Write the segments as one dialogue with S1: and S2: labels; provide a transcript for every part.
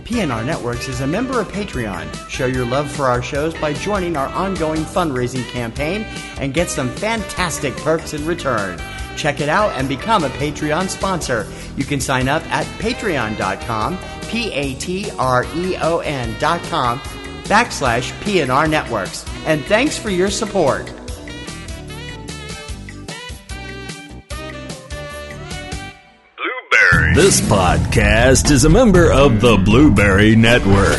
S1: PNR Networks is a member of Patreon. Show your love for our shows by joining our ongoing fundraising campaign and get some fantastic perks in return. Check it out and become a Patreon sponsor. You can sign up at patreon.com, patreon.com/PNR Networks. And thanks for your support.
S2: This podcast is a member of the Blueberry Network.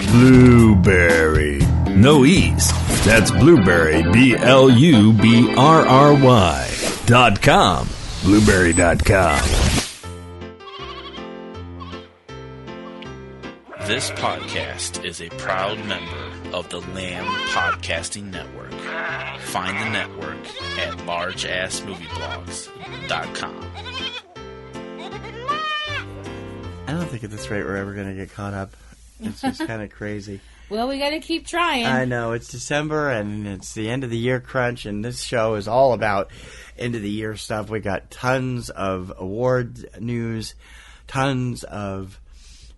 S2: Blueberry. No E's. That's Blueberry, BLUBRRY.com. Blueberry.com.
S3: This podcast is a proud member of the Lamb Podcasting Network. Find the network at largeassmovieblogs.com.
S1: I don't think at this rate we're ever going to get caught up. It's just kind of crazy.
S4: Well, we got to keep trying.
S1: I know. It's December, and it's the end of the year crunch, and this show is all about end of the year stuff. We got tons of award news, tons of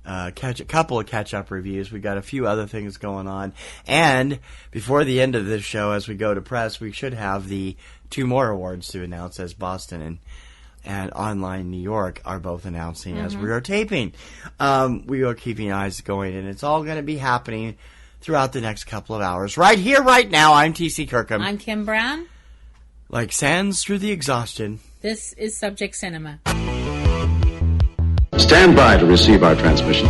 S1: couple of catch-up reviews. We got a few other things going on. And before the end of this show, as we go to press, we should have the 2 more awards to announce, as Boston and Online New York are both announcing as we are taping. We are keeping eyes going, and it's all going to be happening throughout the next couple of hours. Right here, right now, I'm Thsi Kirkham.
S4: I'm Kim Brown.
S1: Like sands through the exhaustion.
S4: This is Subject Cinema.
S5: Stand by to receive our transmission.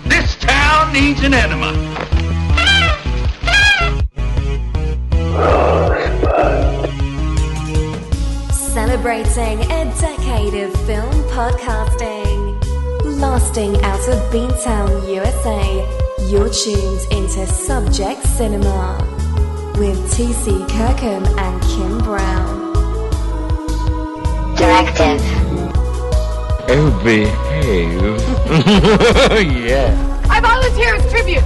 S6: This town needs an enema.
S7: Celebrating a decade of film podcasting. Lasting out of Beantown, USA, you're tuned into Subject Cinema with Thsi Kirkham and Kim Brown.
S8: Directive.
S6: Oh, behave. Yeah.
S8: I volunteer as tribute.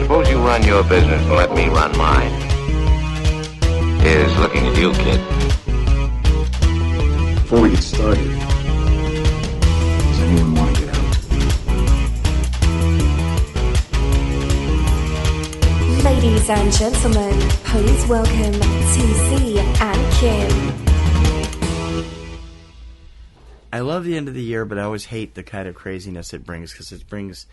S5: Suppose you run your business and let me run mine. Here's looking at you, kid.
S9: Before we get started, does anyone want to get out?
S7: Ladies and gentlemen, please welcome Thsi and Kim.
S1: I love the end of the year, but I always hate the kind of craziness it brings, because it brings...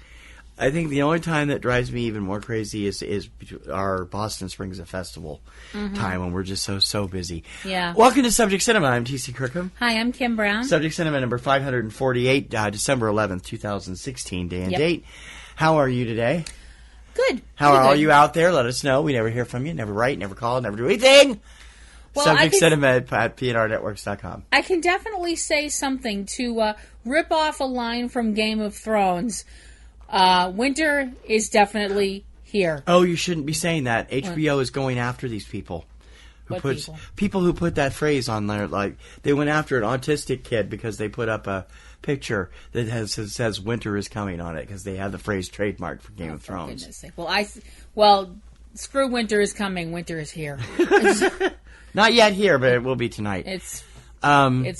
S1: I think the only time that drives me even more crazy is our Boston Springs Festival time, when we're just so busy.
S4: Yeah.
S1: Welcome to Subject Cinema. I'm Thsi Kirkham.
S4: Hi, I'm Kim Brown.
S1: Subject Cinema number 548, December 11th, 2016, day and date. How are you today?
S4: Good.
S1: How are all
S4: good.
S1: you out there? Let us know. We never hear from you. Never write, never call, never do anything.
S4: Well,
S1: Subject Cinema at PNRNetworks.com.
S4: I can definitely say something to rip off a line from Game of Thrones. Winter is definitely here.
S1: Oh, you shouldn't be saying that. HBO is going after these people. People who put that phrase on there, like they went after an autistic kid because they put up a picture that says "Winter is coming" on it because they have the phrase trademarked for Game of Thrones.
S4: Well, screw winter is coming. Winter is here.
S1: Not yet here, but it will be tonight.
S4: It's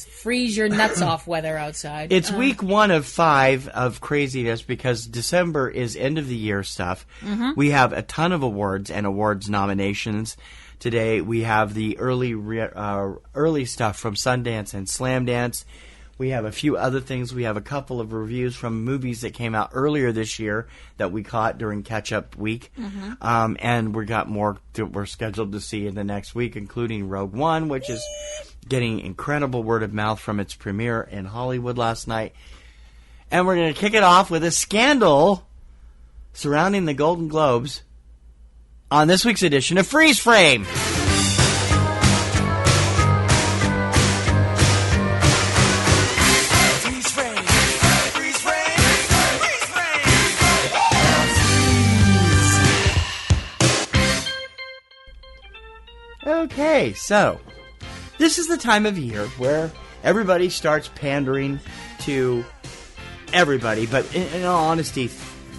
S4: freeze your nuts off weather outside.
S1: It's week 1 of 5 of craziness because December is end of the year stuff. We have a ton of awards and awards nominations. Today we have the early stuff from Sundance and Slamdance. We have a few other things. We have a couple of reviews from movies that came out earlier this year that we caught during catch-up week. And we got more that we're scheduled to see in the next week, including Rogue One, which is getting incredible word of mouth from its premiere in Hollywood last night. And we're going to kick it off with a scandal surrounding the Golden Globes on this week's edition of Freeze Frame. Okay, so this is the time of year where everybody starts pandering to everybody, but in all honesty,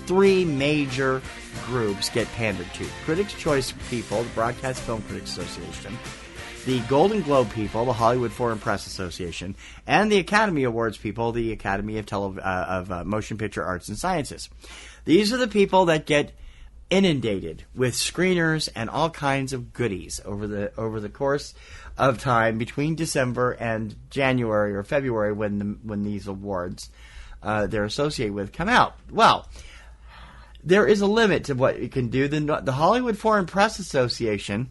S1: 3 major groups get pandered to. Critics' Choice people, the Broadcast Film Critics Association, the Golden Globe people, the Hollywood Foreign Press Association, and the Academy Awards people, the Academy of Motion Picture Arts and Sciences. These are the people that get inundated with screeners and all kinds of goodies over the course of time between December and January or February when these awards they're associated with come out. Well, there is a limit to what you can do. The Hollywood Foreign Press Association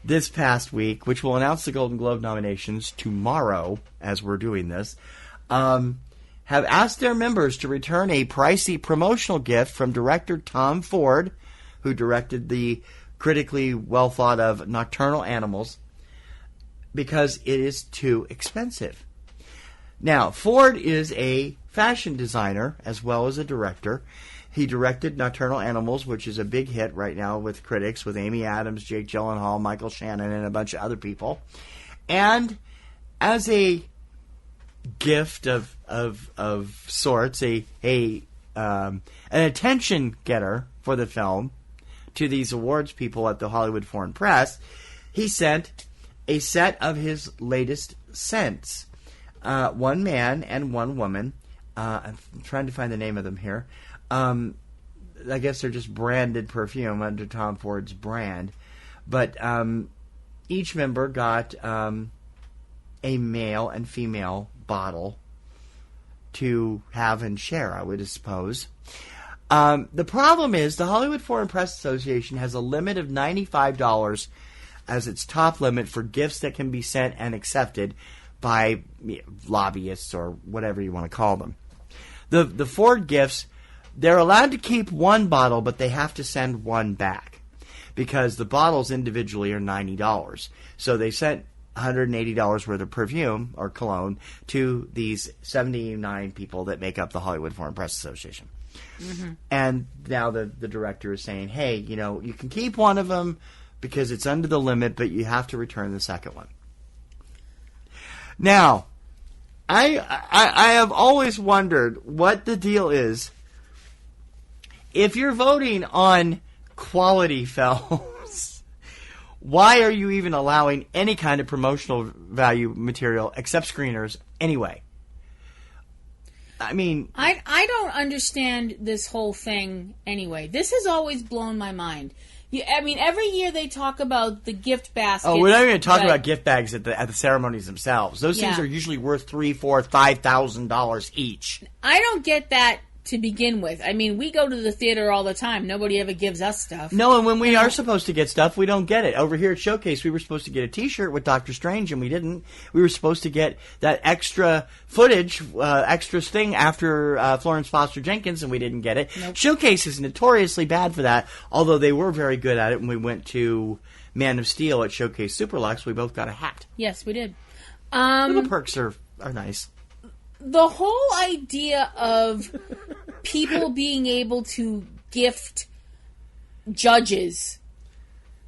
S1: this past week, which will announce the Golden Globe nominations tomorrow as we're doing this, have asked their members to return a pricey promotional gift from director Tom Ford, who directed the critically well thought of Nocturnal Animals, because it is too expensive. Now, Ford is a fashion designer as well as a director. He directed Nocturnal Animals, which is a big hit right now with critics, with Amy Adams, Jake Gyllenhaal, Michael Shannon, and a bunch of other people. And as a gift of sorts, an attention getter for the film to these awards people at the Hollywood Foreign Press, he sent a set of his latest scents. One man and one woman. I'm trying to find the name of them here. I guess they're just branded perfume under Tom Ford's brand. But each member got a male and female bottle to have and share, I would suppose. The problem is the Hollywood Foreign Press Association has a limit of $95 as its top limit for gifts that can be sent and accepted by lobbyists or whatever you want to call them. The Ford gifts, they're allowed to keep one bottle, but they have to send one back because the bottles individually are $90. So they sent $180 worth of perfume or cologne to these 79 people that make up the Hollywood Foreign Press Association. Mm-hmm. And now the director is saying, hey, you can keep one of them because it's under the limit, but you have to return the second one. Now, I have always wondered what the deal is. If you're voting on quality films, why are you even allowing any kind of promotional value material except screeners anyway? I mean,
S4: I don't understand this whole thing anyway. This has always blown my mind. I mean, every year they talk about the gift baskets.
S1: Oh, we're not even talking about gift bags at the ceremonies themselves. Those things are usually worth $3,000, $4,000, $5,000 each.
S4: I don't get that to begin with. I mean, we go to the theater all the time. Nobody ever gives us stuff.
S1: No, and when we are supposed to get stuff, we don't get it. Over here at Showcase, we were supposed to get a T-shirt with Doctor Strange, and we didn't. We were supposed to get that extra footage, extra thing after Florence Foster Jenkins, and we didn't get it. Nope. Showcase is notoriously bad for that, although they were very good at it when we went to Man of Steel at Showcase Superlux. We both got a hat.
S4: Yes, we did.
S1: Little perks are nice.
S4: The whole idea of people being able to gift judges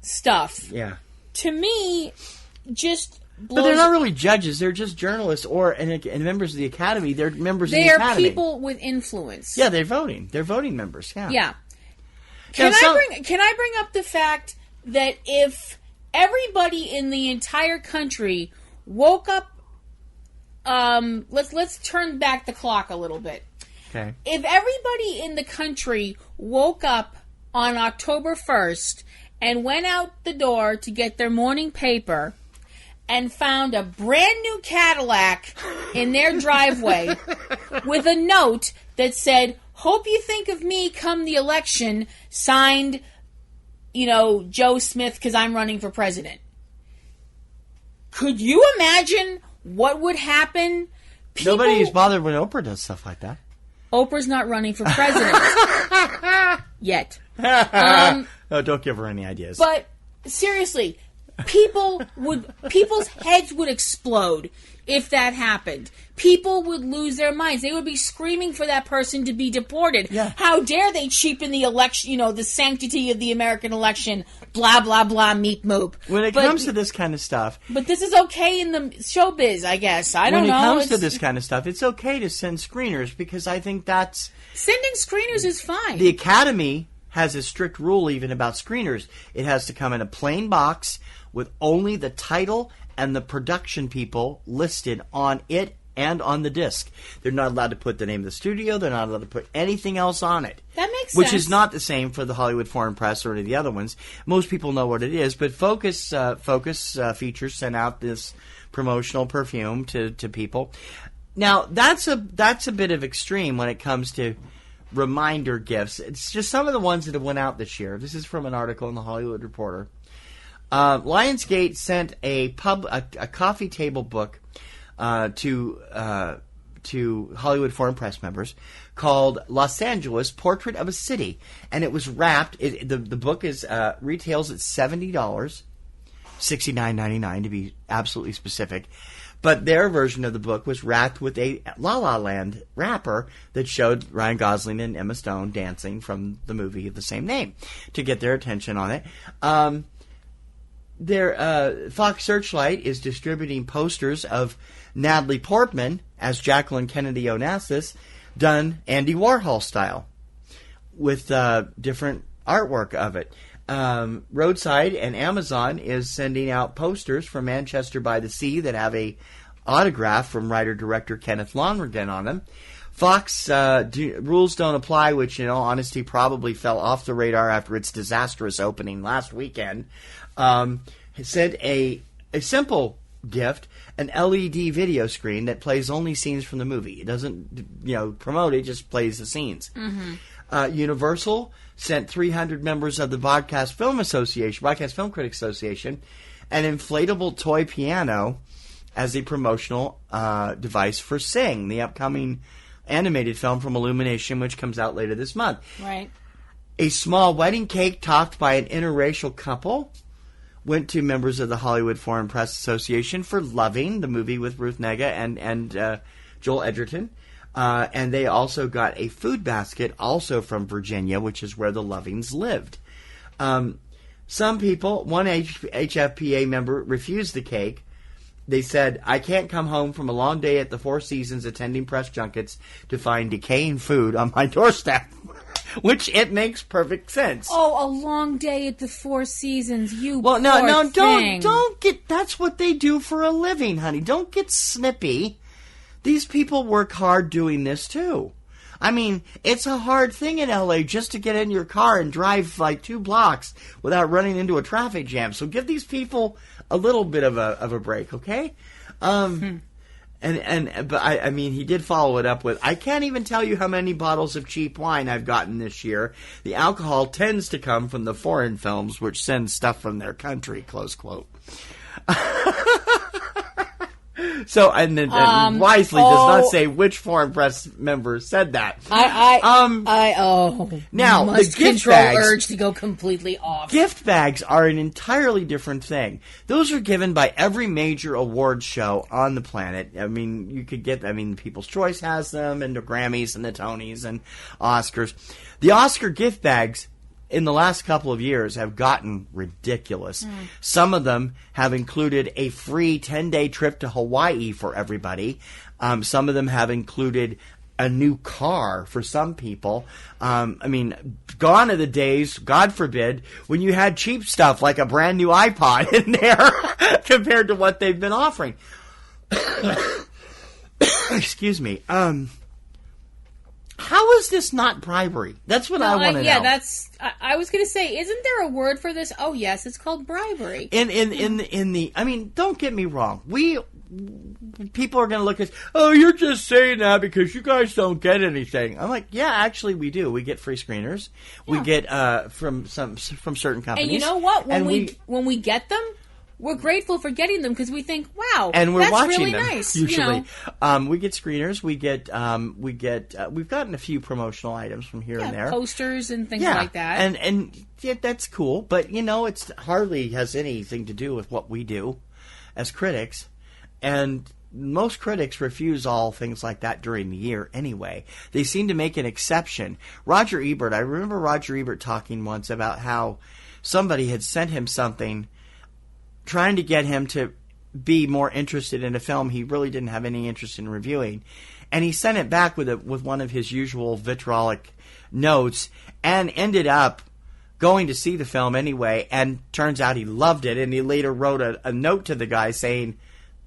S4: stuff, to me, just blows.
S1: But they're not really judges. They're just journalists and members of the Academy. They're members of the Academy.
S4: They are people with influence.
S1: Yeah, they're voting. They're voting members,
S4: Yeah. Can I bring up the fact that if everybody in the entire country woke up, let's turn back the clock a little bit.
S1: Okay.
S4: If everybody in the country woke up on October 1st and went out the door to get their morning paper and found a brand new Cadillac in their driveway with a note that said, "Hope you think of me come the election," signed, Joe Smith, because I'm running for president. Could you imagine what would happen?
S1: Nobody is bothered when Oprah does stuff like that.
S4: Oprah's not running for president yet.
S1: No, don't give her any ideas.
S4: But seriously, people's heads would explode if that happened. People would lose their minds. They would be screaming for that person to be deported.
S1: Yeah.
S4: How dare they cheapen the election, the sanctity of the American election, blah, blah, blah, meep, moop.
S1: When it comes to this kind of stuff...
S4: But this is okay in the showbiz, I guess. I don't know.
S1: When it comes to this kind of stuff, it's okay to send screeners because I think that's...
S4: Sending screeners is fine.
S1: The Academy has a strict rule even about screeners. It has to come in a plain box with only the title and the production people listed on it and on the disc. They're not allowed to put the name of the studio. They're not allowed to put anything else on it.
S4: That makes sense.
S1: Which is not the same for the Hollywood Foreign Press or any of the other ones. Most people know what it is, but Focus Features sent out this promotional perfume to people. Now, that's a bit of extreme when it comes to reminder gifts. It's just some of the ones that have went out this year. This is from an article in the Hollywood Reporter. Lionsgate sent a coffee table book to Hollywood Foreign Press members called Los Angeles: Portrait of a City, and it was wrapped. The book is retails at $70, $69.99 to be absolutely specific. But their version of the book was wrapped with a La La Land wrapper that showed Ryan Gosling and Emma Stone dancing from the movie of the same name to get their attention on it. Fox Searchlight is distributing posters of Natalie Portman as Jacqueline Kennedy Onassis, done Andy Warhol style, with different artwork of it. Roadside and Amazon is sending out posters from Manchester by the Sea that have a autograph from writer-director Kenneth Lonergan on them. Fox rules don't apply, which in all honesty probably fell off the radar after its disastrous opening last weekend. Sent a simple gift, an LED video screen that plays only scenes from the movie. It doesn't promote it, just plays the scenes. Mm-hmm. Universal sent 300 members of the Broadcast Film Critics Association, an inflatable toy piano as a promotional device for Sing, the upcoming animated film from Illumination, which comes out later this month.
S4: Right. A
S1: small wedding cake topped by an interracial couple went to members of the Hollywood Foreign Press Association for Loving, the movie with Ruth Negga and Joel Edgerton. And they also got a food basket, also from Virginia, which is where the Lovings lived. Some people, one HFPA member refused the cake. They said, "I can't come home from a long day at the Four Seasons attending press junkets to find decaying food on my doorstep." Which it makes perfect sense.
S4: Oh, a long day at the Four Seasons,
S1: Well, no, don't get. That's what they do for a living, honey. Don't get snippy. These people work hard doing this too. I mean, it's a hard thing in LA just to get in your car and drive like 2 blocks without running into a traffic jam. So give these people a little bit of a break, okay? But I mean, he did follow it up with, "I can't even tell you how many bottles of cheap wine I've gotten this year. The alcohol tends to come from the foreign films, which send stuff from their country," close quote. So, and then wisely does not say which foreign press member said that.
S4: Now
S1: the gift bags,
S4: urge to go completely off.
S1: Gift bags are an entirely different thing. Those are given by every major awards show on the planet. I mean, you could get. I mean, People's Choice has them, and the Grammys, and the Tonys, and Oscars. The Oscar gift bags in the last couple of years have gotten ridiculous. Some of them have included a free 10-day trip to Hawaii for everybody. Some of them have included a new car for some people. I mean, gone are the days, God forbid, when you had cheap stuff like a brand new iPod in there compared to what they've been offering. Excuse me. How is this not bribery? That's what I want to know.
S4: Yeah, I was going to say, isn't there a word for this? Oh, yes, it's called bribery.
S1: I mean, don't get me wrong. People are going to look at, "Oh, you're just saying that because you guys don't get anything." I'm like, yeah, actually we do. We get free screeners. Yeah. We get from certain companies.
S4: And you know what? When we get them, we're grateful for getting them because we think, "Wow,
S1: and we're
S4: that's
S1: watching
S4: really
S1: them,
S4: nice."
S1: Usually, we get screeners. We've gotten a few promotional items from here and there,
S4: posters and things like that.
S1: And yeah, that's cool. But it's hardly has anything to do with what we do as critics, and most critics refuse all things like that during the year anyway. They seem to make an exception. Roger Ebert, I remember Roger Ebert talking once about how somebody had sent him something trying to get him to be more interested in a film he really didn't have any interest in reviewing. and he sent it back with one of his usual vitriolic notes, and ended up going to see the film anyway, and turns out he loved it, and he later wrote a note to the guy saying,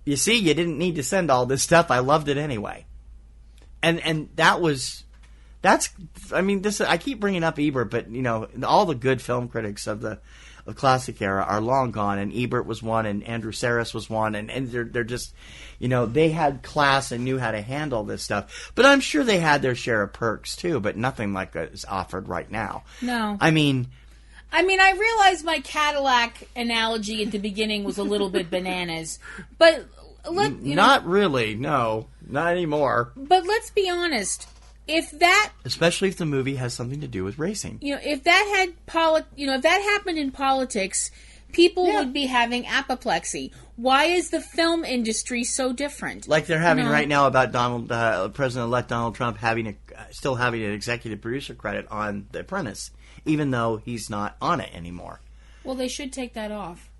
S1: you see, you didn't need to send all this stuff, I loved it anyway. And I keep bringing up Ebert, but, all the good film critics of the classic era are long gone, and Ebert was one, and Andrew Sarris was one, and they're just, they had class and knew how to handle this stuff. But I'm sure they had their share of perks too, but nothing like is offered right now.
S4: No.
S1: I mean,
S4: I realized my Cadillac analogy at the beginning was a little bit bananas, but
S1: not really, no, not anymore.
S4: But let's be honest.
S1: Especially if the movie has something to do with racing.
S4: If that if that happened in politics, people would be having apoplexy. Why is the film industry so different?
S1: Like they're having right now about President-elect Donald Trump still having an executive producer credit on The Apprentice, even though he's not on it anymore.
S4: Well, they should take that off.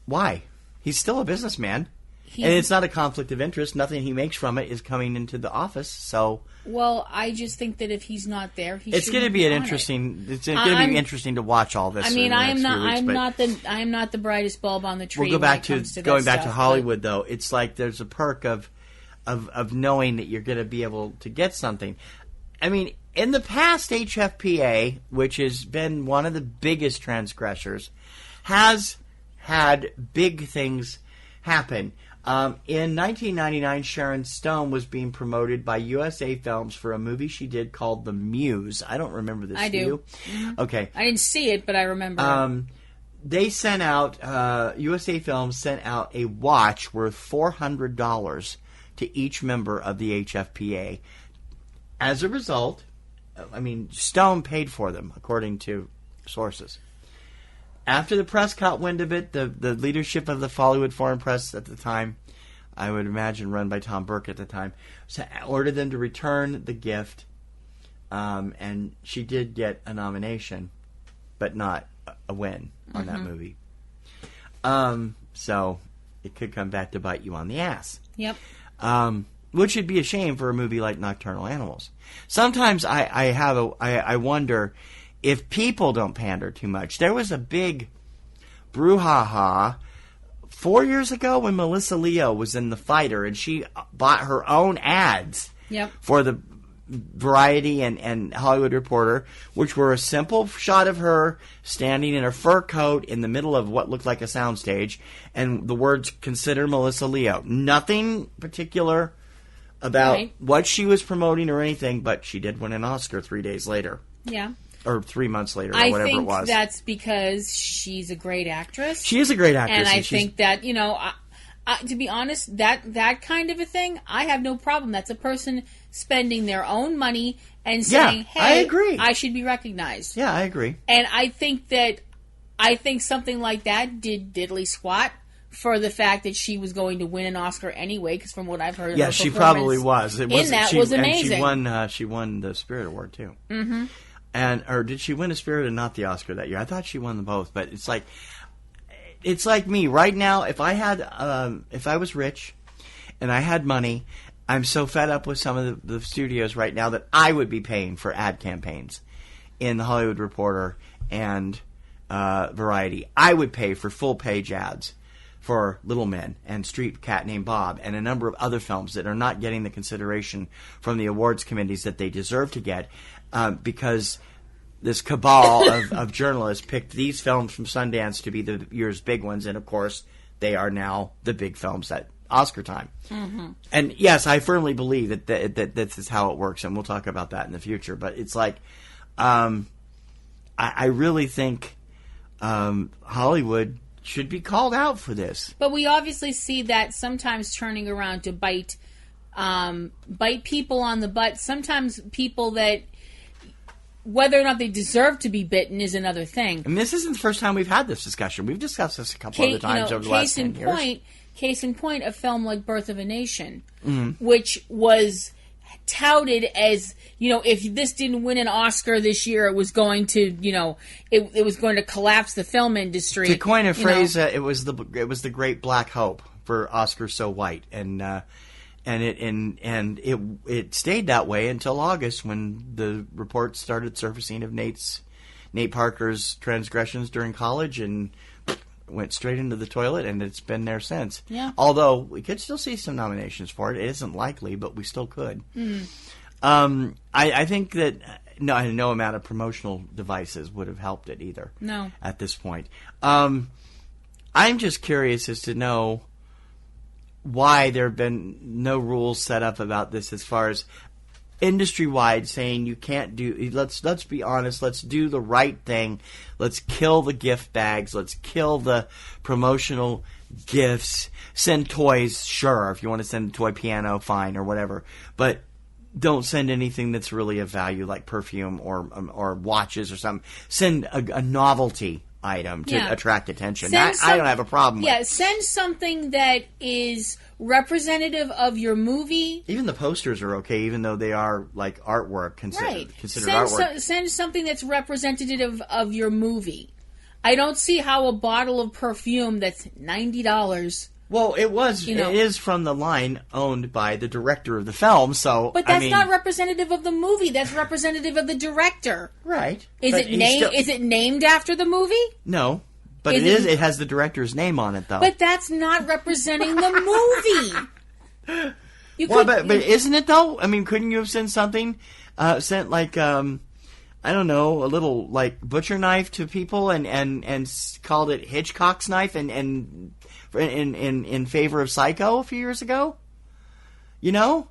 S1: Why? He's still a businessman. And it's not a conflict of interest. Nothing he makes from it is coming into the office. So,
S4: well, I just think that if he's not there,
S1: it's going to be interesting. It's going to be interesting to watch all this.
S4: I am not the brightest bulb on the tree.
S1: We'll go back to going back to Hollywood, though. It's like there's a perk of knowing that you're going to be able to get something. In the past, HFPA, which has been one of the biggest transgressors, has had big things happen. In 1999, Sharon Stone was being promoted by USA Films for a movie she did called The Muse. I don't remember this.
S4: I do.
S1: Mm-hmm. Okay.
S4: I didn't see it, but I remember.
S1: They sent out, USA Films sent out a watch worth $400 to each member of the HFPA. As a result, Stone paid for them, according to sources. After the press caught wind of it, the leadership of the Hollywood Foreign Press at the time, I would imagine run by Tom Burke at the time, ordered them to return the gift, and she did get a nomination, but not a win on that movie. So it could come back to bite you on the ass.
S4: Yep.
S1: Which would be a shame for a movie like Nocturnal Animals. Sometimes I wonder if people don't pander too much. There was a big brouhaha 4 years ago when Melissa Leo was in The Fighter, and she bought her own ads for the Variety and Hollywood Reporter, which were a simple shot of her standing in her fur coat in the middle of what looked like a soundstage, and the words, "Consider Melissa Leo." Nothing particular about what she was promoting or anything, but she did win an Oscar 3 days later.
S4: Yeah.
S1: Or 3 months later, or whatever it was.
S4: I think that's because she's a great actress.
S1: She is a great actress.
S4: And I think that, to be honest, that kind of a thing, I have no problem. That's a person spending their own money and saying, hey,
S1: I agree.
S4: I should be recognized.
S1: Yeah, I agree.
S4: And I think something like that did diddly squat for the fact that she was going to win an Oscar anyway, because from what I've heard,
S1: yeah, she probably was.
S4: Was amazing.
S1: And she won the Spirit Award too. Mm-hmm. Or did she win a Spirit and not the Oscar that year? I thought she won them both, but it's like me right now. If I was rich and I had money, I'm so fed up with some of the studios right now that I would be paying for ad campaigns in the Hollywood Reporter and Variety. I would pay for full page ads for Little Men and Street Cat Named Bob and a number of other films that are not getting the consideration from the awards committees that they deserve to get. Because this cabal of journalists picked these films from Sundance to be the year's big ones, and of course, they are now the big films at Oscar time. Mm-hmm. And yes, I firmly believe that this is how it works, and we'll talk about that in the future. But it's like, I really think Hollywood should be called out for this.
S4: But we obviously see that sometimes turning around to bite people on the butt. Sometimes people that, whether or not they deserve to be bitten is another thing.
S1: And this isn't the first time we've had this discussion. We've discussed this a couple other times over the last 10 years.
S4: Case in point, a film like Birth of a Nation, which was touted as, if this didn't win an Oscar this year, it was going to, it was going to collapse the film industry.
S1: To coin a phrase, it was the great black hope for Oscars So White. And it stayed that way until August, when the reports started surfacing of Nate Parker's transgressions during college, and went straight into the toilet, and it's been there since.
S4: Yeah.
S1: Although we could still see some nominations for it. It isn't likely, but we still could. I think that no amount of promotional devices would have helped it either.
S4: No.
S1: At this point. I'm just curious as to know why there have been no rules set up about this, as far as industry-wide saying you can't do. Let's be honest. Let's do the right thing. Let's kill the gift bags. Let's kill the promotional gifts. Send toys, sure. If you want to send a toy piano, fine, or whatever. But don't send anything that's really of value, like perfume or watches or something. Send a novelty item to attract attention. I don't have a problem with.
S4: Yeah, send something that is representative of your movie.
S1: Even the posters are okay, even though they are like artwork, considered artwork.
S4: Send something that's representative of your movie. I don't see how a bottle of perfume that's $90.
S1: Well, it is from the line owned by the director of the film, so.
S4: But that's not representative of the movie. That's representative of the director.
S1: Right.
S4: Is it named after the movie?
S1: No. But it has the director's name on it, though.
S4: But that's not representing the movie.
S1: But isn't it, though? I mean, couldn't you have sent something? Sent, like, I don't know, a little, like, butcher knife to people and called it Hitchcock's knife and in favor of Psycho a few years ago? You know?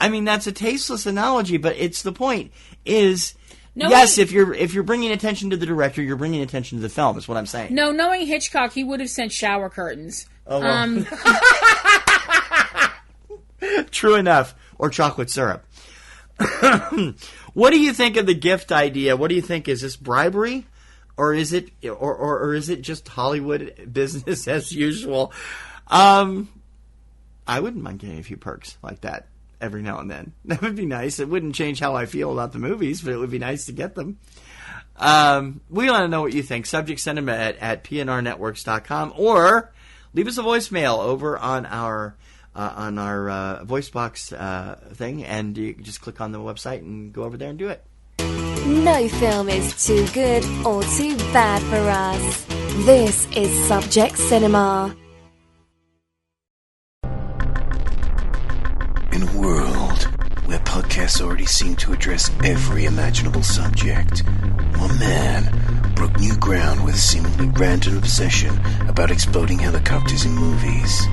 S1: I mean, that's a tasteless analogy, but it's the point. Yes, if you're bringing attention to the director, you're bringing attention to the film, is what I'm saying.
S4: No, knowing Hitchcock, he would have sent shower curtains.
S1: Oh, well. True enough. Or chocolate syrup. What do you think of the gift idea? What do you think? Is this bribery? Or is it just Hollywood business as usual? I wouldn't mind getting a few perks like that every now and then. That would be nice. It wouldn't change how I feel about the movies, but it would be nice to get them. We want to know what you think. Subject, send them at PNRNetworks.com, or leave us a voicemail over on our voice box thing, and you can just click on the website and go over there and do it.
S7: No film is too good or too bad for us. This is Subject Cinema.
S10: In a world where podcasts already seem to address every imaginable subject, one man broke new ground with a seemingly random obsession about exploding helicopters in movies.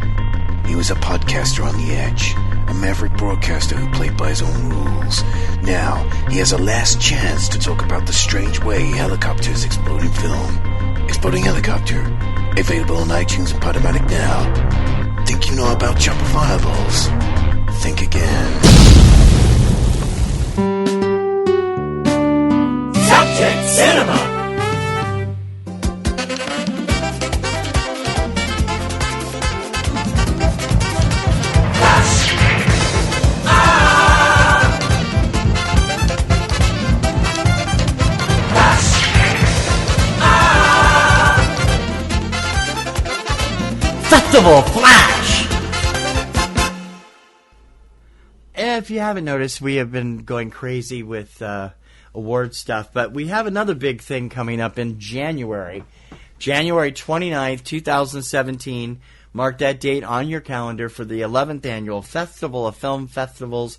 S10: He was a podcaster on the edge, a maverick broadcaster who played by his own rules. Now, he has a last chance to talk about the strange way helicopters explode in film. Exploding Helicopter, available on iTunes and Podomatic now. Think you know about chopper fireballs? Think again.
S2: Subject Cinema.
S1: Festival Flash! If you haven't noticed, we have been going crazy with award stuff, but we have another big thing coming up in January. January 29th, 2017. Mark that date on your calendar for the 11th Annual Festival of Film Festivals,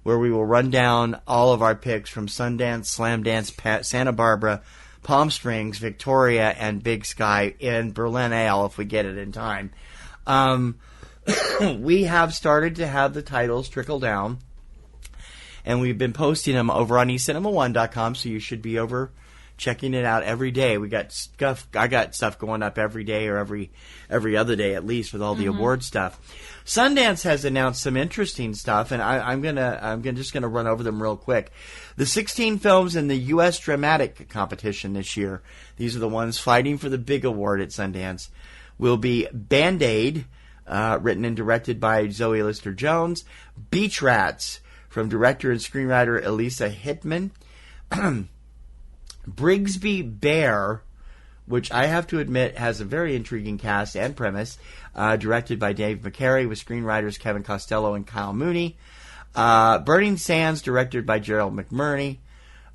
S1: where we will run down all of our picks from Sundance, Slamdance, Santa Barbara, Palm Springs, Victoria, and Big Sky in Berlin-Ale if we get it in time. We have started to have the titles trickle down, and we've been posting them over on eCinemaOne.com, so you should be over checking it out every day. We got stuff. I got stuff going up every day or every other day at least with all the award stuff. Sundance has announced some interesting stuff, and I'm just gonna run over them real quick. The 16 films in the U.S. Dramatic competition this year, these are the ones fighting for the big award at Sundance, will be Band-Aid, written and directed by Zoe Lister-Jones, Beach Rats, from director and screenwriter Elisa Hittman, Brigsby Bear, which I have to admit has a very intriguing cast and premise, directed by Dave McCary with screenwriters Kevin Costello and Kyle Mooney. Burning Sands, directed by Gerald McMurney.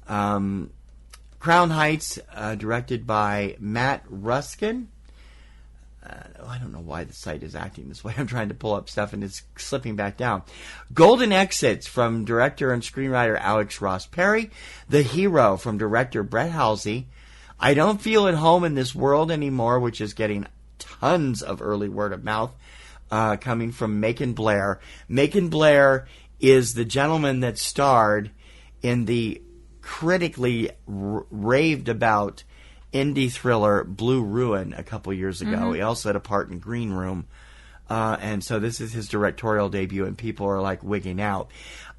S1: Crown Heights, directed by Matt Ruskin. I don't know why the site is acting this way. I'm trying to pull up stuff and it's slipping back down. Golden Exits from director and screenwriter Alex Ross Perry. The Hero from director Brett Halsey. I Don't Feel at Home in This World Anymore, which is getting tons of early word of mouth coming from Macon Blair. Macon Blair is the gentleman that starred in the critically raved about indie thriller Blue Ruin a couple years ago. Mm-hmm. He also had a part in Green Room. And so this is his directorial debut, and people are like wigging out.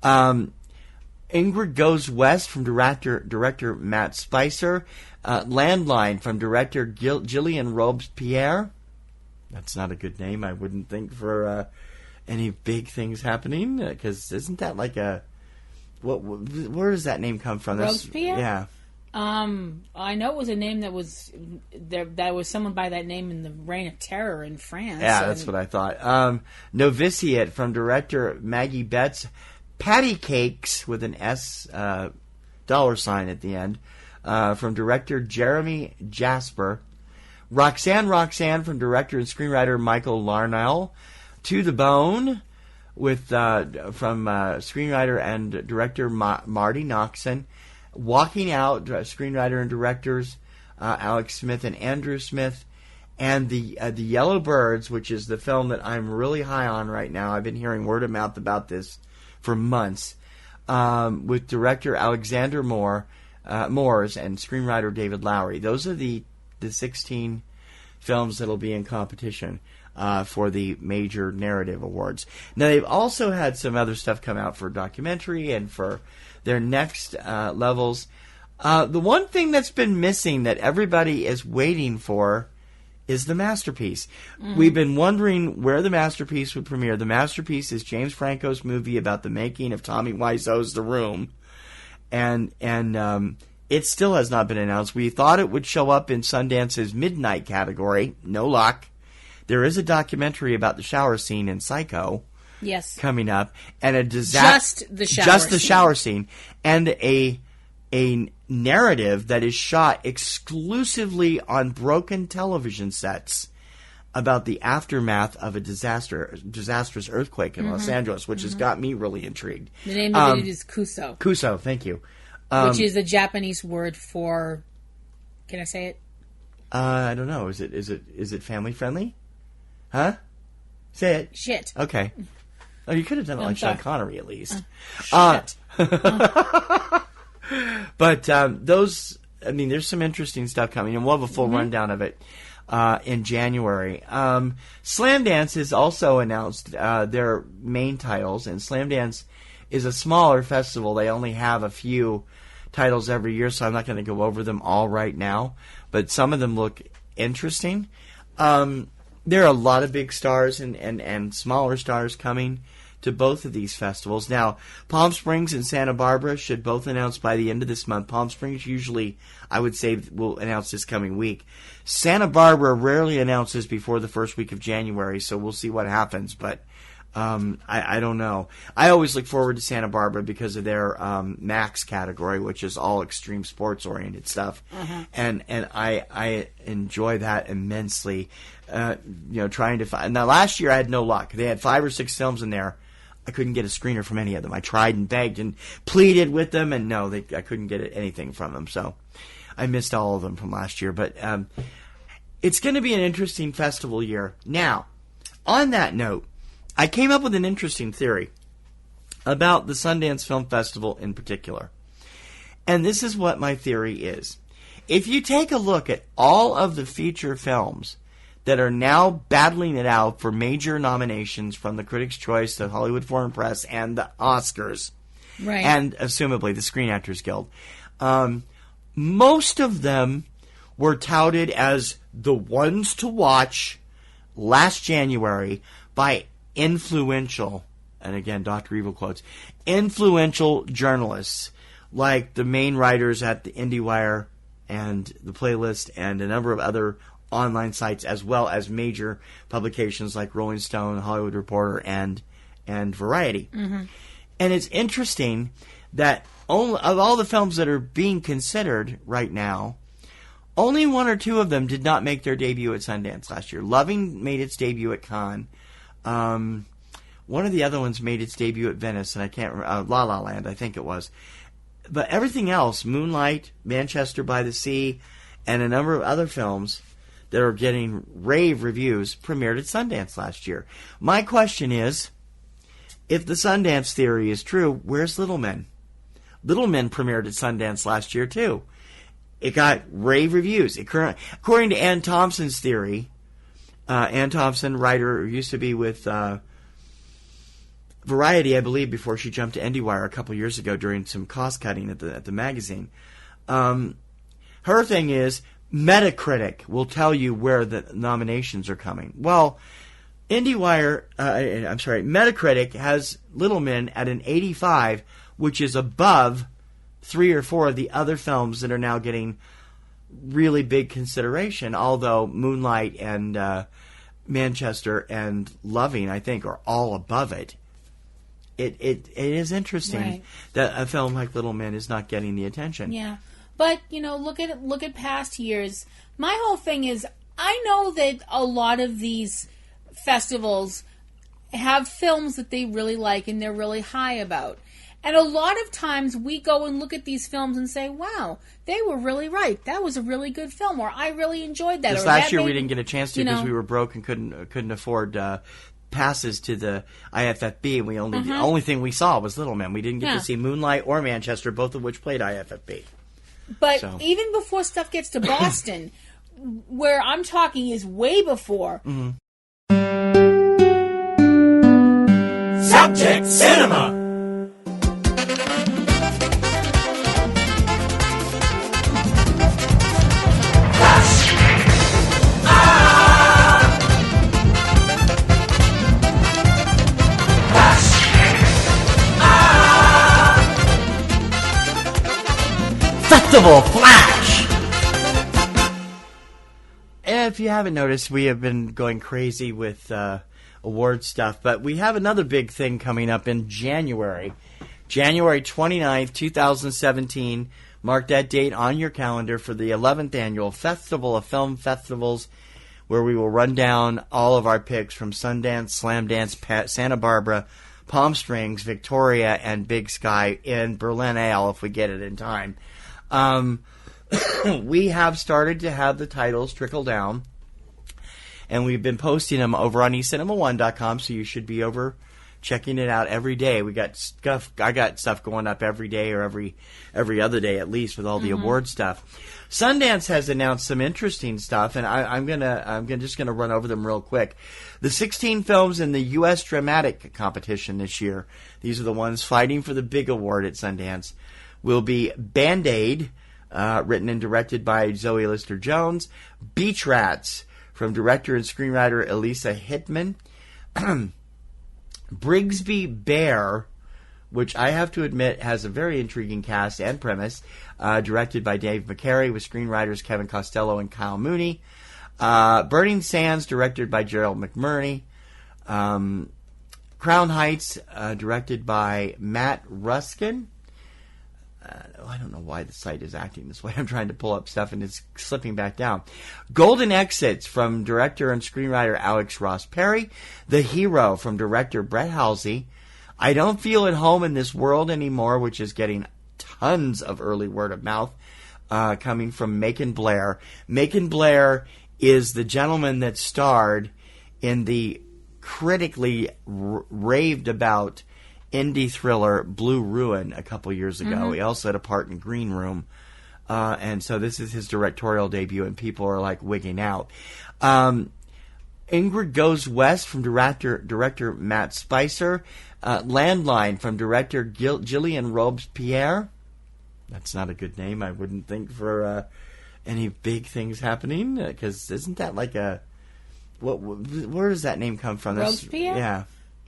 S1: Ingrid Goes West from director Matt Spicer. Landline from director Gillian Robespierre. That's not a good name, I wouldn't think, for any big things happening. Because isn't that like a... Where does that name come from?
S4: Robespierre?
S1: Yeah.
S4: I know it was a name that was there. That was someone by that name in the Reign of Terror in France.
S1: Yeah, that's what I thought. Novitiate from director Maggie Betts. Patty Cakes with an S $sign at the end from director Jeremy Jasper. Roxanne from director and screenwriter Michael Larnell. To the Bone with from screenwriter and director Marty Noxon. Walking Out, screenwriter and directors Alex Smith and Andrew Smith, and the Yellow Birds, which is the film that I'm really high on right now. I've been hearing word of mouth about this for months, with director Alexander Moores and screenwriter David Lowery. Those are the 16 films that'll be in competition for the major narrative awards. Now, they've also had some other stuff come out for documentary and for their next levels. The one thing that's been missing that everybody is waiting for is the Masterpiece. Mm. We've been wondering where the Masterpiece would premiere. The Masterpiece is James Franco's movie about the making of Tommy Wiseau's The Room. And it still has not been announced. We thought it would show up in Sundance's Midnight category. No luck. There is a documentary about the shower scene in Psycho.
S4: Yes.
S1: Coming up, and a disaster. Just the shower scene, and a narrative that is shot exclusively on broken television sets about the aftermath of a disastrous earthquake in Los Angeles, which has got me really intrigued.
S4: The name of it is Kuso.
S1: Kuso, thank you.
S4: Which is the Japanese word for. Can I say it?
S1: I don't know. Is it family friendly? Huh? Say it.
S4: Shit.
S1: Okay. Oh, you could have done it like Sean Connery, at least.
S4: Shit.
S1: But there's some interesting stuff coming, and we'll have a full rundown of it in January. Slamdance has also announced their main titles, and Slamdance is a smaller festival. They only have a few titles every year, so I'm not going to go over them all right now, but some of them look interesting. There are a lot of big stars and smaller stars coming to both of these festivals. Now, Palm Springs and Santa Barbara should both announce by the end of this month. Palm Springs usually, I would say, will announce this coming week. Santa Barbara rarely announces before the first week of January, so we'll see what happens, but I don't know. I always look forward to Santa Barbara because of their Max category, which is all extreme sports-oriented stuff, and I enjoy that immensely. Trying to find. Now, last year I had no luck. They had 5 or 6 films in there. I couldn't get a screener from any of them. I tried and begged and pleaded with them, and no, I couldn't get anything from them. So I missed all of them from last year. But it's going to be an interesting festival year. Now, on that note, I came up with an interesting theory about the Sundance Film Festival in particular. And this is what my theory is. If you take a look at all of the feature films that are now battling it out for major nominations from the Critics' Choice, the Hollywood Foreign Press, and the Oscars,
S4: right,
S1: and assumably the Screen Actors Guild, most of them were touted as the ones to watch last January by influential, and again, Dr. Evil quotes, influential journalists like the main writers at the IndieWire, and the Playlist and a number of other online sites, as well as major publications like Rolling Stone, Hollywood Reporter, and Variety.
S4: Mm-hmm.
S1: And it's interesting that of all the films that are being considered right now, only one or two of them did not make their debut at Sundance last year. Loving made its debut at Cannes. One of the other ones made its debut at Venice, and I can't remember, La La Land, I think it was. But everything else, Moonlight, Manchester by the Sea, and a number of other films that are getting rave reviews, premiered at Sundance last year. My question is, if the Sundance theory is true, where's Little Men? Little Men premiered at Sundance last year, too. It got rave reviews. According to Ann Thompson's theory, Ann Thompson, writer who used to be with Variety, I believe, before she jumped to IndieWire a couple years ago during some cost-cutting at the magazine. Her thing is, Metacritic will tell you where the nominations are coming. Well, Metacritic has Little Men at an 85, which is above 3 or 4 of the other films that are now getting really big consideration, although Moonlight and Manchester and Loving, I think, are all above it. It is interesting that a film like Little Men is not getting the attention.
S4: Yeah. But, look at past years. My whole thing is, I know that a lot of these festivals have films that they really like and they're really high about. And a lot of times we go and look at these films and say, wow, they were really right. That was a really good film, or I really enjoyed that.
S1: This last year we didn't get a chance to because we were broke and couldn't afford passes to the IFFB. The only thing we saw was Little Men. We didn't get to see Moonlight or Manchester, both of which played IFFB.
S4: But even before stuff gets to Boston, where I'm talking is way before.
S1: Mm-hmm.
S2: Subject Cinema.
S1: Festival Flash! If you haven't noticed, we have been going crazy with award stuff, but we have another big thing coming up in January. January 29th, 2017. Mark that date on your calendar for the 11th Annual Festival of Film Festivals, where we will run down all of our picks from Sundance, Slamdance, Santa Barbara, Palm Springs, Victoria, and Big Sky in Berlin Ale if we get it in time. We have started to have the titles trickle down, and we've been posting them over on eCinemaOne.com, so you should be over checking it out every day. We got stuff. I got stuff going up every day or every other day at least with all the award stuff. Sundance has announced some interesting stuff, and I'm just gonna run over them real quick. The 16 films in the U.S. Dramatic competition this year, these are the ones fighting for the big award at Sundance, will be Band-Aid, written and directed by Zoe Lister-Jones, Beach Rats, from director and screenwriter Elisa Hittman, Brigsby Bear, which I have to admit has a very intriguing cast and premise, directed by Dave McCary, with screenwriters Kevin Costello and Kyle Mooney, Burning Sands, directed by Gerald McMurney, Crown Heights, directed by Matt Ruskin. I don't know why the site is acting this way. I'm trying to pull up stuff and it's slipping back down. Golden Exits, from director and screenwriter Alex Ross Perry. The Hero, from director Brett Halsey. I Don't Feel at Home in This World Anymore, which is getting tons of early word of mouth, coming from Macon Blair. Macon Blair is the gentleman that starred in the critically raved about indie thriller Blue Ruin a couple years ago. He also had a part in Green Room. And so this is his directorial debut, and people are like wigging out. Ingrid Goes West, from director Matt Spicer. Landline, from director Gillian Robespierre. That's not a good name, I wouldn't think, for any big things happening, because isn't that like a... Where does that name come from?
S4: Robespierre?
S1: Yeah.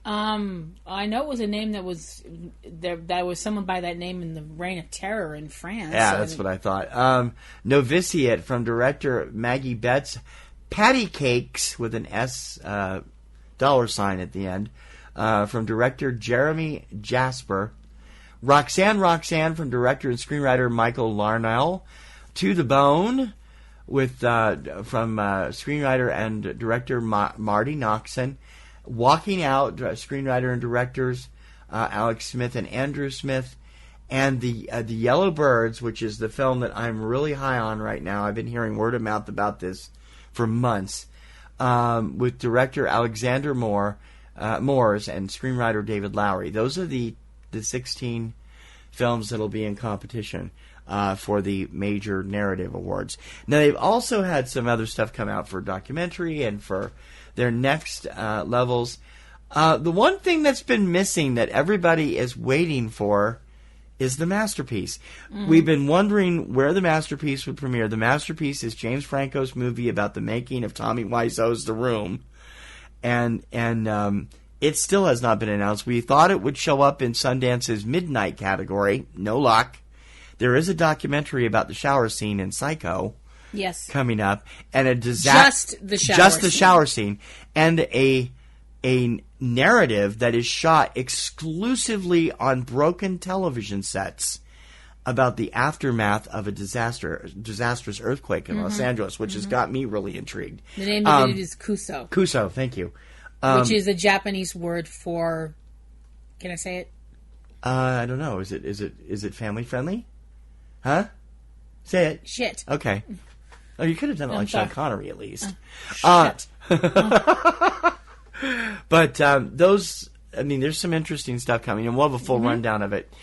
S4: I know it was a name that was there. That was someone by that name in the Reign of Terror in France.
S1: Yeah, that's what I thought. Novitiate from director Maggie Betts. Patty Cakes with an S dollar sign at the end from director Jeremy Jasper. Roxanne from director and screenwriter Michael Larnell. To the Bone with from screenwriter and director Marty Noxon. Walking Out, screenwriter and directors Alex Smith and Andrew Smith, and the Yellow Birds, which is the film that I'm really high on right now. I've been hearing word of mouth about this for months, with director Alexander Moores and screenwriter David Lowery. Those are the 16 films that'll be in competition for the major narrative awards. Now, they've also had some other stuff come out for documentary and for their next levels. The one thing that's been missing that everybody is waiting for is the Masterpiece. Mm-hmm. We've been wondering where the Masterpiece would premiere. The Masterpiece is James Franco's movie about the making of Tommy Wiseau's The Room. And it still has not been announced. We thought it would show up in Sundance's Midnight category. No luck. There is a documentary about the shower scene in Psycho.
S4: Yes.
S1: Coming up, and a disaster. Just the shower scene, and a narrative that is shot exclusively on broken television sets about the aftermath of a disastrous earthquake in Los Angeles, which has got me really intrigued.
S4: The name of it is Kuso.
S1: Kuso, thank you.
S4: Which is a Japanese word for. Can I say it?
S1: I don't know. Is it family friendly? Huh? Say it.
S4: Shit.
S1: Okay. Oh, you could have done it like Sean Connery at least.
S4: Shit.
S1: But there's some interesting stuff coming, and we'll have a full rundown of it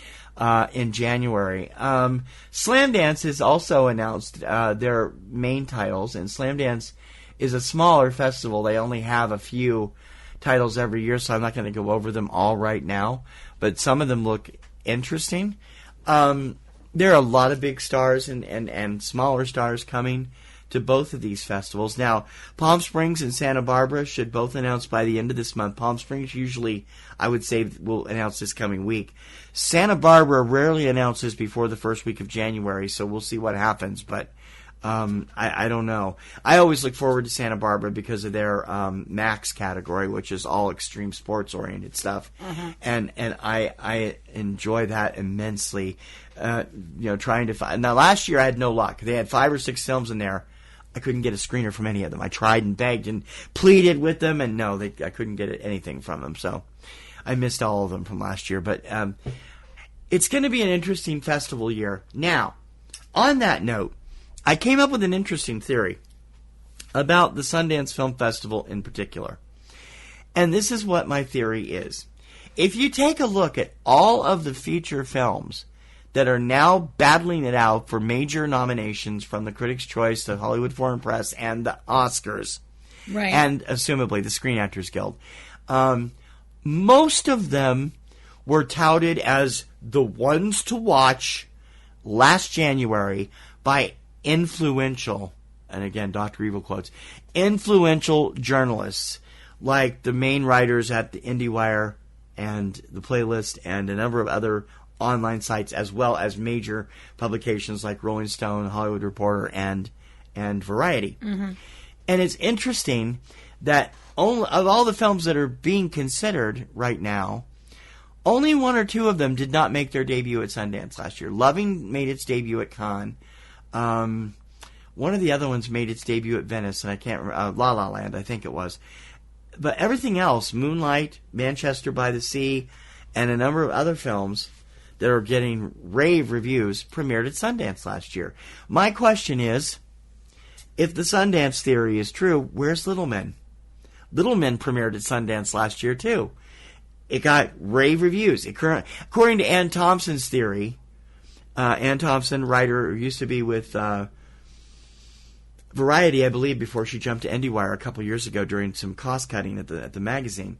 S1: in January. Slamdance has also announced their main titles, and Slamdance is a smaller festival. They only have a few titles every year, so I'm not going to go over them all right now, but some of them look interesting. There are a lot of big stars and smaller stars coming to both of these festivals. Now, Palm Springs and Santa Barbara should both announce by the end of this month. Palm Springs usually, I would say, will announce this coming week. Santa Barbara rarely announces before the first week of January, so we'll see what happens, but I don't know. I always look forward to Santa Barbara because of their Max category, which is all extreme sports-oriented stuff, and I enjoy that immensely. Trying to find. Now, last year I had no luck. They had 5 or 6 films in there. I couldn't get a screener from any of them. I tried and begged and pleaded with them, and no, I couldn't get anything from them. So I missed all of them from last year. But it's going to be an interesting festival year. Now, on that note, I came up with an interesting theory about the Sundance Film Festival in particular. And this is what my theory is. If you take a look at all of the feature films that are now battling it out for major nominations from the Critics' Choice, the Hollywood Foreign Press, and the Oscars,
S4: right,
S1: and assumably the Screen Actors Guild, most of them were touted as the ones to watch last January by influential, and again, Dr. Evil quotes, influential journalists like the main writers at the IndieWire and the Playlist and a number of other online sites, as well as major publications like Rolling Stone, Hollywood Reporter, and Variety. And it's interesting that of all the films that are being considered right now, only 1 or 2 of them did not make their debut at Sundance last year. Loving made its debut at Cannes. One of the other ones made its debut at Venice, and I can't remember, La La Land, I think it was. But everything else, Moonlight, Manchester by the Sea, and a number of other films that are getting rave reviews premiered at Sundance last year. My question is, if the Sundance theory is true, where's Little Men? Little Men premiered at Sundance last year, too. It got rave reviews. According to Ann Thompson's theory, Ann Thompson, writer who used to be with Variety, I believe, before she jumped to IndieWire a couple years ago during some cost-cutting at the magazine.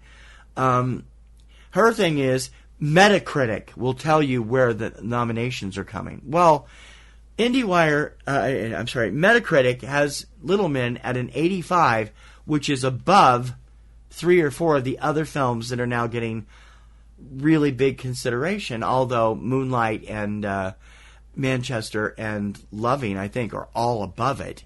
S1: Her thing is, Metacritic will tell you where the nominations are coming. Well, Metacritic has Little Men at an 85, which is above 3 or 4 of the other films that are now getting really big consideration, although Moonlight and Manchester and Loving, I think, are all above it.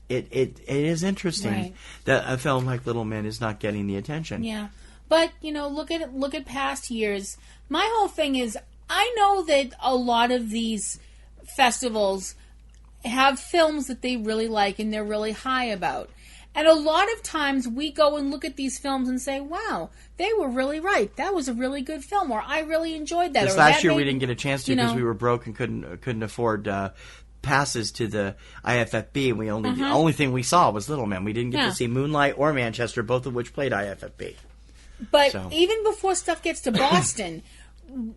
S1: It is interesting that a film like Little Men is not getting the attention.
S4: Yeah. But, look at past years. My whole thing is, I know that a lot of these festivals have films that they really like and they're really high about. And a lot of times we go and look at these films and say, wow, they were really right. That was a really good film, or I really enjoyed that.
S1: This last year we didn't get a chance to because we were broke and couldn't afford passes to the IFFB. And the only thing we saw was Little Men. We didn't get to see Moonlight or Manchester, both of which played IFFB.
S4: But even before stuff gets to Boston,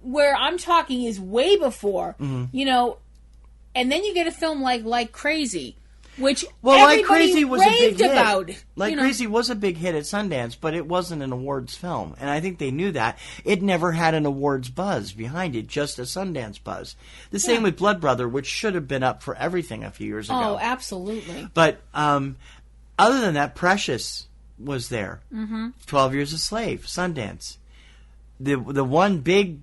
S4: where I'm talking is way before, and then you get a film like Crazy, which everybody
S1: Crazy was a big hit.
S4: About.
S1: Crazy was a big hit at Sundance, but it wasn't an awards film, and I think they knew that. It never had an awards buzz behind it, just a Sundance buzz. The same with Blood Brother, which should have been up for everything a few years ago.
S4: Oh, absolutely.
S1: But other than that, Precious was there. 12 Years a Slave, Sundance. The one big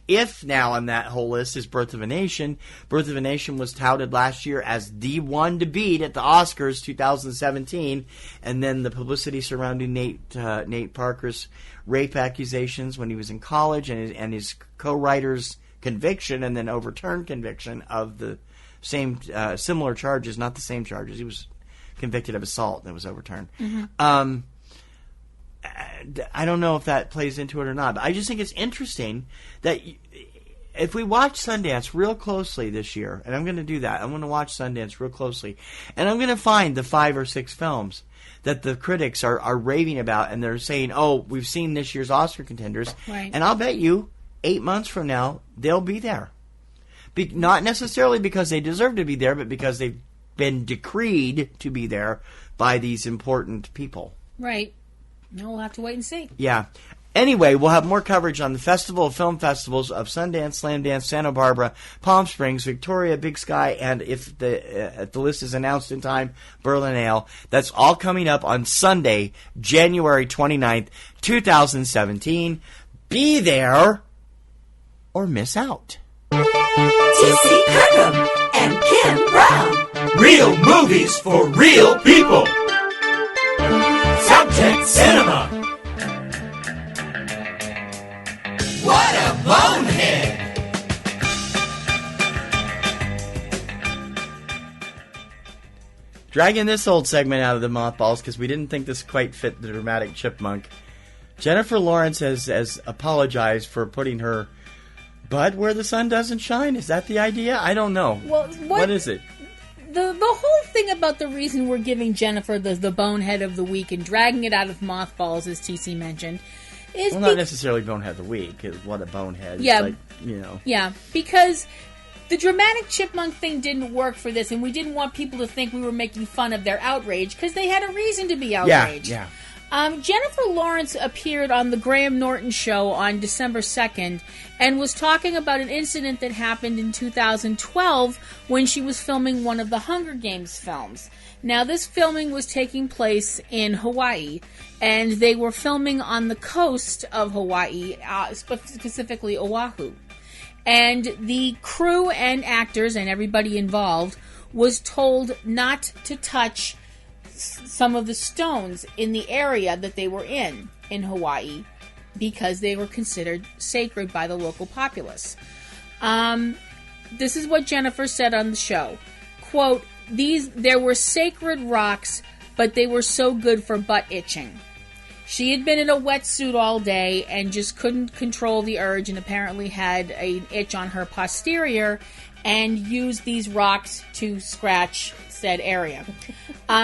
S1: if now on that whole list is Birth of a Nation. Birth of a Nation was touted last year as the one to beat at the Oscars 2017, and then the publicity surrounding Nate Parker's rape accusations when he was in college and his co-writer's conviction and then overturned conviction of the same similar charges, not the same charges. He was convicted of assault and it was overturned. I don't know if that plays into it or not, but I just think it's interesting that if we watch Sundance real closely this year, and I'm going to do that, I'm going to watch Sundance real closely, and I'm going to find the 5 or 6 films that the critics are raving about, and they're saying, oh, we've seen this year's Oscar contenders, and I'll bet you 8 months from now, they'll be there. Not necessarily because they deserve to be there, but because they've been decreed to be there by these important people.
S4: Right. No, we'll have to wait and see.
S1: Yeah. Anyway, we'll have more coverage on the Festival of Film Festivals of Sundance, Slamdance, Santa Barbara, Palm Springs, Victoria, Big Sky, and if the list is announced in time, Berlinale. That's all coming up on Sunday, January 29th, 2017. Be there or miss out.
S11: T.C. Kirkham and Kim Brown.
S2: Real movies for real people. Subject Cinema.
S11: What a bonehead!
S1: Dragging this old segment out of the mothballs because we didn't think this quite fit the dramatic chipmunk. Jennifer Lawrence has apologized for putting her butt where the sun doesn't shine. Is that the idea? I don't know.
S4: Well,
S1: what is it?
S4: The whole thing about the reason we're giving Jennifer the bonehead of the week and dragging it out of mothballs, as TC mentioned, is
S1: not necessarily bonehead of the week. What a bonehead!
S4: Yeah,
S1: it's
S4: Yeah, because the dramatic chipmunk thing didn't work for this, and we didn't want people to think we were making fun of their outrage because they had a reason to be outraged.
S1: Yeah.
S4: Jennifer Lawrence appeared on the Graham Norton show on December 2nd and was talking about an incident that happened in 2012 when she was filming one of the Hunger Games films. Now, this filming was taking place in Hawaii, and they were filming on the coast of Hawaii, specifically Oahu. And the crew and actors and everybody involved was told not to touch some of the stones in the area that they were in Hawaii because they were considered sacred by the local populace. This is what Jennifer said on the show. Quote, there were sacred rocks, but they were so good for butt itching. She had been in a wetsuit all day and just couldn't control the urge and apparently had an itch on her posterior and used these rocks to scratch said area.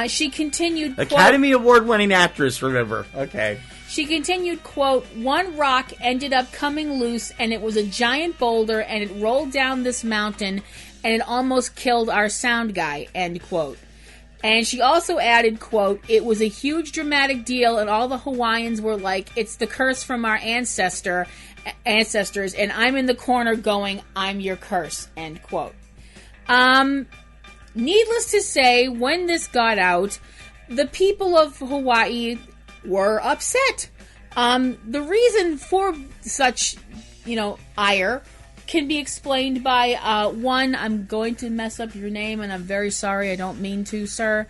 S4: She continued, quote,
S1: Academy Award-winning actress, remember. Okay.
S4: She continued, quote, one rock ended up coming loose and it was a giant boulder and it rolled down this mountain and it almost killed our sound guy, end quote. And she also added, quote, it was a huge dramatic deal and all the Hawaiians were like, it's the curse from our ancestors and I'm in the corner going, I'm your curse, end quote. Needless to say, when this got out, the people of Hawaii were upset. The reason for such, ire can be explained by, one, I'm going to mess up your name, and I'm very sorry, I don't mean to, sir.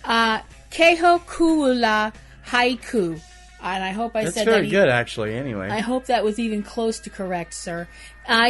S4: Keho Kuula Haiku. And I hope I said that.
S1: That's very good, actually, anyway.
S4: I hope that was even close to correct, sir.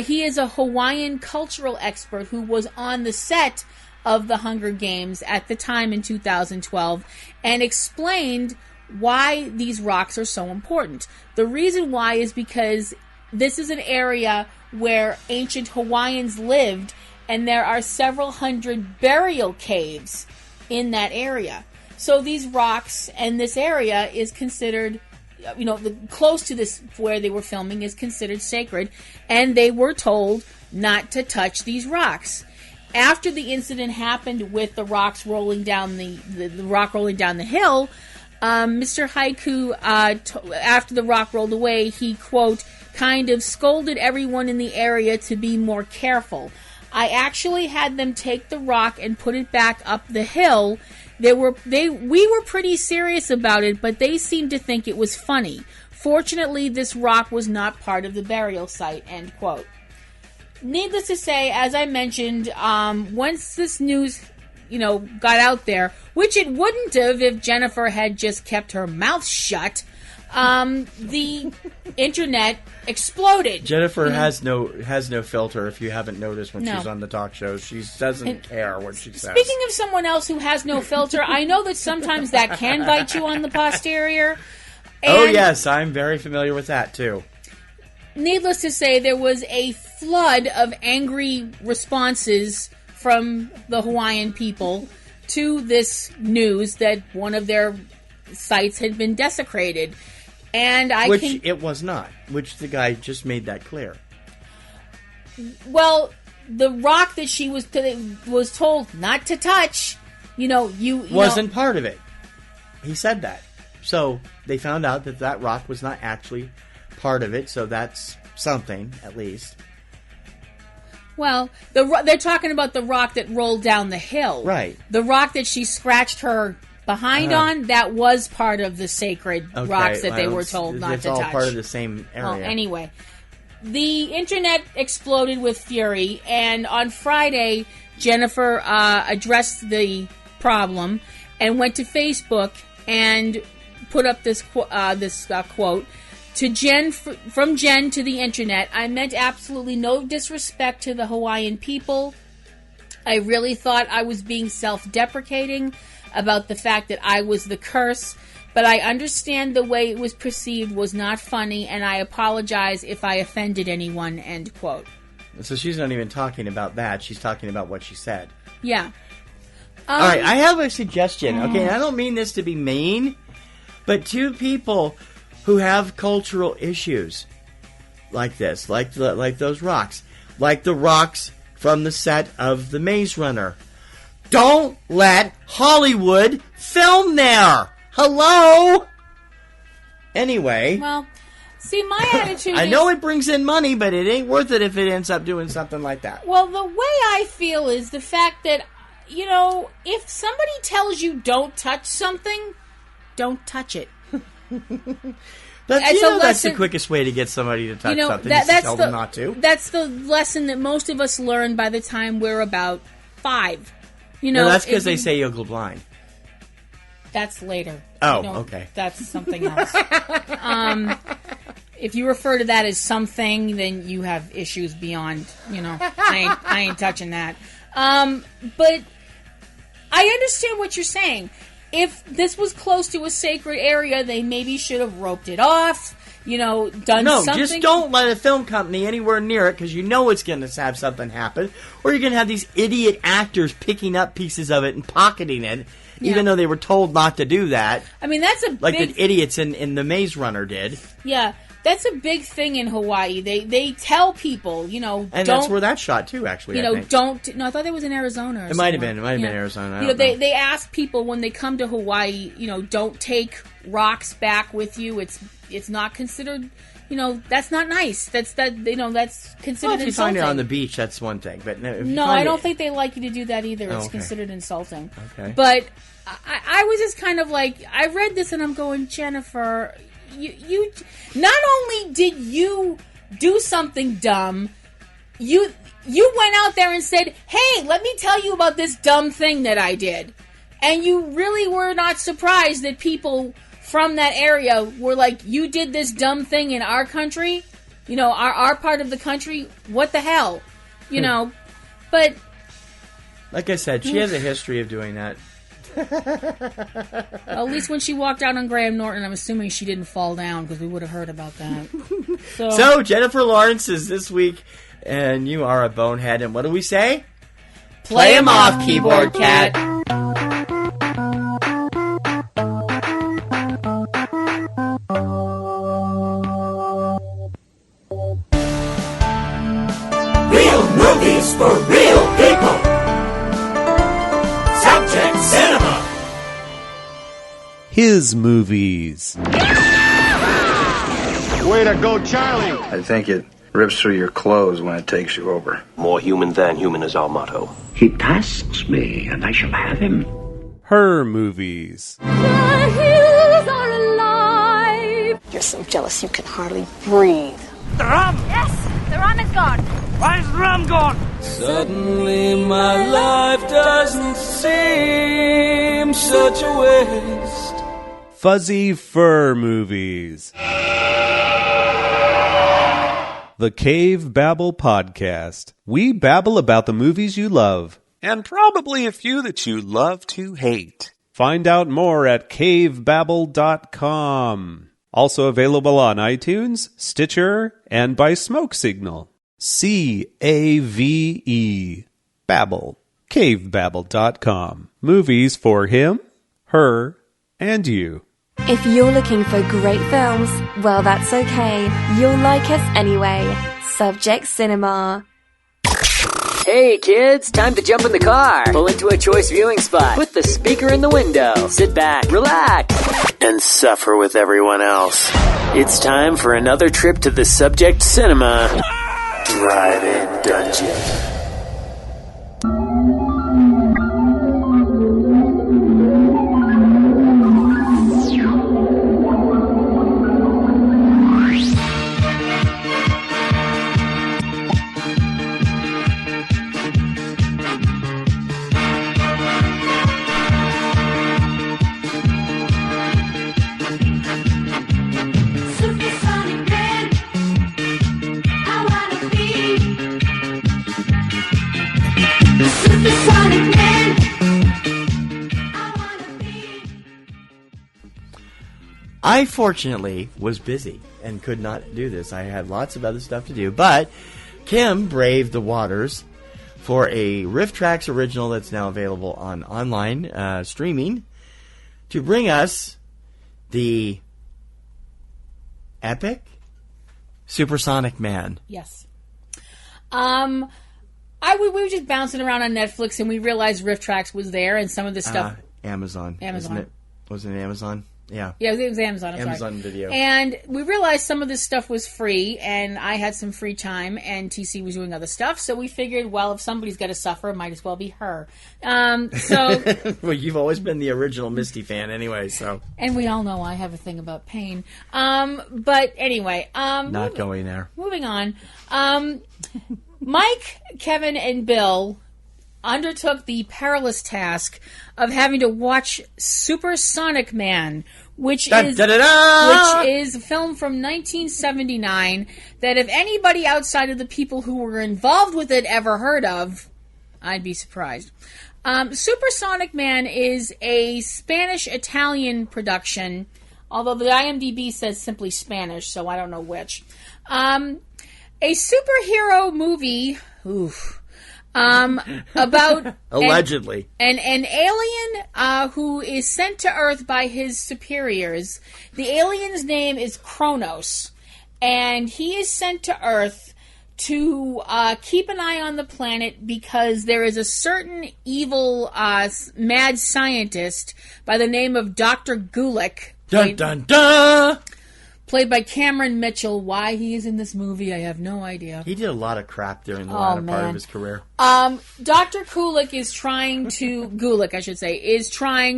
S4: He is a Hawaiian cultural expert who was on the set of the Hunger Games at the time in 2012 and explained why these rocks are so important. The reason why is because this is an area where ancient Hawaiians lived, and there are several hundred burial caves in that area. So these rocks and this area is considered, close to this where they were filming is considered sacred, and they were told not to touch these rocks. After the incident happened with the rocks rolling down the rock rolling down the hill, Mr. Haiku, after the rock rolled away, he, quote, kind of scolded everyone in the area to be more careful. I actually had them take the rock and put it back up the hill. We were pretty serious about it, but they seemed to think it was funny. Fortunately, this rock was not part of the burial site, end quote. Needless to say, as I mentioned, once this news, got out there, which it wouldn't have if Jennifer had just kept her mouth shut, the internet exploded.
S1: Jennifer has no filter. If you haven't noticed when she's on the talk shows, she doesn't care what she says.
S4: Speaking of someone else who has no filter, I know that sometimes that can bite you on the posterior.
S1: Oh yes, I'm very familiar with that too.
S4: Needless to say, there was a flood of angry responses from the Hawaiian people to this news that one of their sites had been desecrated. And
S1: it was not. Which the guy just made that clear.
S4: Well, the rock that she was told not to touch,
S1: wasn't part of it. He said that. So they found out that rock was not actually part of it. So that's something, at least.
S4: Well, they're talking about the rock that rolled down the hill.
S1: Right.
S4: The rock that she scratched her behind on, that was part of the sacred rocks that they were told not to touch.
S1: It's all part of the same area.
S4: Well, anyway, the internet exploded with fury, and on Friday, Jennifer addressed the problem and went to Facebook and put up this quote. To Jen, from Jen to the internet, I meant absolutely no disrespect to the Hawaiian people. I really thought I was being self-deprecating about the fact that I was the curse, but I understand the way it was perceived was not funny, and I apologize if I offended anyone, end quote.
S1: So she's not even talking about that. She's talking about what she said.
S4: Yeah.
S1: All right, I have a suggestion. Okay, I don't mean this to be mean, but two people who have cultural issues like this, like those rocks, like the rocks from the set of The Maze Runner. Don't let Hollywood film there. Hello? Anyway.
S4: Well, see, my attitude
S1: I know it brings in money, but it ain't worth it if it ends up doing something like that.
S4: Well, the way I feel is the fact that, if somebody tells you don't touch something, don't touch it.
S1: That's the quickest way to get somebody to touch something, is to tell them not to.
S4: That's the lesson that most of us learn by the time we're about 5.
S1: No, that's because they say you'll go blind.
S4: That's later.
S1: Oh, okay.
S4: That's something else. If you refer to that as something, then you have issues beyond, I ain't touching that. But I understand what you're saying. If this was close to a sacred area, they maybe should have roped it off, done something.
S1: No, just don't let a film company anywhere near it, because it's going to have something happen. Or you're going to have these idiot actors picking up pieces of it and pocketing it, even though they were told not to do that.
S4: I mean, that's
S1: like the idiots in The Maze Runner did.
S4: Yeah, that's a big thing in Hawaii. They tell people,
S1: and that's where that shot too. Actually,
S4: don't. No, I thought it was in Arizona.
S1: It might have been. It might have been Arizona. I don't know.
S4: They ask people when they come to Hawaii, don't take rocks back with you. It's not considered. That's not nice. That's considered
S1: if you find it on the beach, that's one thing. But
S4: no, I don't think they like you to do that either. It's considered insulting.
S1: Okay.
S4: But I was just kind of like, I read this and I'm going, Jennifer, you not only did you do something dumb, you went out there and said, hey, let me tell you about this dumb thing that I did. And you really were not surprised that people from that area were like, you did this dumb thing in our country? You know, our part of the country? What the hell? You know, but...
S1: Like I said, she has a history of doing that.
S4: At least when she walked out on Graham Norton, I'm assuming she didn't fall down, because we would have heard about that.
S1: So, Jennifer Lawrence is this week, and you are a bonehead, and what do we say?
S4: Play him off, keyboard cat.
S11: Real movies for real people. Subject Cinema.
S12: His movies.
S13: Way to go, Charlie.
S14: I think it rips through your clothes when it takes you over.
S15: More human than human is our motto.
S16: He tasks me, and I shall have him.
S12: Her movies.
S17: The hills are alive. You're so jealous you can hardly breathe.
S18: The rum!
S17: Yes, the rum is gone.
S18: Why is the rum gone?
S19: Suddenly my life doesn't seem such a waste.
S12: Fuzzy Fur Movies. The Cavebabble Podcast. We babble about the movies you love.
S20: And probably a few that you love to hate.
S12: Find out more at cavebabble.com. Also available on iTunes, Stitcher, and by Smoke Signal. C-A-V-E. Babble. Cavebabble.com. Movies for him, her, and you.
S7: If you're looking for great films, well, that's okay. You'll like us anyway. Subject Cinema.
S21: Hey kids, time to jump in the car. Pull into a choice viewing spot. Put the speaker in the window. Sit back, relax,
S22: and suffer with everyone else. It's time for another trip to the Subject Cinema Drive-In Dungeon.
S1: I fortunately was busy and could not do this. I had lots of other stuff to do, but Kim braved the waters for a Riff Tracks original that's now available on online streaming to bring us the epic Supersonic Man.
S4: Yes. We were just bouncing around on Netflix and we realized Riff Tracks was there and some of this stuff.
S1: Amazon.
S4: Amazon.
S1: Wasn't it Amazon? Yeah.
S4: Yeah, it was Amazon.
S1: Amazon Video.
S4: And we realized some of this stuff was free, and I had some free time, and TC was doing other stuff, so we figured, well, if somebody's got to suffer, it might as well be her.
S1: Well, you've always been the original Misty fan anyway, so.
S4: And we all know I have a thing about pain. But anyway.
S1: Not going there.
S4: Moving on. Mike, Kevin, and Bill undertook the perilous task of having to watch Supersonic Man, which is a film from 1979 that if anybody outside of the people who were involved with it ever heard of, I'd be surprised. Supersonic Man is a Spanish-Italian production, although the IMDb says simply Spanish, so I don't know which. A superhero movie... about
S1: allegedly
S4: an alien who is sent to Earth by his superiors. The alien's name is Kronos, and he is sent to Earth to keep an eye on the planet because there is a certain evil mad scientist by the name of Dr. Gulick.
S1: Dun dun dun!
S4: played by Cameron Mitchell. Why he is in this movie, I have no idea.
S1: He did a lot of crap during the latter part of his career.
S4: Dr. Gulick is trying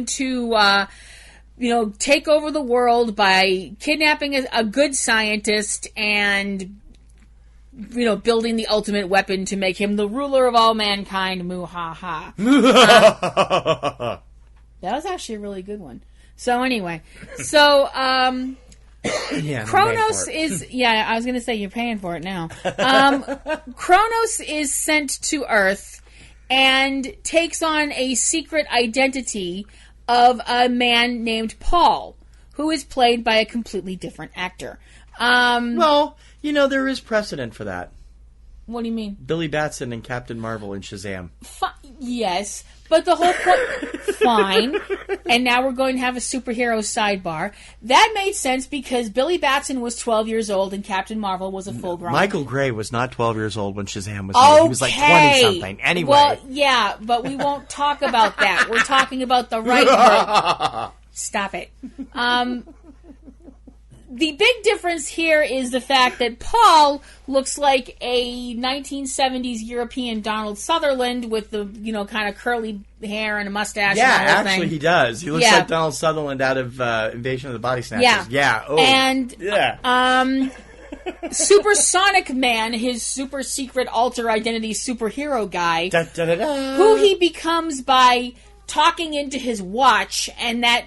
S4: to take over the world by kidnapping a good scientist and, building the ultimate weapon to make him the ruler of all mankind. Moo-ha-ha. That was actually a really good one. So anyway, Kronos is... Yeah, I was going to say you're paying for it now. Kronos is sent to Earth and takes on a secret identity of a man named Paul, who is played by a completely different actor.
S1: There is precedent for that.
S4: What do you mean?
S1: Billy Batson and Captain Marvel and Shazam.
S4: Yes, but the whole point... Fine. And now we're going to have a superhero sidebar. That made sense because Billy Batson was 12 years old and Captain Marvel was a full-grown...
S1: Michael Gray was not 12 years old when Shazam was made. He was like 20-something. Anyway.
S4: Well, yeah, but we won't talk about that. We're talking about the right... Stop it. The big difference here is the fact that Paul looks like a 1970s European Donald Sutherland with the, kind of curly hair and a mustache.
S1: Yeah,
S4: and the whole
S1: actually
S4: thing.
S1: He does. He looks like Donald Sutherland out of Invasion of the Body Snatchers. Yeah. Oh.
S4: And, Supersonic Man, his super secret alter identity superhero guy, who he becomes by talking into his watch, and that,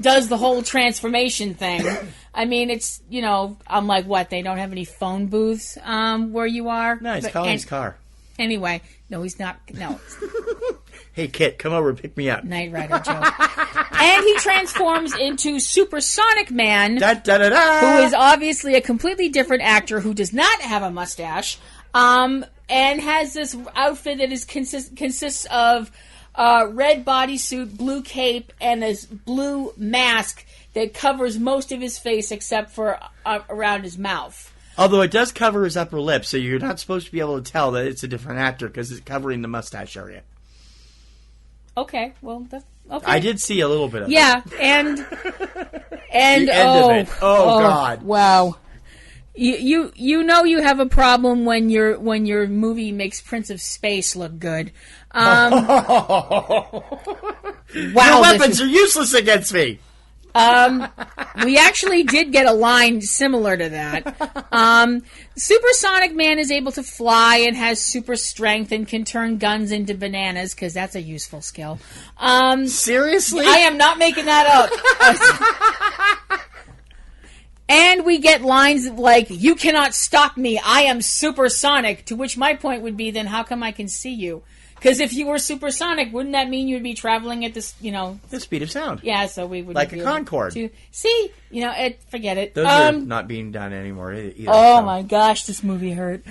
S4: does the whole transformation thing. I mean, it's, I'm like, what, they don't have any phone booths where you are?
S1: No, he's calling his car.
S4: Anyway, no, he's not. No.
S1: Hey, Kit, come over and pick me up.
S4: Knight Rider joke. And he transforms into Supersonic Man, who is obviously a completely different actor who does not have a mustache, and has this outfit that consists of red bodysuit, blue cape, and this blue mask that covers most of his face except for around his mouth.
S1: Although it does cover his upper lip, so you're not supposed to be able to tell that it's a different actor because it's covering the mustache area.
S4: Okay, well, that's okay.
S1: I did see a little bit of it.
S4: Yeah, and
S1: the end of it. Oh, God.
S4: Wow. You know you have a problem when your movie makes Prince of Space look good. Wow,
S1: your weapons are useless against me.
S4: We actually did get a line similar to that. Supersonic Man is able to fly and has super strength and can turn guns into bananas because that's a useful skill.
S1: Seriously?
S4: I am not making that up. And we get lines like, "You cannot stop me, I am supersonic," to which my point would be, then how come I can see you? Because if you were supersonic, wouldn't that mean you'd be traveling at this,
S1: the speed of sound?
S4: Yeah, so we would
S1: like a Concorde.
S4: See, forget it.
S1: Those are not being done anymore either.
S4: Oh my gosh, this movie hurt.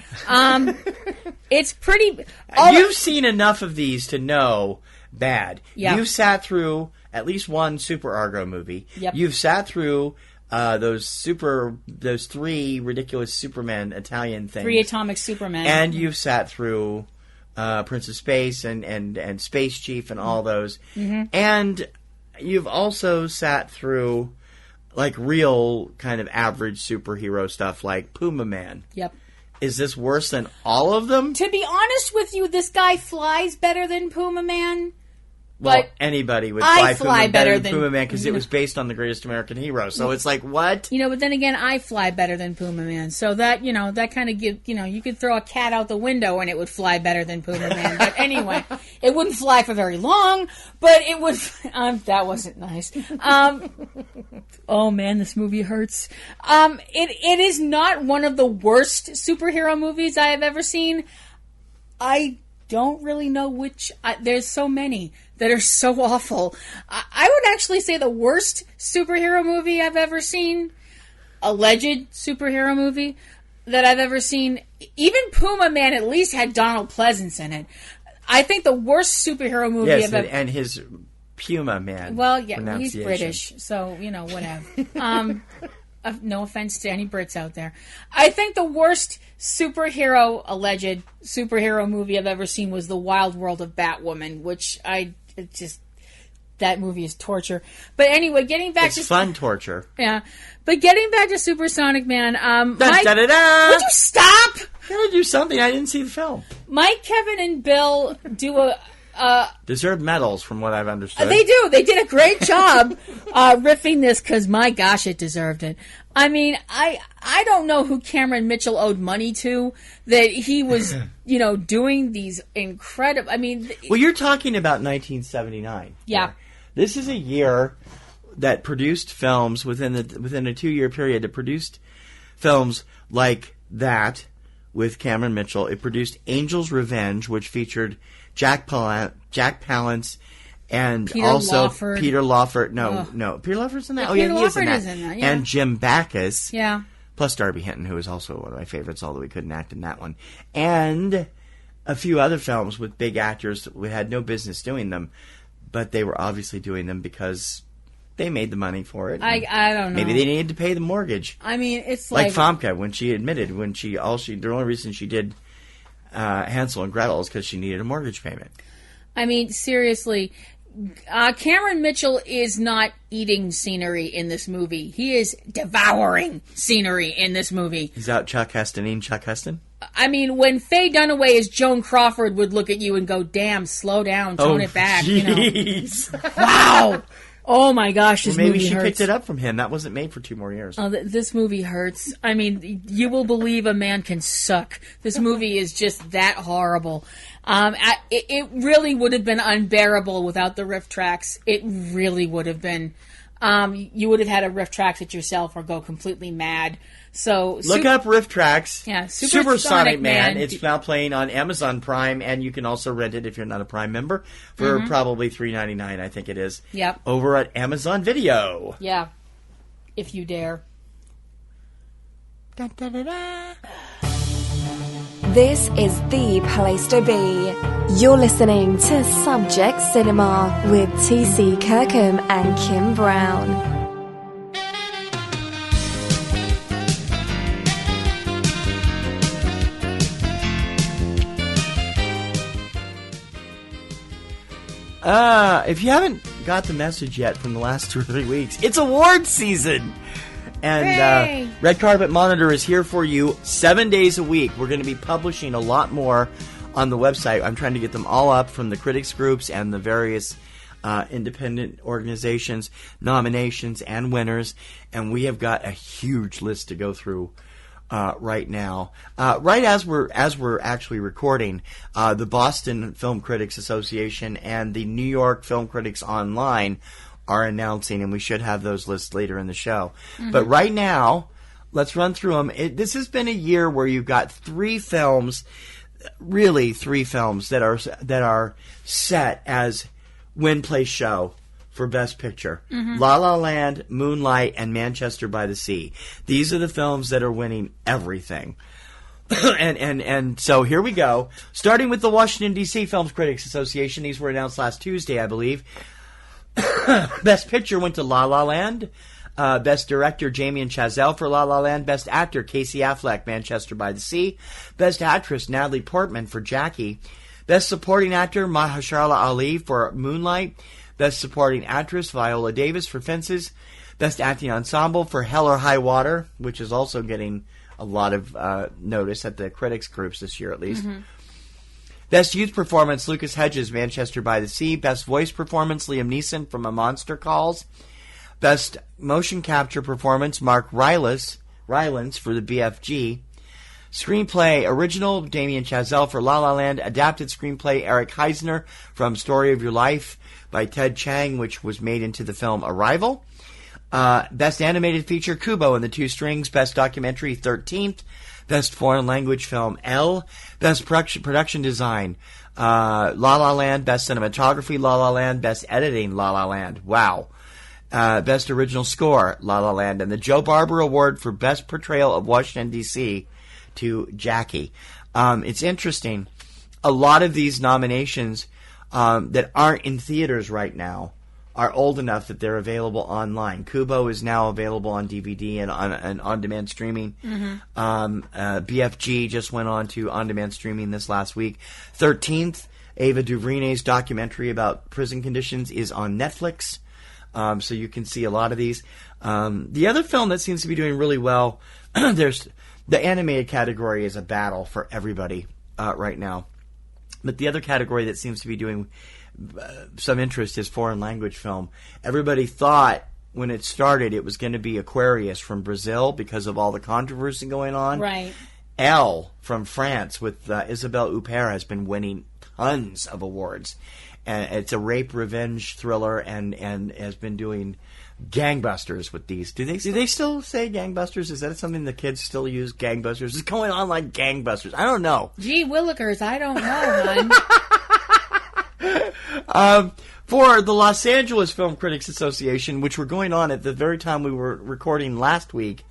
S4: It's pretty...
S1: You've seen enough of these to know bad.
S4: Yeah.
S1: You've sat through at least one Super Argo movie.
S4: Yep.
S1: You've sat through... those three ridiculous Superman Italian things.
S4: 3 Atomic Supermen.
S1: And you've sat through Prince of Space and Space Chief and all those.
S4: Mm-hmm.
S1: And you've also sat through like real kind of average superhero stuff like Puma Man.
S4: Yep.
S1: Is this worse than all of them?
S4: To be honest with you, this guy flies better than Puma Man.
S1: Well, anybody would fly better than Puma Man because it was based on the Greatest American Hero. So it's like, what?
S4: But then again, I fly better than Puma Man. So that, that kind of gives, you could throw a cat out the window and it would fly better than Puma Man. But anyway, it wouldn't fly for very long, but it would, that wasn't nice. Oh man, this movie hurts. It is not one of the worst superhero movies I have ever seen. I don't really know which. There's so many that are so awful. I would actually say the worst superhero movie I've ever seen, alleged superhero movie that I've ever seen, even Puma Man at least had Donald Pleasance in it. I think the worst superhero movie I've ever...
S1: and his Puma Man.
S4: Well, yeah, he's British, so, whatever. No offense to any Brits out there. I think the worst alleged superhero movie I've ever seen was The Wild World of Batwoman, which that movie is torture. But anyway, getting back
S1: to fun torture.
S4: Yeah, but getting back to Supersonic Man.
S1: Mike,
S4: would you stop?
S1: I'm gonna do something. I didn't see the film.
S4: Mike, Kevin, and Bill do
S1: deserve medals from what I've understood.
S4: They do. They did a great job riffing this because, my gosh, it deserved it. I mean, I don't know who Cameron Mitchell owed money to that he was, doing these incredible. I mean,
S1: well, you're talking about 1979.
S4: Yeah,
S1: this is a year that produced films within a 2-year period. That produced films like that with Cameron Mitchell. It produced Angel's Revenge, which featured Jack Palance. And
S4: Peter
S1: also
S4: Lawford.
S1: Peter Lawford. No. Peter Lawford's in that.
S4: No,
S1: he
S4: Lawford
S1: is in that.
S4: Yeah.
S1: And Jim Backus.
S4: Yeah.
S1: Plus Darby Hinton, who is also one of my favorites, although he couldn't act in that one. And a few other films with big actors. We had no business doing them, but they were obviously doing them because they made the money for it.
S4: I don't know.
S1: Maybe they needed to pay the mortgage.
S4: I mean, it's
S1: like Famke, when she admitted the only reason she did Hansel and Gretel is because she needed a mortgage payment.
S4: I mean, seriously, Cameron Mitchell is not eating scenery in this movie. He is devouring scenery in this movie.
S1: Is that Chuck Heston? Chuck Heston?
S4: I mean, when Faye Dunaway as Joan Crawford would look at you and go, "Damn, slow down, tone it back."
S1: Jeez.
S4: Wow. Oh my gosh, this movie hurts.
S1: Maybe she picked it up from him. That wasn't made for 2 more years.
S4: Oh, this movie hurts. I mean, you will believe a man can suck. This movie is just that horrible. It really would have been unbearable without the riff tracks. It really would have been. You would have had to riff tracks it yourself or go completely mad. So
S1: look up riff tracks.
S4: Yeah,
S1: Supersonic Man. It's now playing on Amazon Prime, and you can also rent it if you're not a Prime member for probably $3.99. I think it is.
S4: Yep.
S1: Over at Amazon Video.
S4: Yeah, if you dare.
S1: Da, da, da, da.
S7: This is the place to be. You're listening to Subject Cinema with Thsi Kirkham and Kim Brown.
S1: If you haven't got the message yet from the last 2 or 3 weeks, it's awards season. And Red Carpet Monitor is here for you 7 days a week. We're going to be publishing a lot more on the website. I'm trying to get them all up from the critics groups and the various independent organizations, nominations, and winners. And we have got a huge list to go through right now. Right as we're actually recording, the Boston Film Critics Association and the New York Film Critics Online are announcing, and we should have those lists later in the show. Mm-hmm. But right now, let's run through them. This has been a year where you've got 3 films, really 3 films that are set as win, play, show for Best Picture. Mm-hmm. La La Land, Moonlight, and Manchester by the Sea. These are the films that are winning everything. and so here we go. Starting with the Washington, D.C. Film Critics Association. These were announced last Tuesday, I believe. Best Picture went to La La Land. Best Director, Damien Chazelle for La La Land. Best Actor, Casey Affleck, Manchester by the Sea. Best Actress, Natalie Portman for Jackie. Best Supporting Actor, Mahershala Ali for Moonlight. Best Supporting Actress, Viola Davis for Fences. Best Acting Ensemble for Hell or High Water, which is also getting a lot of notice at the critics groups this year, at least. Mm-hmm. Best Youth Performance, Lucas Hedges, Manchester by the Sea. Best Voice Performance, Liam Neeson from A Monster Calls. Best Motion Capture Performance, Mark Rylance for the BFG. Screenplay, Original, Damien Chazelle for La La Land. Adapted Screenplay, Eric Heisner from Story of Your Life by Ted Chiang, which was made into the film Arrival. Best Animated Feature, Kubo and the Two Strings. Best Documentary, 13th. Best Foreign Language Film, Elle. Best Production Design, La La Land. Best Cinematography, La La Land. Best Editing, La La Land. Wow. Best Original Score, La La Land. And the Joe Barber Award for Best Portrayal of Washington, D.C. to Jackie. It's interesting. A lot of these nominations that aren't in theaters right now are old enough that they're available online. Kubo is now available on DVD and on-demand streaming. Mm-hmm. BFG just went on to on-demand streaming this last week. 13th Ava DuVernay's documentary about prison conditions is on Netflix, so you can see a lot of these. The other film that seems to be doing really well, there's the animated category is a battle for everybody right now. But the other category that seems to be doing some interest is foreign language film. Everybody thought when it started it was going to be Aquarius from Brazil because of all the controversy going on.
S4: Right.
S1: Elle from France with Isabelle Huppert has been winning tons of awards. And it's a rape revenge thriller and has been doing gangbusters with these. Do they still say gangbusters? Is that something the kids still use, gangbusters? It's going on like gangbusters. I don't know.
S4: Gee willikers, I don't know, hon.
S1: For the Los Angeles Film Critics Association, which were going on at the very time we were recording last week,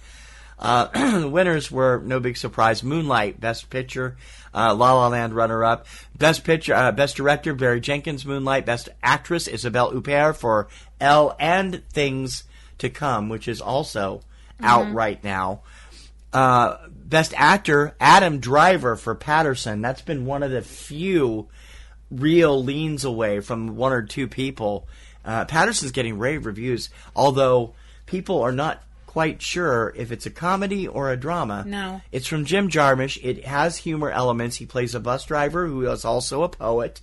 S1: the winners were, no big surprise, Moonlight, Best Picture, La La Land runner-up, Best Picture, Best Director, Barry Jenkins, Moonlight, Best Actress, Isabelle Huppert for Elle and Things to Come, which is also out right now. Best Actor, Adam Driver for Patterson. That's been one of the few real leans away from one or two people. Patterson's getting rave reviews, although people are not quite sure if it's a comedy or a drama.
S4: No.
S1: It's from Jim Jarmusch. It has humor elements. He plays a bus driver who is also a poet,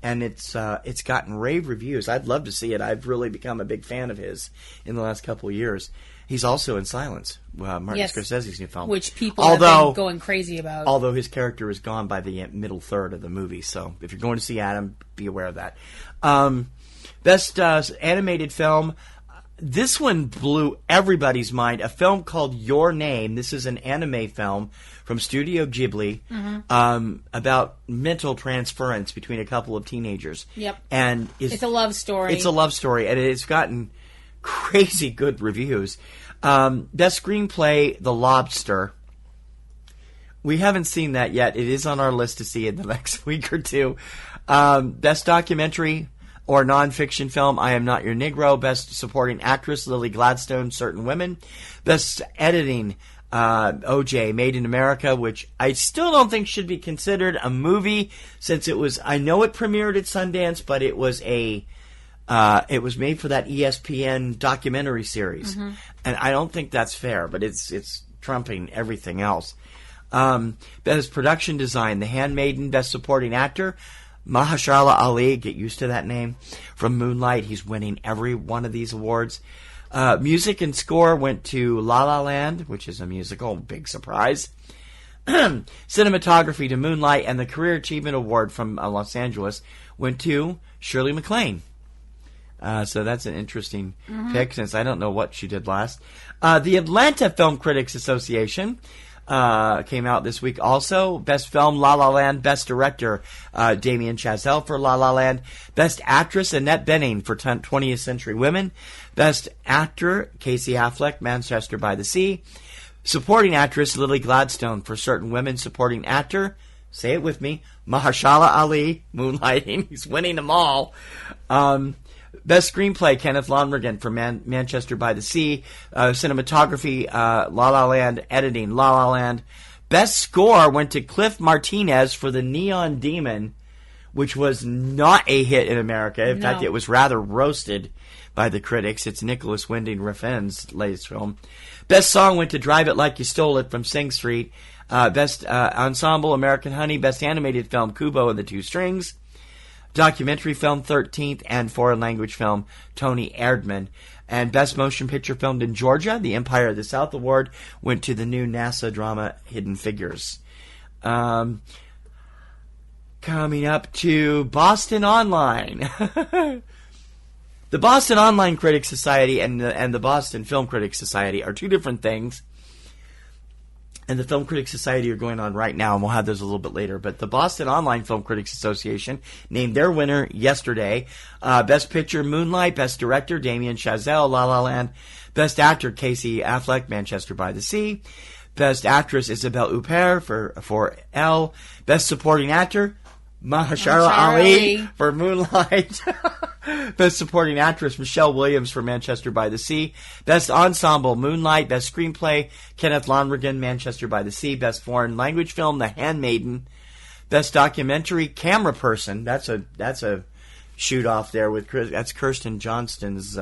S1: and it's gotten rave reviews. I'd love to see it. I've really become a big fan of his in the last couple of years. He's also in Silence, Martin Scorsese's new film,
S4: which people have been going crazy about.
S1: Although his character is gone by the middle third of the movie, so if you're going to see Adam, be aware of that. Best animated film. This one blew everybody's mind. A film called Your Name. This is an anime film from Studio Ghibli about mental transference between a couple of teenagers.
S4: Yep.
S1: And
S4: it's a love story.
S1: It's a love story, and it's gotten crazy good reviews. Best Screenplay, The Lobster. We haven't seen that yet. It is on our list to see in the next week or two. Best Documentary or nonfiction film, I Am Not Your Negro. Best Supporting Actress, Lily Gladstone, Certain Women. Best Editing, OJ, Made in America, which I still don't think should be considered a movie since it was, I know it premiered at Sundance, but it was it was made for that ESPN documentary series. And I don't think that's fair, but it's trumping everything else. Best Production Design, The Handmaiden. Best Supporting Actor, Mahershala Ali, get used to that name, from Moonlight. He's winning every one of these awards. Music and score went to La La Land, which is a musical, big surprise. Cinematography to Moonlight, and the Career Achievement Award from Los Angeles went to Shirley MacLaine. So that's an interesting pick, since I don't know what she did last. The Atlanta Film Critics Association came out this week also. Best Film, La La Land. Best Director, Damien Chazelle for La La Land. Best Actress, Annette Bening for 20th Century Women. Best Actor, Casey Affleck, Manchester by the Sea. Supporting Actress, Lily Gladstone for Certain Women. Supporting Actor, say it with me, Mahershala Ali, Moonlighting. He's winning them all. Best Screenplay, Kenneth Lonergan for Manchester by the Sea. Cinematography, La La Land. Editing, La La Land. Best Score went to Cliff Martinez for The Neon Demon, which was not a hit in America. In fact, it was rather roasted by the critics. It's Nicholas Winding Refn's latest film. Best Song went to Drive It Like You Stole It from Sing Street. Best Ensemble, American Honey. Best Animated Film, Kubo and the Two Strings. Documentary Film, 13th, and Foreign Language Film, Tony Erdmann. And Best Motion Picture Filmed in Georgia, the Empire of the South Award went to the new NASA drama Hidden Figures. Coming up to Boston Online. The Boston Online Critics Society and the Boston Film Critics Society are two different things. And the Film Critics Society are going on right now, and we'll have those a little bit later. But the Boston Online Film Critics Association named their winner yesterday. Best Picture, Moonlight. Best Director, Damien Chazelle, La La Land. Best Actor, Casey Affleck, Manchester by the Sea. Best Actress, Isabelle Huppert for Elle. Best Supporting Actor, Mahershala Ali for Moonlight. Best Supporting Actress, Michelle Williams for Manchester by the Sea. Best Ensemble, Moonlight. Best Screenplay, Kenneth Lonergan, Manchester by the Sea. Best Foreign Language Film, The Handmaiden. Best Documentary Camera Person. That's a shoot off there that's Kirsten Johnston's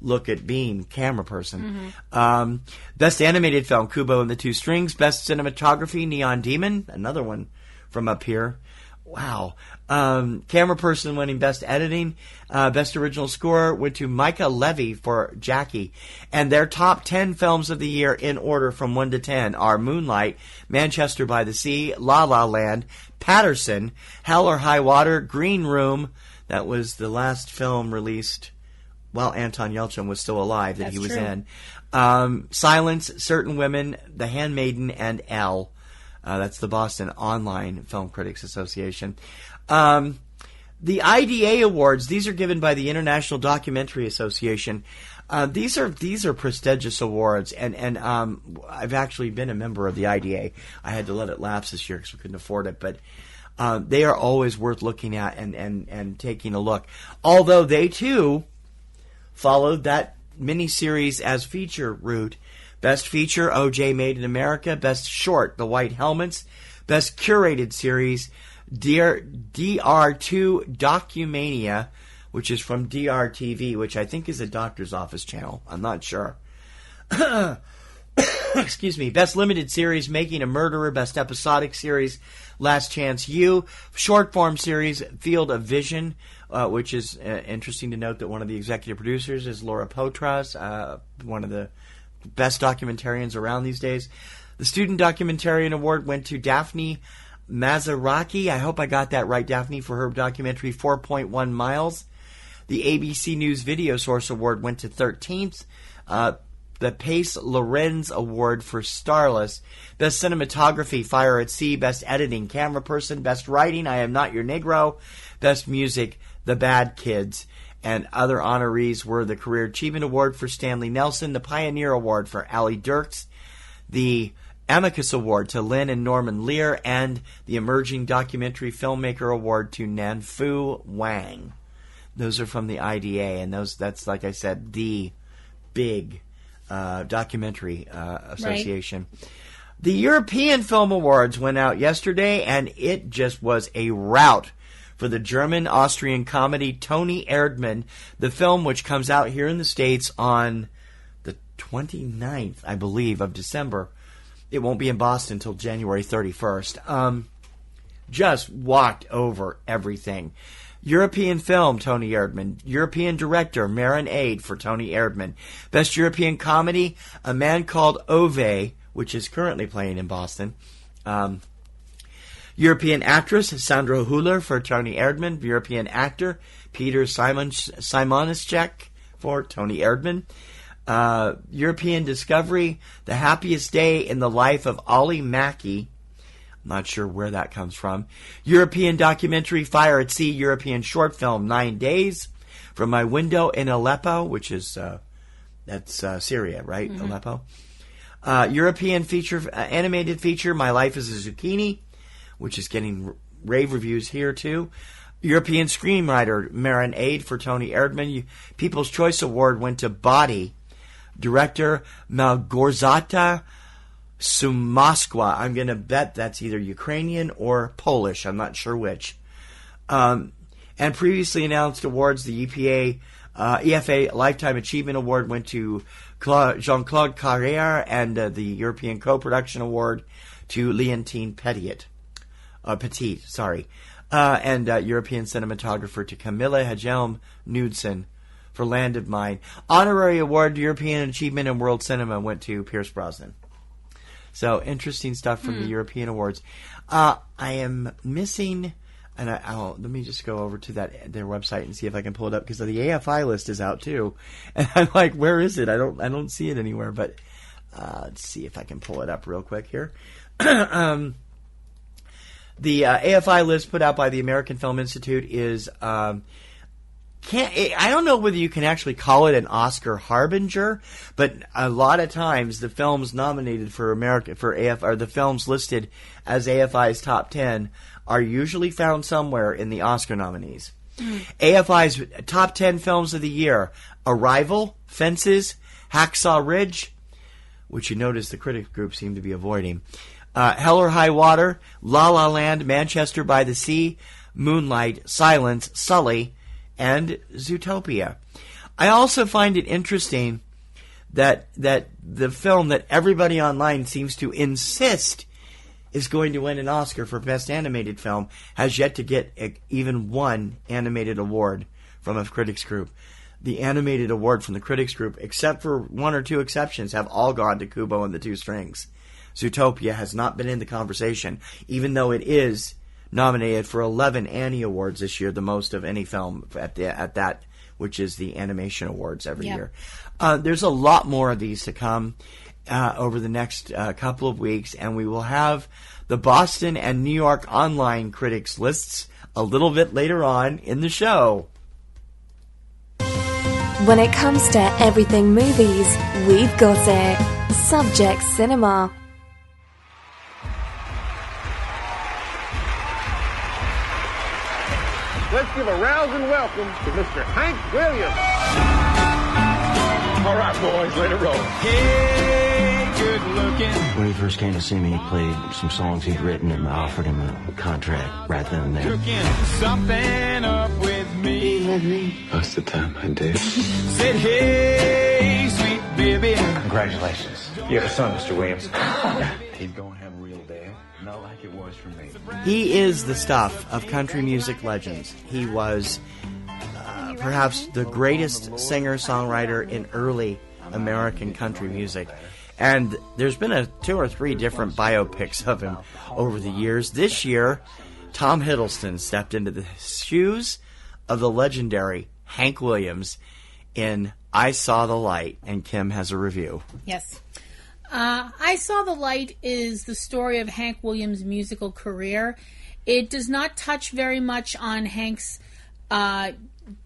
S1: look at Beam, Camera Person. Mm-hmm. Best Animated Film, Kubo and the Two Strings. Best Cinematography, Neon Demon, another one from up here. Wow. Camera Person winning Best Editing. Best Original Score went to Micah Levy for Jackie. And their top 10 films of the year in order from 1 to 10 are Moonlight, Manchester by the Sea, La La Land, Patterson, Hell or High Water, Green Room. That was the last film released while Anton Yelchin was still alive that he was in. Silence, Certain Women, The Handmaiden, and Elle. That's the Boston Online Film Critics Association. The IDA Awards, these are given by the International Documentary Association. These are prestigious awards, and I've actually been a member of the IDA. I had to let it lapse this year because we couldn't afford it, but they are always worth looking at and taking a look. Although they, too, followed that miniseries as feature route. Best Feature, OJ Made in America. Best Short, The White Helmets. Best Curated Series, DR2 Documania, which is from DRTV, which I think is a doctor's office channel. I'm not sure. Excuse me. Best Limited Series, Making a Murderer. Best Episodic Series, Last Chance U. Short Form Series, Field of Vision, which is interesting to note that one of the executive producers is Laura Potras, one of the best documentarians around these days. The Student Documentarian Award went to Daphne Mazaraki. I hope I got that right, Daphne, for her documentary 4.1 Miles. The ABC News Video Source Award went to 13th. The Pace Lorenz Award for Starless. Best Cinematography, Fire at Sea. Best Editing, Camera Person. Best Writing, I Am Not Your Negro. Best Music, The Bad Kids. And other honorees were the Career Achievement Award for Stanley Nelson, the Pioneer Award for Allie Dirks, the Amicus Award to Lynn and Norman Lear, and the Emerging Documentary Filmmaker Award to Nanfu Wang. Those are from the IDA, and that's, like I said, the big documentary association. Right. The European Film Awards went out yesterday, and it just was a rout for the German-Austrian comedy Toni Erdmann, the film which comes out here in the States on the 29th, I believe, of December. It won't be in Boston until January 31st. Just walked over everything. European film, Toni Erdmann. European director, Maren Ade for Toni Erdmann. Best European comedy, A Man Called Ove, which is currently playing in Boston. European actress, Sandra Hüller for Toni Erdmann. European actor, Peter Simonisek for Toni Erdmann. European discovery, The Happiest Day in the Life of Ollie Mackey. I'm not sure where that comes from. European documentary, Fire at Sea. European short film, 9 Days. From My Window in Aleppo, which is, that's Syria, right? Mm-hmm. Aleppo. European feature, animated feature, My Life as a Zucchini, which is getting rave reviews here, too. European screenwriter, Maren Ade for Toni Erdmann. People's Choice Award went to Body. Director, Małgorzata Sumoskwa. I'm going to bet that's either Ukrainian or Polish. I'm not sure which. And previously announced awards, the EFA Lifetime Achievement Award went to Jean-Claude Carrère, and the European Co-Production Award to Leontine Petit. And European cinematographer to Camilla Helm Knudsen for Land of Mine. Honorary award, European Achievement in World Cinema, went to Pierce Brosnan. So, interesting stuff from the European awards. I am missing, and let me just go over to their website and see if I can pull it up, because the AFI list is out too. And I'm like, where is it? I don't see it anywhere, but let's see if I can pull it up real quick here. The AFI list put out by the American Film Institute is, I don't know whether you can actually call it an Oscar harbinger, but a lot of times the films nominated for AFI, or the films listed as AFI's top 10, are usually found somewhere in the Oscar nominees. AFI's top 10 films of the year: Arrival, Fences, Hacksaw Ridge, which you notice the critic group seem to be avoiding, Hell or High Water, La La Land, Manchester by the Sea, Moonlight, Silence, Sully, and Zootopia. I also find it interesting that the film that everybody online seems to insist is going to win an Oscar for Best Animated Film has yet to get even one animated award from a critics group. The animated award from the critics group, except for one or two exceptions, have all gone to Kubo and the Two Strings. Zootopia has not been in the conversation, even though it is nominated for 11 Annie Awards this year, the most of any film at that, which is the Animation Awards every year. There's a lot more of these to come over the next couple of weeks, and we will have the Boston and New York online critics lists a little bit later on in the show.
S7: When it comes to everything movies, we've got it. Subject Cinema.
S3: Let's give a rousing welcome to Mr. Hank Williams. All right, boys, let it roll.
S13: Hey, good looking.
S23: When he first came to see me, he played some songs he'd written, and I offered him a contract right then and there.
S13: Cooking something up with me.
S23: Most of the time I did.
S13: Said, hey, sweet baby.
S14: Congratulations. You have a son, Mr. Williams. He's going to have a real day, not like it was for me.
S1: He is the stuff of country music legends. He was perhaps the greatest singer-songwriter in early American country music. And there's been 2 or 3 different biopics of him over the years. This year, Tom Hiddleston stepped into the shoes of the legendary Hank Williams in I Saw the Light, and Kim has a review.
S4: Yes. I Saw the Light is the story of Hank Williams' musical career. It does not touch very much on Hank's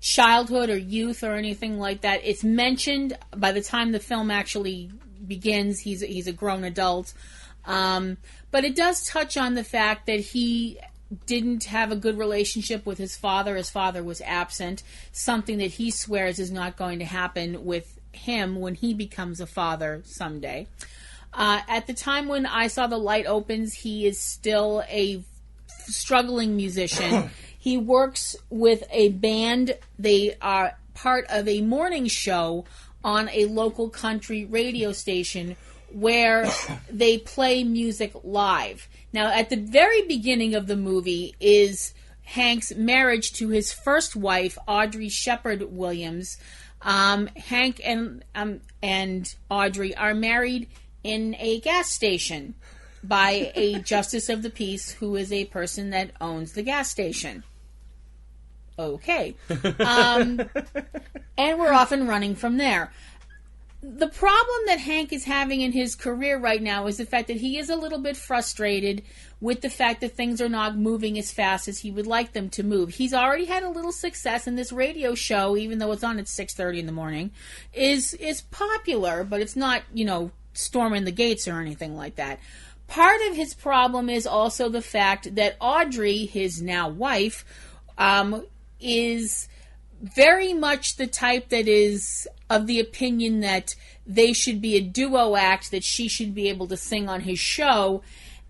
S4: childhood or youth or anything like that. It's mentioned by the time the film actually begins. He's a grown adult. But it does touch on the fact that he didn't have a good relationship with his father. His father was absent, something that he swears is not going to happen with him when he becomes a father someday. At the time when I Saw the Light opens, he is still a struggling musician. He works with a band. They are part of a morning show on a local country radio station where they play music live. Now, at the very beginning of the movie is Hank's marriage to his first wife, Audrey Shepard Williams. Hank and Audrey are married in a gas station by a justice of the peace who is a person that owns the gas station. Okay. And we're off and running from there. The problem that Hank is having in his career right now is the fact that he is a little bit frustrated with the fact that things are not moving as fast as he would like them to move. He's already had a little success in this radio show, even though it's on at 6:30 in the morning, is popular, but it's not, storming the gates or anything like that. Part of his problem is also the fact that Audrey, his now wife, is very much the type that is of the opinion that they should be a duo act, that she should be able to sing on his show,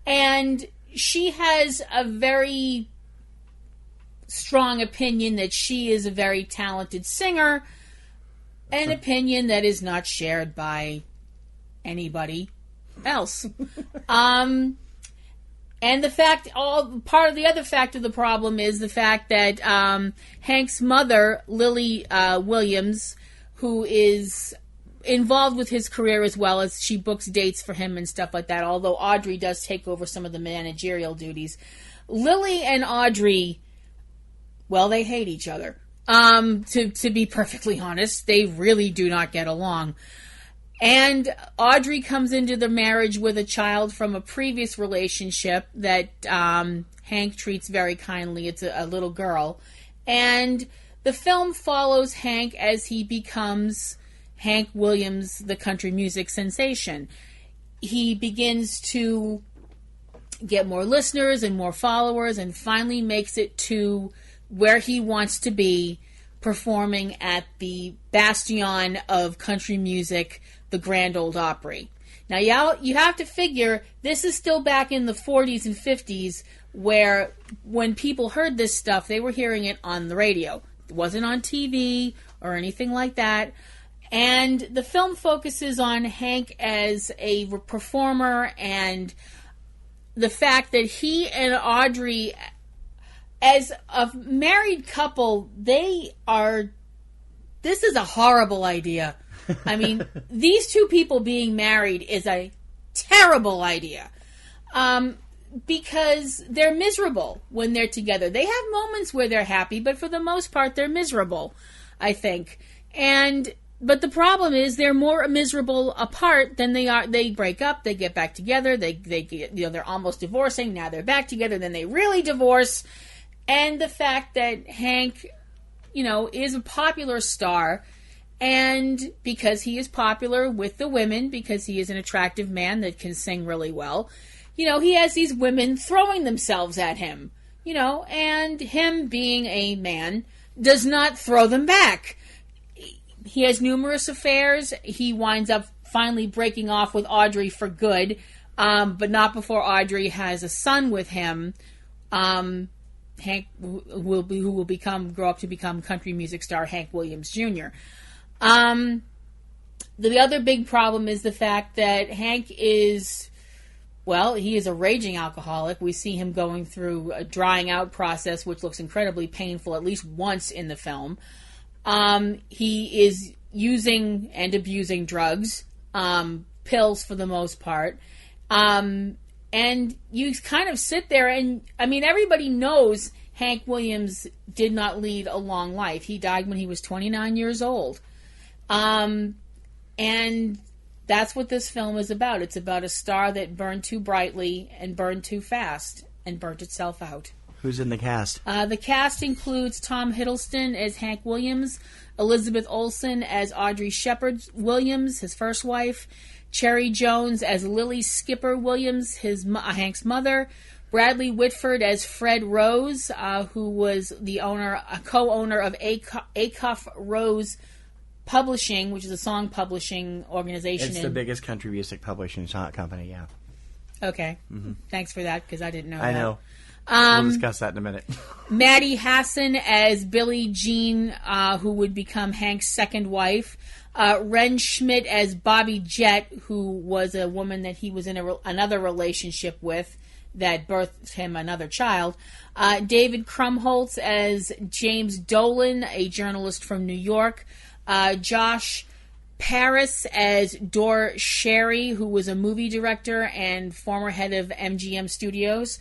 S4: and she has a very strong opinion that she is a very talented singer, an opinion that is not shared by anybody else. And the part of the other fact of the problem is the fact that Hank's mother, Lily Williams, who is involved with his career as well as she books dates for him and stuff like that, although Audrey does take over some of the managerial duties. Lily and Audrey, well, they hate each other. To be perfectly honest, they really do not get along. And Audrey comes into the marriage with a child from a previous relationship that Hank treats very kindly. It's a little girl. And the film follows Hank as he becomes Hank Williams, the country music sensation. He begins to get more listeners and more followers and finally makes it to where he wants to be, performing at the bastion of country music, the Grand Ole Opry. Now, you have to figure this is still back in the 40s and 50s where when people heard this stuff, they were hearing it on the radio. It wasn't on TV or anything like that. And the film focuses on Hank as a performer and the fact that he and Audrey, as a married couple, this is a horrible idea. I mean, these two people being married is a terrible idea. Because they're miserable when they're together. They have moments where they're happy, but for the most part, they're miserable, I think. But the problem is they're more miserable apart than they are. They break up, they get back together, they get, they're almost divorcing, now they're back together, then they really divorce. And the fact that Hank, is a popular star, and because he is popular with the women, because he is an attractive man that can sing really well, he has these women throwing themselves at him, and him being a man does not throw them back. He has numerous affairs. He winds up finally breaking off with Audrey for good, but not before Audrey has a son with him, Hank, who will grow up to become country music star Hank Williams Jr. The other big problem is the fact that Hank is... Well, he is a raging alcoholic. We see him going through a drying out process, which looks incredibly painful at least once in the film. He is using and abusing drugs, pills for the most part. And you kind of sit there and, everybody knows Hank Williams did not lead a long life. He died when he was 29 years old. And that's what this film is about. It's about a star that burned too brightly and burned too fast and burnt itself out.
S1: Who's in the cast?
S4: The cast includes Tom Hiddleston as Hank Williams, Elizabeth Olsen as Audrey Shepard Williams, his first wife, Cherry Jones as Lily Skipper Williams, Hank's mother, Bradley Whitford as Fred Rose, who was the co-owner of Acuff Rose Publishing, which is a song publishing organization.
S1: It's the biggest country music publishing company, yeah.
S4: Okay. Mm-hmm. Thanks for that, because I didn't know that.
S1: I know. We'll discuss that in a minute.
S4: Maddie Hassan as Billie Jean, who would become Hank's second wife. Ren Schmidt as Bobby Jett, who was a woman that he was in another relationship with that birthed him another child. David Krumholtz as James Dolan, a journalist from New York. Josh Paris as Dor Sherry, who was a movie director and former head of MGM Studios.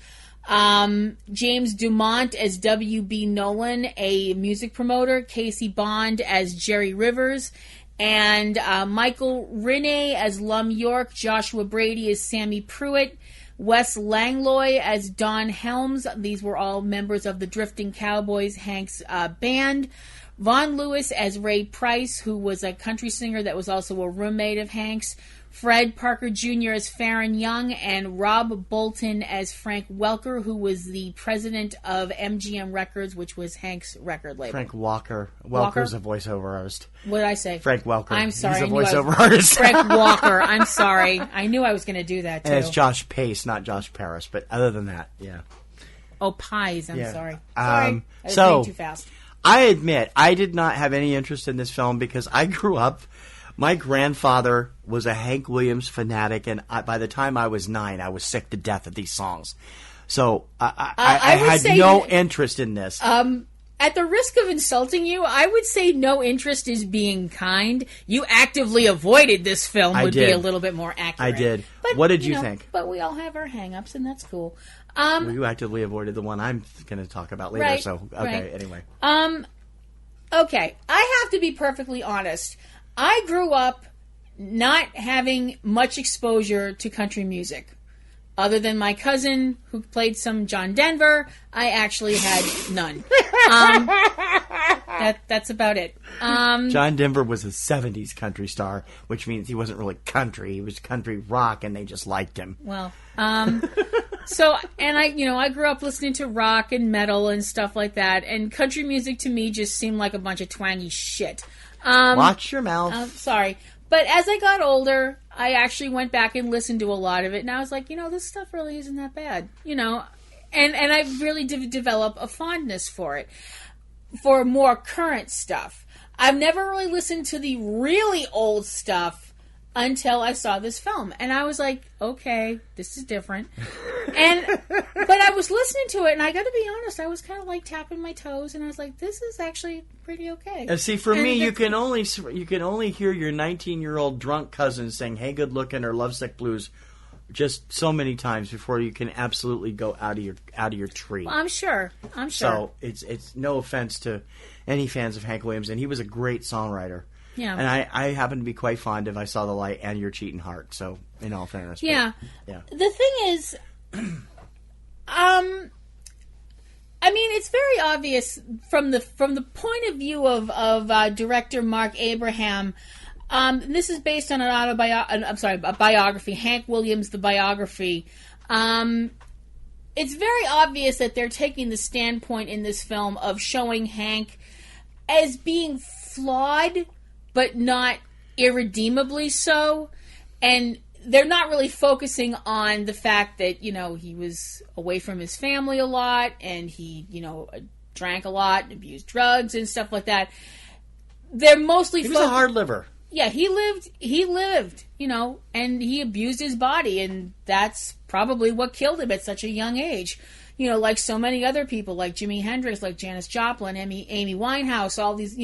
S4: James Dumont as W.B. Nolan, a music promoter. Casey Bond as Jerry Rivers. And Michael Rinne as Lum York. Joshua Brady as Sammy Pruitt. Wes Langlois as Don Helms. These were all members of the Drifting Cowboys, Hank's band. Vaughn Lewis as Ray Price, who was a country singer that was also a roommate of Hank's. Fred Parker Jr. as Farron Young, and Rob Bolton as Frank Welker, who was the president of MGM Records, which was Hank's record label.
S1: Frank Walker. Welker's a voiceover artist.
S4: What did I say?
S1: Frank Welker.
S4: I'm sorry.
S1: He's a voiceover artist.
S4: Frank Walker. I'm sorry. I knew I was going to do that, too.
S1: And it's Josh Pace, not Josh Paris. But other than that, yeah.
S4: Oh, Pies. I'm sorry. Sorry. I was
S1: reading
S4: too fast.
S1: I admit, I did not have any interest in this film because I grew up... My grandfather was a Hank Williams fanatic, and by the time I was 9, I was sick to death of these songs. So I had no interest in this.
S4: At the risk of insulting you, I would say no interest is being kind. You actively avoided this film would be a little bit more accurate.
S1: I did. But, what did you think?
S4: But we all have our hang-ups, and that's cool.
S1: Well, you actively avoided the one I'm going to talk about later,
S4: right,
S1: so okay, anyway.
S4: Okay, I have to be perfectly honest. I grew up not having much exposure to country music. Other than my cousin who played some John Denver, I actually had none. That's about it.
S1: John Denver was a 70s country star, which means he wasn't really country. He was country rock, and they just liked him.
S4: Well, so, and I grew up listening to rock and metal and stuff like that, and country music to me just seemed like a bunch of twangy shit.
S1: Watch your mouth.
S4: Sorry. But as I got older, I actually went back and listened to a lot of it, and I was like, this stuff really isn't that bad, and I really did develop a fondness for it, for more current stuff. I've never really listened to the really old stuff until I saw this film, and I was like, okay, this is different. But I was listening to it, and I got to be honest, I was kind of like tapping my toes, and I was like, this is actually pretty okay.
S1: And see, for me, you can only hear your 19-year-old drunk cousin saying "Hey, good looking" or "Lovesick Blues" just so many times before you can absolutely go out of your tree.
S4: Well, I'm sure.
S1: So it's no offense to any fans of Hank Williams, and he was a great songwriter.
S4: Yeah.
S1: And I happen to be quite fond of "I Saw the Light" and "Your Cheating Heart." So, in all fairness,
S4: yeah.
S1: Yeah.
S4: The thing is, it's very obvious from the point of view of director Mark Abraham. This is based on a biography, Hank Williams, the biography. It's very obvious that they're taking the standpoint in this film of showing Hank as being flawed, but not irredeemably so. And they're not really focusing on the fact that, he was away from his family a lot, and he, drank a lot and abused drugs and stuff like that. They're mostly...
S1: He was a hard liver.
S4: Yeah, he lived, and he abused his body, and that's probably what killed him at such a young age. Like so many other people, like Jimi Hendrix, like Janis Joplin, Amy Winehouse, all these,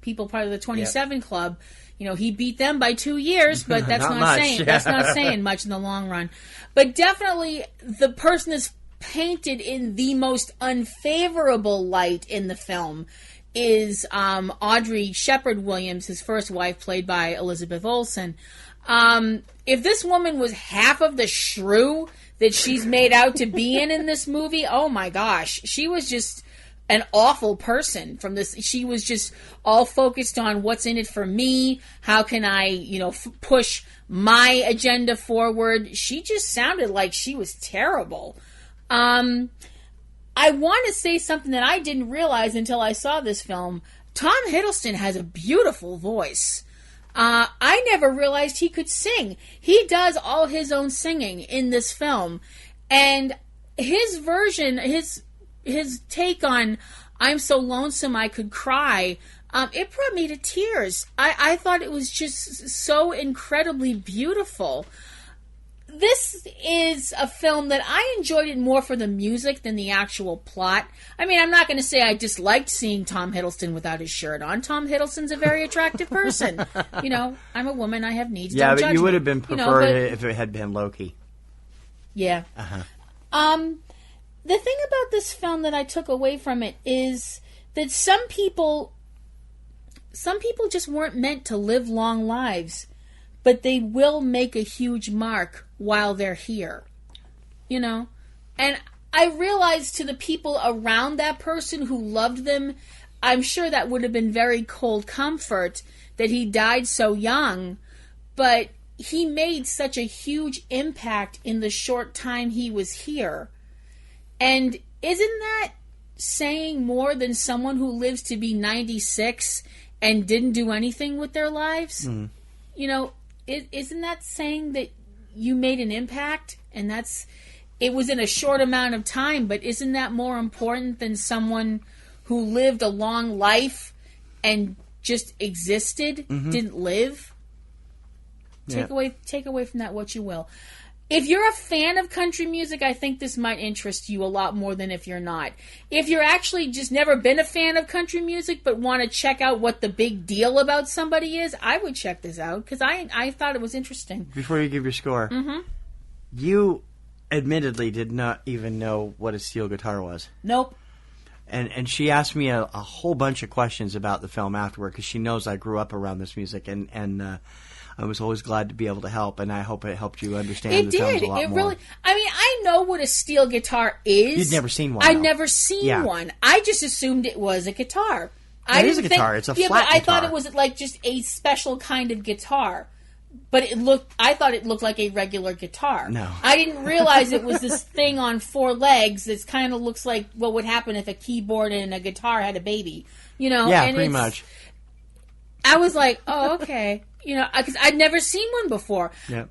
S4: people part of the 27 Club. He beat them by 2 years, but that's that's not saying much in the long run. But definitely the person is painted in the most unfavorable light in the film is Audrey Shepard Williams, his first wife, played by Elizabeth Olsen. If this woman was half of the shrew that she's made out to be in this movie, oh my gosh, she was just an awful person from this. She was just all focused on what's in it for me. How can I, push my agenda forward? She just sounded like she was terrible. I want to say something that I didn't realize until I saw this film. Tom Hiddleston has a beautiful voice. I never realized he could sing. He does all his own singing in this film. And his version, his take on "I'm So Lonesome I Could Cry," it brought me to tears. I thought it was just so incredibly beautiful. This is a film that I enjoyed it more for the music than the actual plot. I'm not going to say I disliked seeing Tom Hiddleston without his shirt on. Tom Hiddleston's a very attractive person. I'm a woman. I have needs.
S1: Yeah,
S4: Don't
S1: but
S4: judge
S1: you would
S4: me.
S1: have been preferred if it had been Loki.
S4: Yeah. The thing about this film that I took away from it is that some people just weren't meant to live long lives, but they will make a huge mark while they're here. And I realized to the people around that person who loved them, I'm sure that would have been very cold comfort that he died so young, but he made such a huge impact in the short time he was here. And isn't that saying more than someone who lives to be 96 and didn't do anything with their lives? Mm. Isn't that saying that you made an impact? And it was in a short amount of time, but isn't that more important than someone who lived a long life and just existed, didn't live? Yeah. Take away from that what you will. If you're a fan of country music, I think this might interest you a lot more than if you're not. If you're actually just never been a fan of country music but want to check out what the big deal about somebody is, I would check this out because I thought it was interesting.
S1: Before you give your score, you admittedly did not even know what a steel guitar was.
S4: Nope.
S1: And she asked me a whole bunch of questions about the film afterward because she knows I grew up around this music and I was always glad to be able to help, and I hope it helped you understand the films a lot more.
S4: Really, I know what a steel guitar is.
S1: You'd never seen one.
S4: I'd never seen one. I just assumed it was a guitar.
S1: It is a guitar. It's a flat guitar.
S4: I thought it was like just a special kind of guitar. But I thought it looked like a regular guitar.
S1: No.
S4: I didn't realize it was this thing on four legs that kind of looks like what would happen if a keyboard and a guitar had a baby.
S1: Yeah, pretty much.
S4: I was like, oh, okay. because I'd never seen one before.
S1: Yep.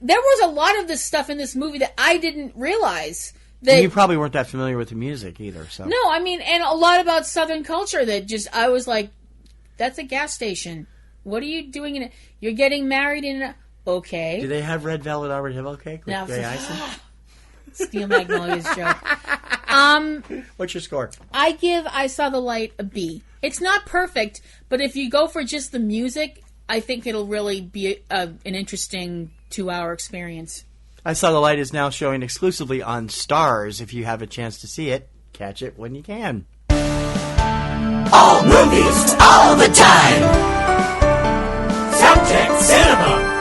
S4: There was a lot of this stuff in this movie that I didn't realize.
S1: And you probably weren't that familiar with the music either. So
S4: no, I mean, and a lot about Southern culture that I was like, that's a gas station. What are you doing in it? You're getting married in a... Okay.
S1: Do they have red velvet Arbor Hill cake with gray icing?
S4: Steel Magnolia's joke.
S1: What's your score?
S4: I Saw the Light a B. It's not perfect, but if you go for just the music, I think it'll really be an interesting 2-hour experience.
S1: I Saw the Light is now showing exclusively on Stars. If you have a chance to see it, catch it when you can.
S11: All movies, all the time. Subject Cinema.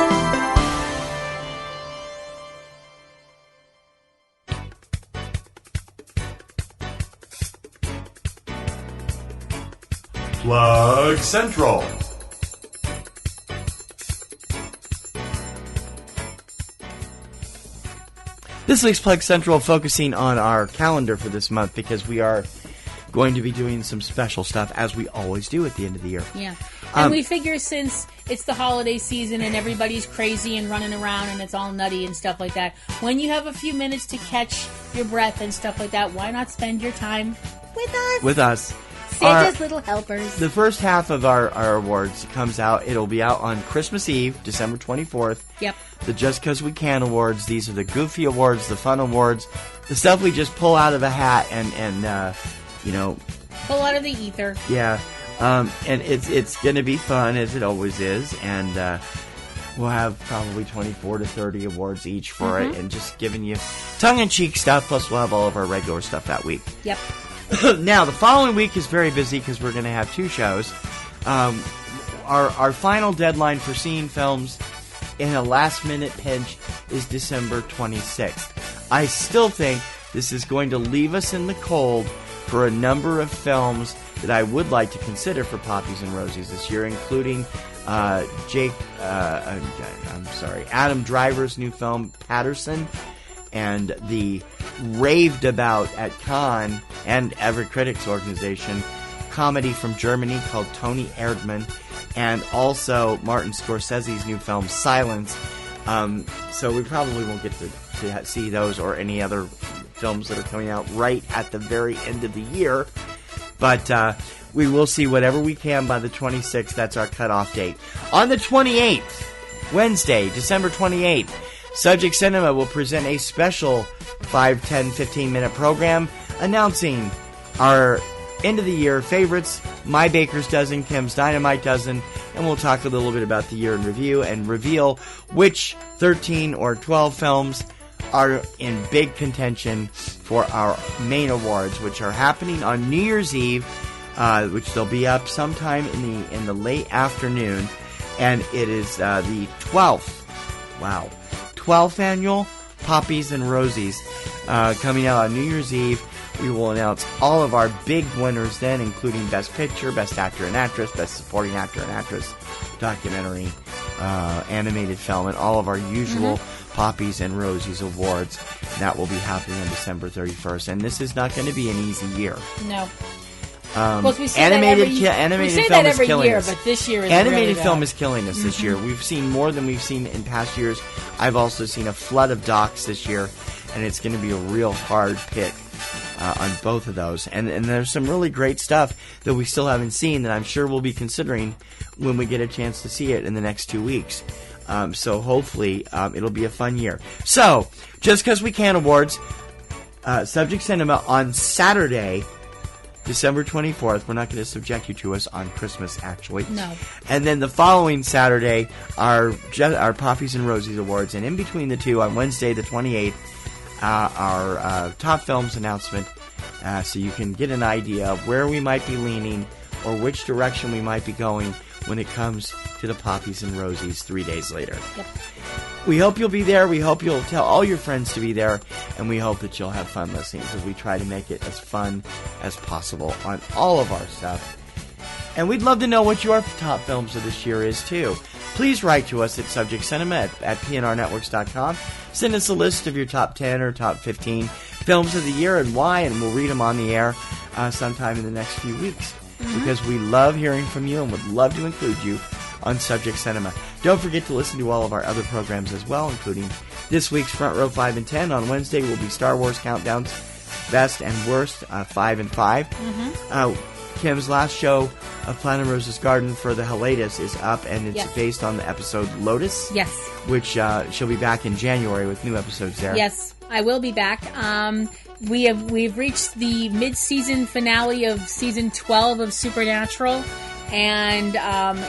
S1: Plug Central. This week's Plug Central focusing on our calendar for this month because we are going to be doing some special stuff as we always do at the end of the year.
S4: Yeah. And we figure since it's the holiday season and everybody's crazy and running around and it's all nutty and stuff like that, when you have a few minutes to catch your breath and stuff like that, why not spend your time with us?
S1: With us.
S4: Santa's little helpers.
S1: The first half of our awards comes out. It'll be out on Christmas Eve, December 24th.
S4: Yep.
S1: The Just 'Cause We Can awards. These are the goofy awards, the fun awards, the stuff we just pull out of a hat and
S4: pull out of the ether.
S1: Yeah. And it's going to be fun, as it always is. And we'll have probably 24 to 30 awards each for it, and just giving you tongue-in-cheek stuff, plus we'll have all of our regular stuff that week.
S4: Yep.
S1: Now, the following week is very busy because we're going to have 2 shows. Our final deadline for seeing films in a last-minute pinch is December 26th. I still think this is going to leave us in the cold for a number of films that I would like to consider for Poppies and Rosies this year, including Adam Driver's new film, Patterson, and the raved about at Cannes and every critics organization comedy from Germany called Tony Erdmann, and also Martin Scorsese's new film Silence. So we probably won't get to see those or any other films that are coming out right at the very end of the year, but we will see whatever we can by the 26th. That's our cutoff date. On the 28th, Wednesday, December 28th, Subject Cinema will present a special 5, 10, 15-minute program announcing our end-of-the-year favorites, My Baker's Dozen, Kim's Dynamite Dozen, and we'll talk a little bit about the year in review and reveal which 13 or 12 films are in big contention for our main awards, which are happening on New Year's Eve, which they'll be up sometime in the late afternoon, and it is the 12th annual Poppies and Rosies coming out on New Year's Eve. We will announce all of our big winners then, including Best Picture, Best Actor and Actress, Best Supporting Actor and Actress, Documentary, Animated Film, and all of our usual Poppies and Rosies awards. That will be happening on December 31st. And this is not going to be an easy year.
S4: No.
S1: We say animated film is killing us.
S4: But this year is
S1: animated
S4: really
S1: film
S4: bad.
S1: is killing us this year. We've seen more than we've seen in past years. I've also seen a flood of docs this year, and it's going to be a real hard pick on both of those. And there's some really great stuff that we still haven't seen that I'm sure we'll be considering when we get a chance to see it in the next 2 weeks. So hopefully it'll be a fun year. So, Just 'Cause We Can awards, Subject Cinema on Saturday, December 24th. We're not going to subject you to us on Christmas, actually.
S4: No.
S1: And then the following Saturday, our Poppies and Rosies awards. And in between the two, on Wednesday the 28th, our top films announcement, so you can get an idea of where we might be leaning or which direction we might be going when it comes to the Poppies and Rosies 3 days later.
S4: Yep.
S1: We hope you'll be there. We hope you'll tell all your friends to be there. And we hope that you'll have fun listening, because we try to make it as fun as possible on all of our stuff. And we'd love to know what your top films of this year is, too. Please write to us at Subject Cinema at PNRNetworks.com. Send us a list of your top 10 or top 15 films of the year and why, and we'll read them on the air sometime in the next few weeks. Because we love hearing from you and would love to include you on Subject Cinema. Don't forget to listen to all of our other programs as well, including this week's Front Row 5 and 10. On Wednesday will be Star Wars Countdowns, Best and Worst, 5 and 5. Kim's last show of Planet Rose's Garden for the Hiatus is up, and it's based on the episode Lotus.
S4: Yes.
S1: Which she'll be back in January with new episodes there.
S4: Yes, I will be back. We've reached the mid-season finale of season 12 of Supernatural, and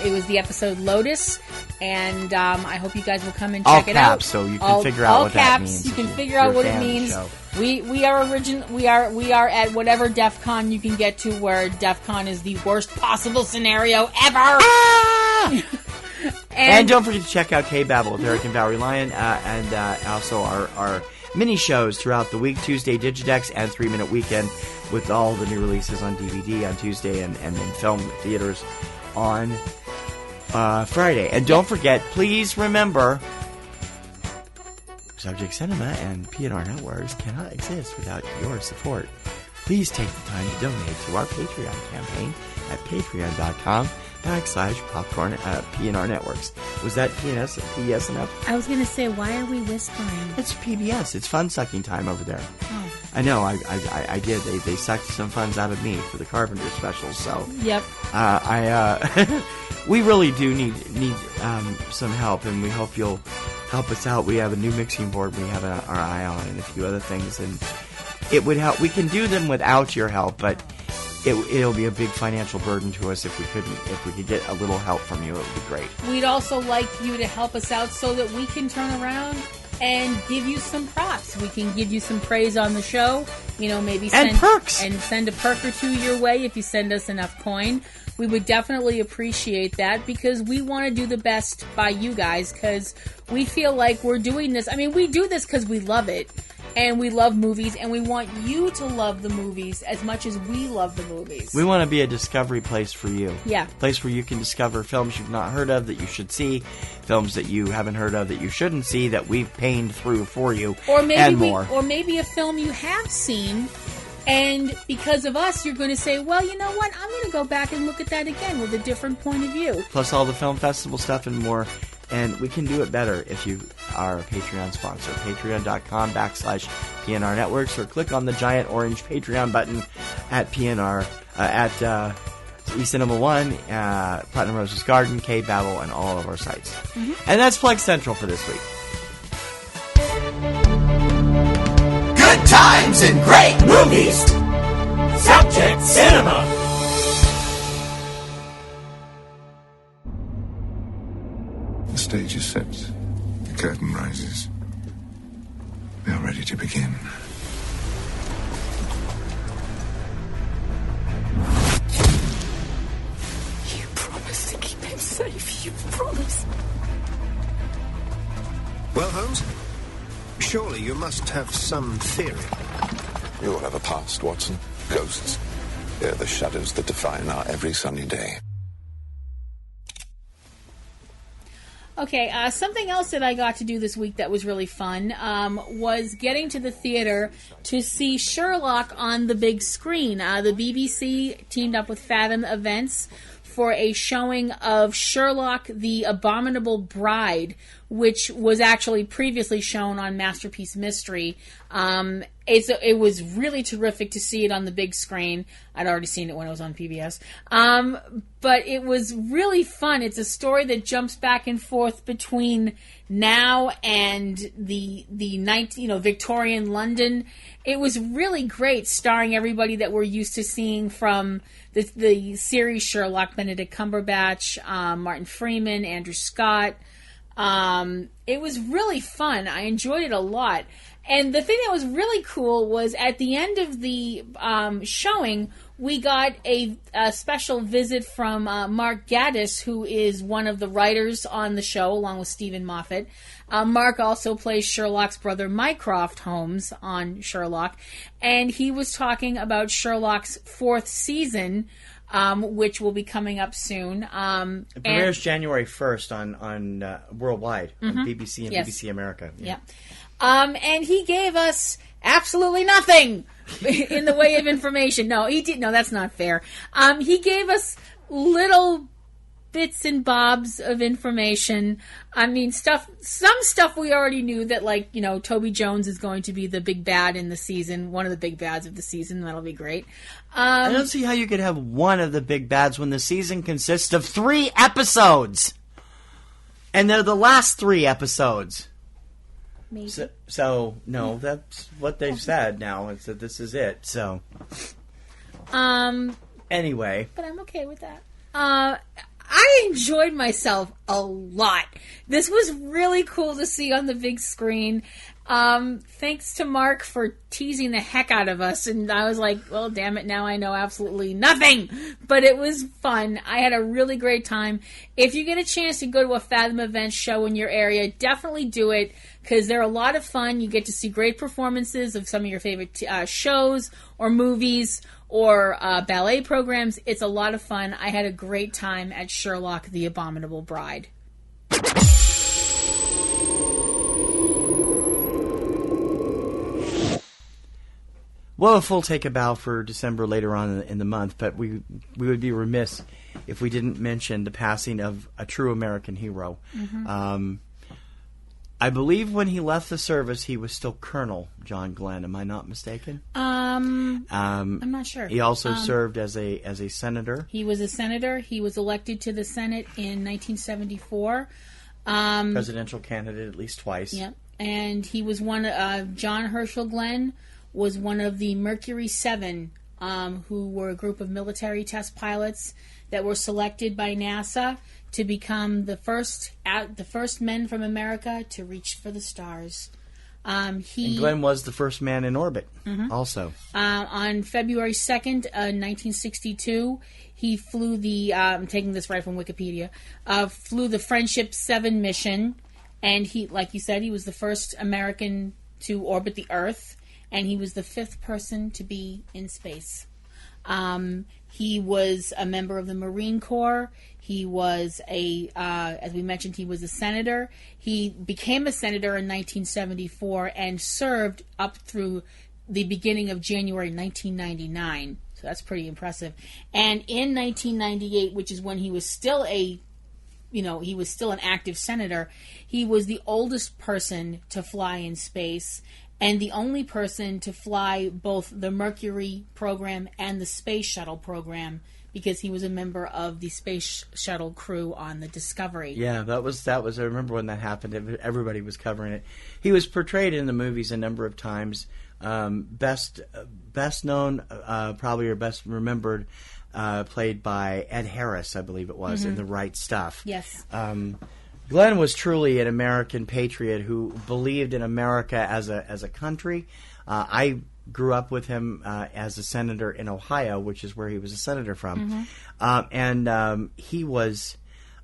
S4: it was the episode Lotus. And I hope you guys will come and check it out.
S1: All caps, so you can figure out what that means.
S4: You can figure out what it means. We are at whatever DEF CON you can get to, where DEF CON is the worst possible scenario ever.
S1: And don't forget to check out Cavebabble with Eric and Valerie Lyon, and also our mini shows throughout the week. Tuesday, Digidex, and 3 Minute Weekend with all the new releases on DVD on Tuesday and in film theaters on Friday. And don't forget, please remember, Subject Cinema and PNRNetworks cannot exist without your support. Please take the time to donate to our Patreon campaign at patreon.com/popcorn PNRNetworks. Was that PBS enough?
S4: I was going to say, why are we whispering?
S1: It's PBS. It's fun-sucking time over there.
S4: Oh.
S1: I know. I did. They sucked some funds out of me for the Carpenter special. So
S4: yep.
S1: We really do need some help, and we hope you'll help us out. We have a new mixing board we have our eye on, and a few other things, and it would help. We can do them without your help, but it'll be a big financial burden to us if we could get a little help from you. It would be great.
S4: We'd also like you to help us out so that we can turn around and give you some props. We can give you some praise on the show. Maybe
S1: perks,
S4: and send a perk or two your way if you send us enough coin. We would definitely appreciate that, because we want to do the best by you guys, because we feel like we're doing this. I mean, we do this because we love it, and we love movies, and we want you to love the movies as much as we love the movies.
S1: We want to be a discovery place for you.
S4: Yeah.
S1: Place where you can discover films you've not heard of that you should see, films that you haven't heard of that you shouldn't see, that we've panned through for you, and more.
S4: Or maybe a film you have seen, and because of us, you're going to say, well, you know what? I'm going to go back and look at that again with a different point of view.
S1: Plus all the film festival stuff and more. And we can do it better if you are a Patreon sponsor. Patreon.com/PNRNetworks, or click on the giant orange Patreon button at eCinemaOne, Platinum Rose's Garden, Cavebabble, and all of our sites.
S4: Mm-hmm.
S1: And that's Plug Central for this week.
S11: Good times and great movies. Subject Cinema.
S9: The stage is set. The curtain rises. We are ready to begin.
S17: You promised to keep him safe. You promised.
S5: Well, Holmes, surely you must have some theory.
S9: You all have a past, Watson. Ghosts. They're the shadows that define our every sunny day.
S4: Okay, something else that I got to do this week that was really fun was getting to the theater to see Sherlock on the big screen. The BBC teamed up with Fathom Events for a showing of Sherlock the Abominable Bride, which was actually previously shown on Masterpiece Mystery. It was really terrific to see it on the big screen. I'd already seen it when it was on PBS. But it was really fun. It's a story that jumps back and forth between now and the Victorian London. It was really great, starring everybody that we're used to seeing from the series Sherlock: Benedict Cumberbatch, Martin Freeman, Andrew Scott. It was really fun. I enjoyed it a lot. And the thing that was really cool was at the end of the showing, we got a special visit from Mark Gatiss, who is one of the writers on the show, along with Stephen Moffat. Mark also plays Sherlock's brother, Mycroft Holmes, on Sherlock. And he was talking about Sherlock's 4th season, which will be coming up soon.
S1: It premieres January 1st on worldwide, on BBC and BBC America.
S4: Yeah. And he gave us absolutely nothing in the way of information. No, he did. No, that's not fair. He gave us little bits and bobs of information. I mean, some stuff we already knew, that, like, you know, Toby Jones is going to be the big bad in the season, one of the big bads of the season. That'll be great.
S1: I don't see how you could have one of the big bads when the season consists of 3 episodes. And they're the last 3 episodes.
S4: Maybe.
S1: So no, that's what they've said now. It's that this is it. So, anyway.
S4: But I'm okay with that. I enjoyed myself a lot. This was really cool to see on the big screen. Thanks to Mark for teasing the heck out of us. And I was like, well, damn it, now I know absolutely nothing. But it was fun. I had a really great time. If you get a chance to go to a Fathom Events show in your area, definitely do it, because they're a lot of fun. You get to see great performances of some of your favorite shows or movies or ballet programs. It's a lot of fun. I had a great time at Sherlock, the Abominable Bride.
S1: We'll have a full take a bow for December later on in the month, but we would be remiss if we didn't mention the passing of a true American hero. Mm-hmm. I believe when he left the service, he was still Colonel John Glenn. Am I not mistaken?
S4: I'm not sure.
S1: He also served as a senator.
S4: He was a senator. He was elected to the Senate in 1974.
S1: Presidential candidate at least twice.
S4: Yep. And he was John Herschel Glenn was one of the Mercury 7, who were a group of military test pilots that were selected by NASA to become the first men from America to reach for the stars. And
S1: Glenn was the first man in orbit, also.
S4: On February 2nd, 1962, he flew I'm taking this right from Wikipedia, flew the Friendship 7 mission, and he, like you said, he was the first American to orbit the Earth. And he was the 5th person to be in space. He was a member of the Marine Corps. He was as we mentioned, he was a senator. He became a senator in 1974 and served up through the beginning of January 1999. So that's pretty impressive. And in 1998, which is when he was still an active senator, he was the oldest person to fly in space, and the only person to fly both the Mercury program and the Space Shuttle program, because he was a member of the Space Shuttle crew on the Discovery.
S1: Yeah, that was. I remember when that happened. Everybody was covering it. He was portrayed in the movies a number of times. Best known, probably, or best remembered, played by Ed Harris, I believe it was, in The Right Stuff.
S4: Yes.
S1: Glenn was truly an American patriot who believed in America as a country. I grew up with him as a senator in Ohio, which is where he was a senator from. And he was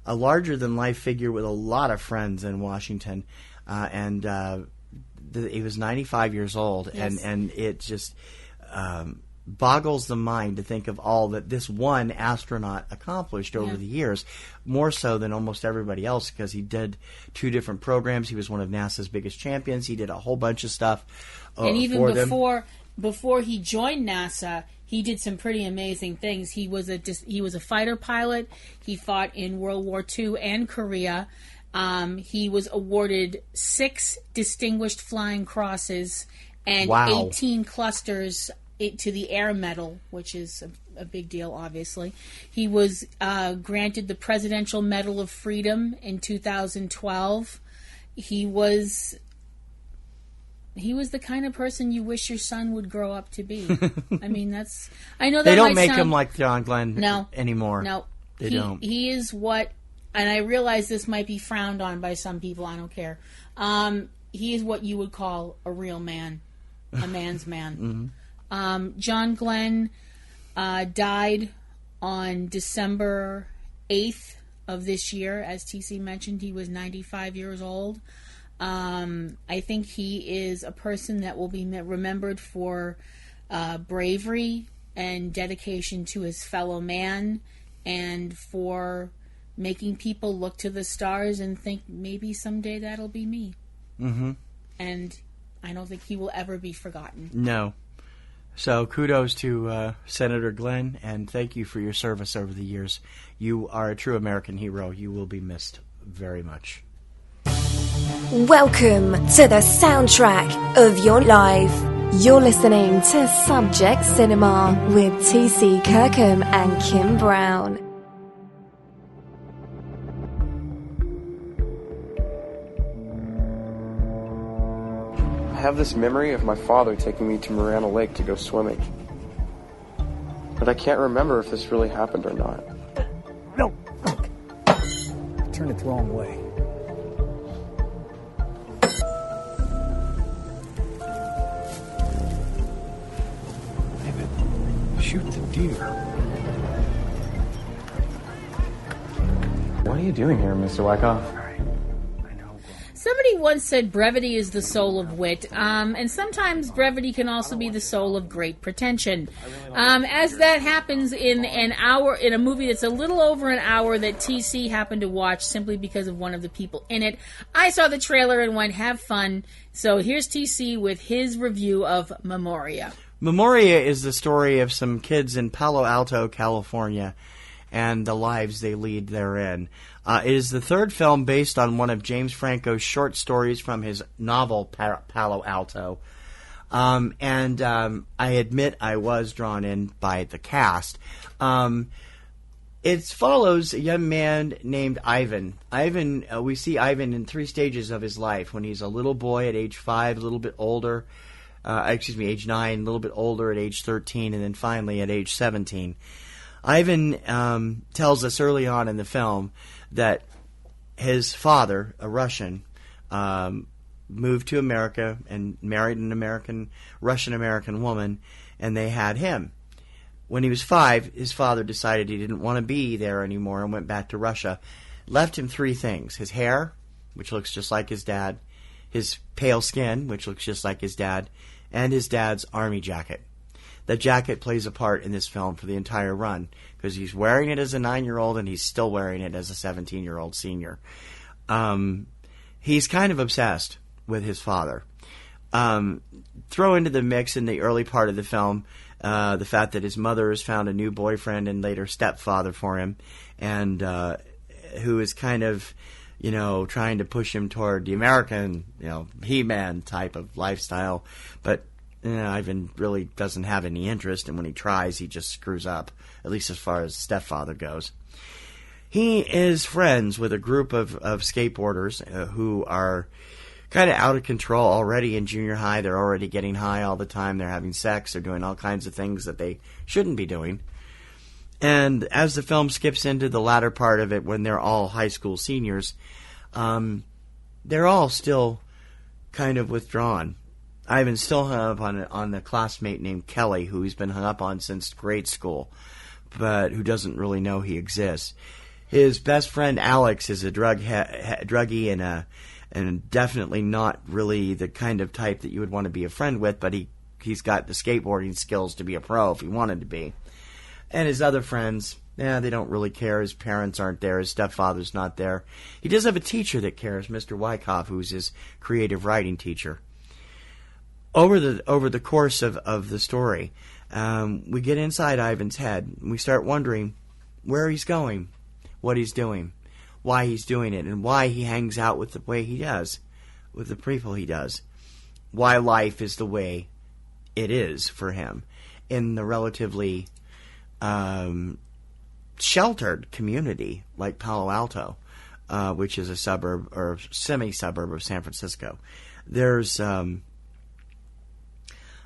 S1: a larger-than-life figure with a lot of friends in Washington. He was 95 years old,
S4: yes.
S1: and it just boggles the mind to think of all that this one astronaut accomplished over the years, more so than almost everybody else, because he did 2 different programs. He was one of NASA's biggest champions. He did a whole bunch of stuff
S4: and even
S1: for
S4: before he joined NASA, he did some pretty amazing things. He was a fighter pilot. He fought in World War II and Korea. He was awarded 6 Distinguished Flying Crosses and 18 clusters to the Air Medal, which is a big deal, obviously. He was granted the Presidential Medal of Freedom in 2012. He was the kind of person you wish your son would grow up to be. I mean, I know that
S1: they don't make him like John Glenn anymore.
S4: No,
S1: they don't.
S4: He is what, and I realize this might be frowned on by some people. I don't care. He is what you would call a real man, a man's man. John Glenn died on December 8th of this year. As TC mentioned, he was 95 years old. I think he is a person that will be remembered for bravery and dedication to his fellow man, and for making people look to the stars and think, maybe someday that'll be me. And I don't think he will ever be forgotten.
S1: No. So kudos to Senator Glenn, and thank you for your service over the years. You are a true American hero. You will be missed very much.
S7: Welcome to the soundtrack of your life. You're listening to Subject Cinema with Thsi Kirkham and Kim Brown.
S6: I have this memory of my father taking me to Marana Lake to go swimming. But I can't remember if this really happened or not.
S8: No. Turn it the wrong way.
S6: Shoot the deer. What are you doing here, Mr. Wyckoff?
S4: Somebody once said brevity is the soul of wit, and sometimes brevity can also be the soul of great pretension. As that happens in a movie that's a little over an hour that TC happened to watch simply because of one of the people in it. I saw the trailer and went, have fun. So here's TC with his review of Memoria.
S1: Memoria is the story of some kids in Palo Alto, California, and the lives they lead therein. It is the third film based on one of James Franco's short stories from his novel Palo Alto. I admit I was drawn in by the cast. It follows a young man named Ivan. We see Ivan in 3 stages of his life. When he's a little boy at age 5, a little bit older, age 9, a little bit older at age 13, and then finally at age 17. Ivan tells us early on in the film that his father, a Russian, moved to America and married an Russian-American woman, and they had him. When he was 5, his father decided he didn't want to be there anymore and went back to Russia. Left him 3 things: his hair, which looks just like his dad, his pale skin, which looks just like his dad, and his dad's army jacket. That jacket plays a part in this film for the entire run, because he's wearing it as a 9-year-old and he's still wearing it as a 17-year-old senior. He's kind of obsessed with his father. Throw into the mix in the early part of the film the fact that his mother has found a new boyfriend and later stepfather for him, and who is kind of, trying to push him toward the American, He-Man type of lifestyle, but Ivan really doesn't have any interest, and when he tries, he just screws up, at least as far as stepfather goes. He is friends with a group of skateboarders who are kind of out of control already in junior high. They're already getting high all the time. They're having sex. They're doing all kinds of things that they shouldn't be doing. And as the film skips into the latter part of it, when they're all high school seniors, they're all still kind of withdrawn. Ivan's still hung up on a classmate named Kelly, who he's been hung up on since grade school, but who doesn't really know he exists. His best friend Alex is a druggie and definitely not really the kind of type that you would want to be a friend with, but he's got the skateboarding skills to be a pro if he wanted to be. And his other friends, they don't really care. His parents aren't there. His stepfather's not there. He does have a teacher that cares, Mr. Wyckoff, who's his creative writing teacher. Over the course of the story, we get inside Ivan's head, and we start wondering where he's going, what he's doing, why he's doing it, and why he hangs out with the way he does, with the people he does, why life is the way it is for him in the relatively sheltered community like Palo Alto, which is a suburb or semi-suburb of San Francisco. There's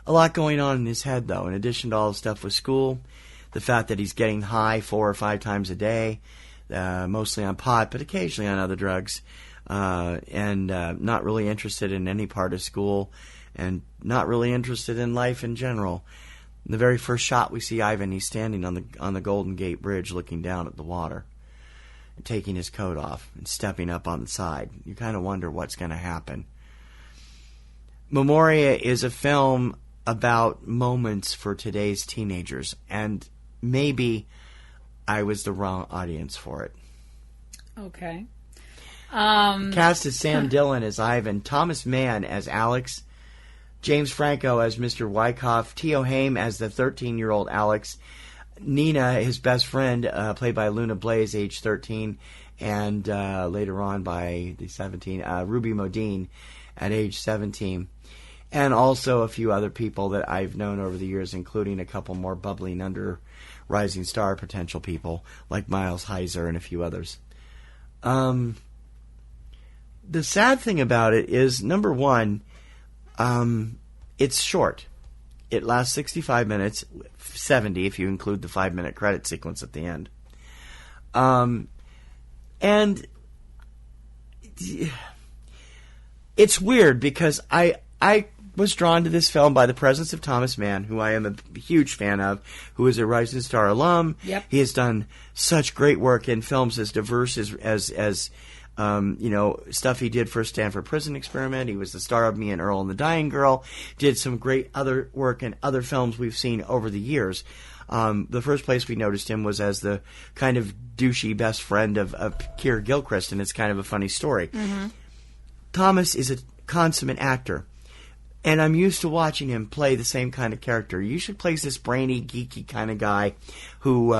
S1: a lot going on in his head, though, in addition to all the stuff with school, the fact that he's getting high 4 or 5 times a day, mostly on pot, but occasionally on other drugs, and not really interested in any part of school, and not really interested in life in general. In the very first shot we see Ivan, he's standing on the Golden Gate Bridge looking down at the water, and taking his coat off and stepping up on the side. You kind of wonder what's going to happen. Memoria is a film about moments for today's teenagers, and maybe I was the wrong audience for it.
S4: Okay.
S1: Cast as Sam Dillon as Ivan, Thomas Mann as Alex, James Franco as Mr. Wyckoff, Teo Haim as the 13-year-old Alex, Nina, his best friend, played by Luna Blaze, age 13, and later on by the 17, Ruby Modine at age 17. And also a few other people that I've known over the years, including a couple more bubbling under rising star potential people, like Miles Heiser and a few others. The sad thing about it is, number one, it's short. It lasts 65 minutes, 70 if you include the 5-minute credit sequence at the end. And it's weird because I was drawn to this film by the presence of Thomas Mann, who I am a huge fan of, who is a Rising Star alum.
S4: Yep.
S1: He has done such great work in films as diverse as stuff he did for Stanford Prison Experiment. He was the star of Me and Earl and the Dying Girl. Did some great other work in other films we've seen over the years. The first place we noticed him was as the kind of douchey best friend of Keir Gilchrist, and it's kind of a funny story.
S4: Mm-hmm.
S1: Thomas is a consummate actor, and I'm used to watching him play the same kind of character. He usually plays this brainy, geeky kind of guy who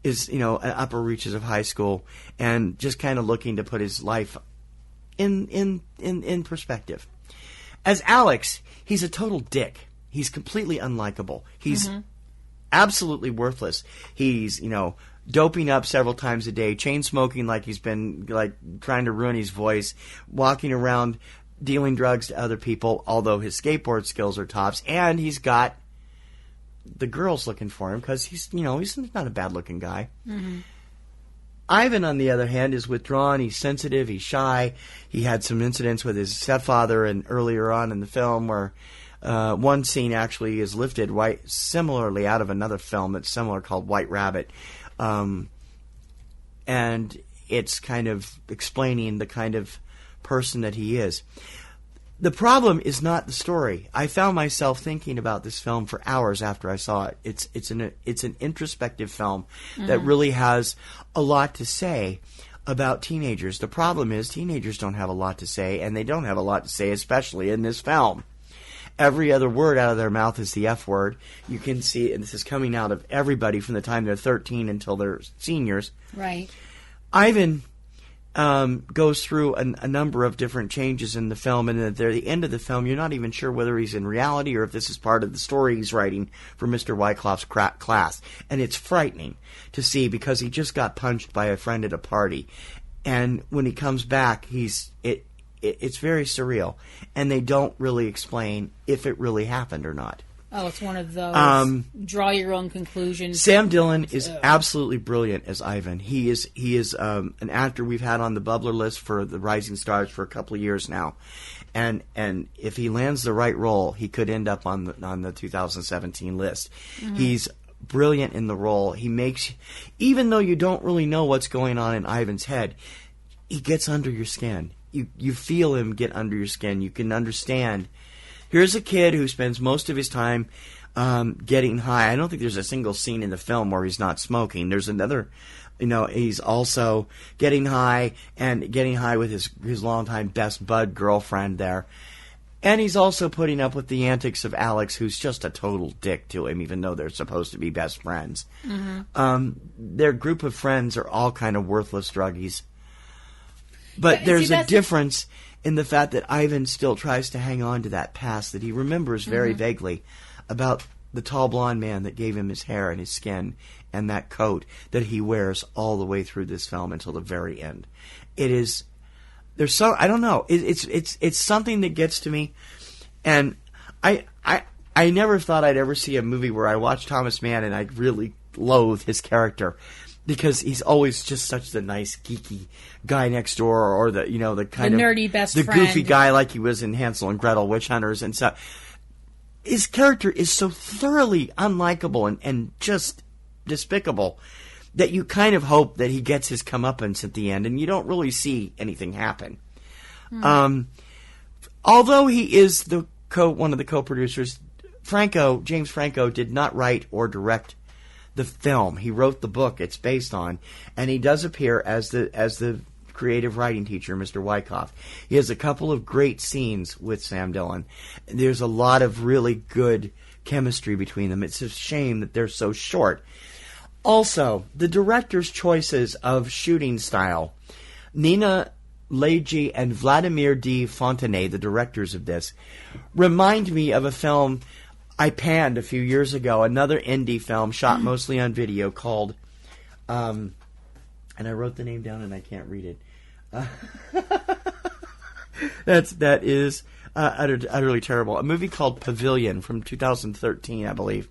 S1: is, in upper reaches of high school and just kind of looking to put his life in perspective. As Alex, he's a total dick. He's completely unlikable. He's absolutely worthless. He's, doping up several times a day, chain smoking like he's been trying to ruin his voice, walking around dealing drugs to other people, although his skateboard skills are tops, and he's got the girls looking for him because he's not a bad looking guy.
S4: Mm-hmm.
S1: Ivan, on the other hand, is withdrawn. He's sensitive. He's shy. He had some incidents with his stepfather, and earlier on in the film where one scene actually is lifted similarly out of another film that's similar called White Rabbit. And it's kind of explaining the kind of person that he is. The problem is not the story. I found myself thinking about this film for hours after I saw it. It's an introspective film that really has a lot to say about teenagers. The problem is teenagers don't have a lot to say, and they don't have a lot to say, especially in this film. Every other word out of their mouth is the F word. You can see, and this is coming out of everybody from the time they're 13 until they're seniors.
S4: Right.
S1: Ivan goes through a number of different changes in the film, and at the end of the film, you're not even sure whether he's in reality or if this is part of the story he's writing for Mr. Wyckoff's class. And it's frightening to see because he just got punched by a friend at a party. And when he comes back, it's very surreal, and they don't really explain if it really happened or not.
S4: Oh, it's one of those draw your own conclusions.
S1: Sam Dillon is absolutely brilliant as Ivan. He is an actor we've had on the Bubbler list for the Rising Stars for a couple of years now, and if he lands the right role, he could end up on the 2017 list. Mm-hmm. He's brilliant in the role. He makes, even though you don't really know what's going on in Ivan's head, he gets under your skin. You feel him get under your skin. You can understand. Here's a kid who spends most of his time getting high. I don't think there's a single scene in the film where he's not smoking. There's another, he's also getting high with his longtime best bud girlfriend there. And he's also putting up with the antics of Alex, who's just a total dick to him, even though they're supposed to be best friends.
S4: Mm-hmm.
S1: Their group of friends are all kind of worthless druggies. But there's a difference in the fact that Ivan still tries to hang on to that past that he remembers very vaguely about the tall blonde man that gave him his hair and his skin and that coat that he wears all the way through this film until the very end. I don't know. It's something that gets to me, and I never thought I'd ever see a movie where I watch Thomas Mann and I really loathe his character. Because he's always just such the nice, geeky guy next door, or the kind of
S4: nerdy best
S1: friend, the goofy
S4: friend.
S1: guy like he was in Hansel and Gretel, Witch Hunters, and stuff. His character is so thoroughly unlikable and just despicable that you kind of hope that he gets his comeuppance at the end, and you don't really see anything happen. Although he is one of the co-producers, James Franco did not write or direct the film. He wrote the book it's based on, and he does appear as the creative writing teacher, Mr. Wyckoff. He has a couple of great scenes with Sam Dillon. There's a lot of really good chemistry between them. It's a shame that they're so short. Also, the director's choices of shooting style. Nina Legi and Vladimir D. Fontenay, the directors of this, remind me of a film I panned a few years ago, another indie film shot mostly on video called, and I wrote the name down and I can't read it. That is utterly terrible. A movie called Pavilion from 2013, I believe.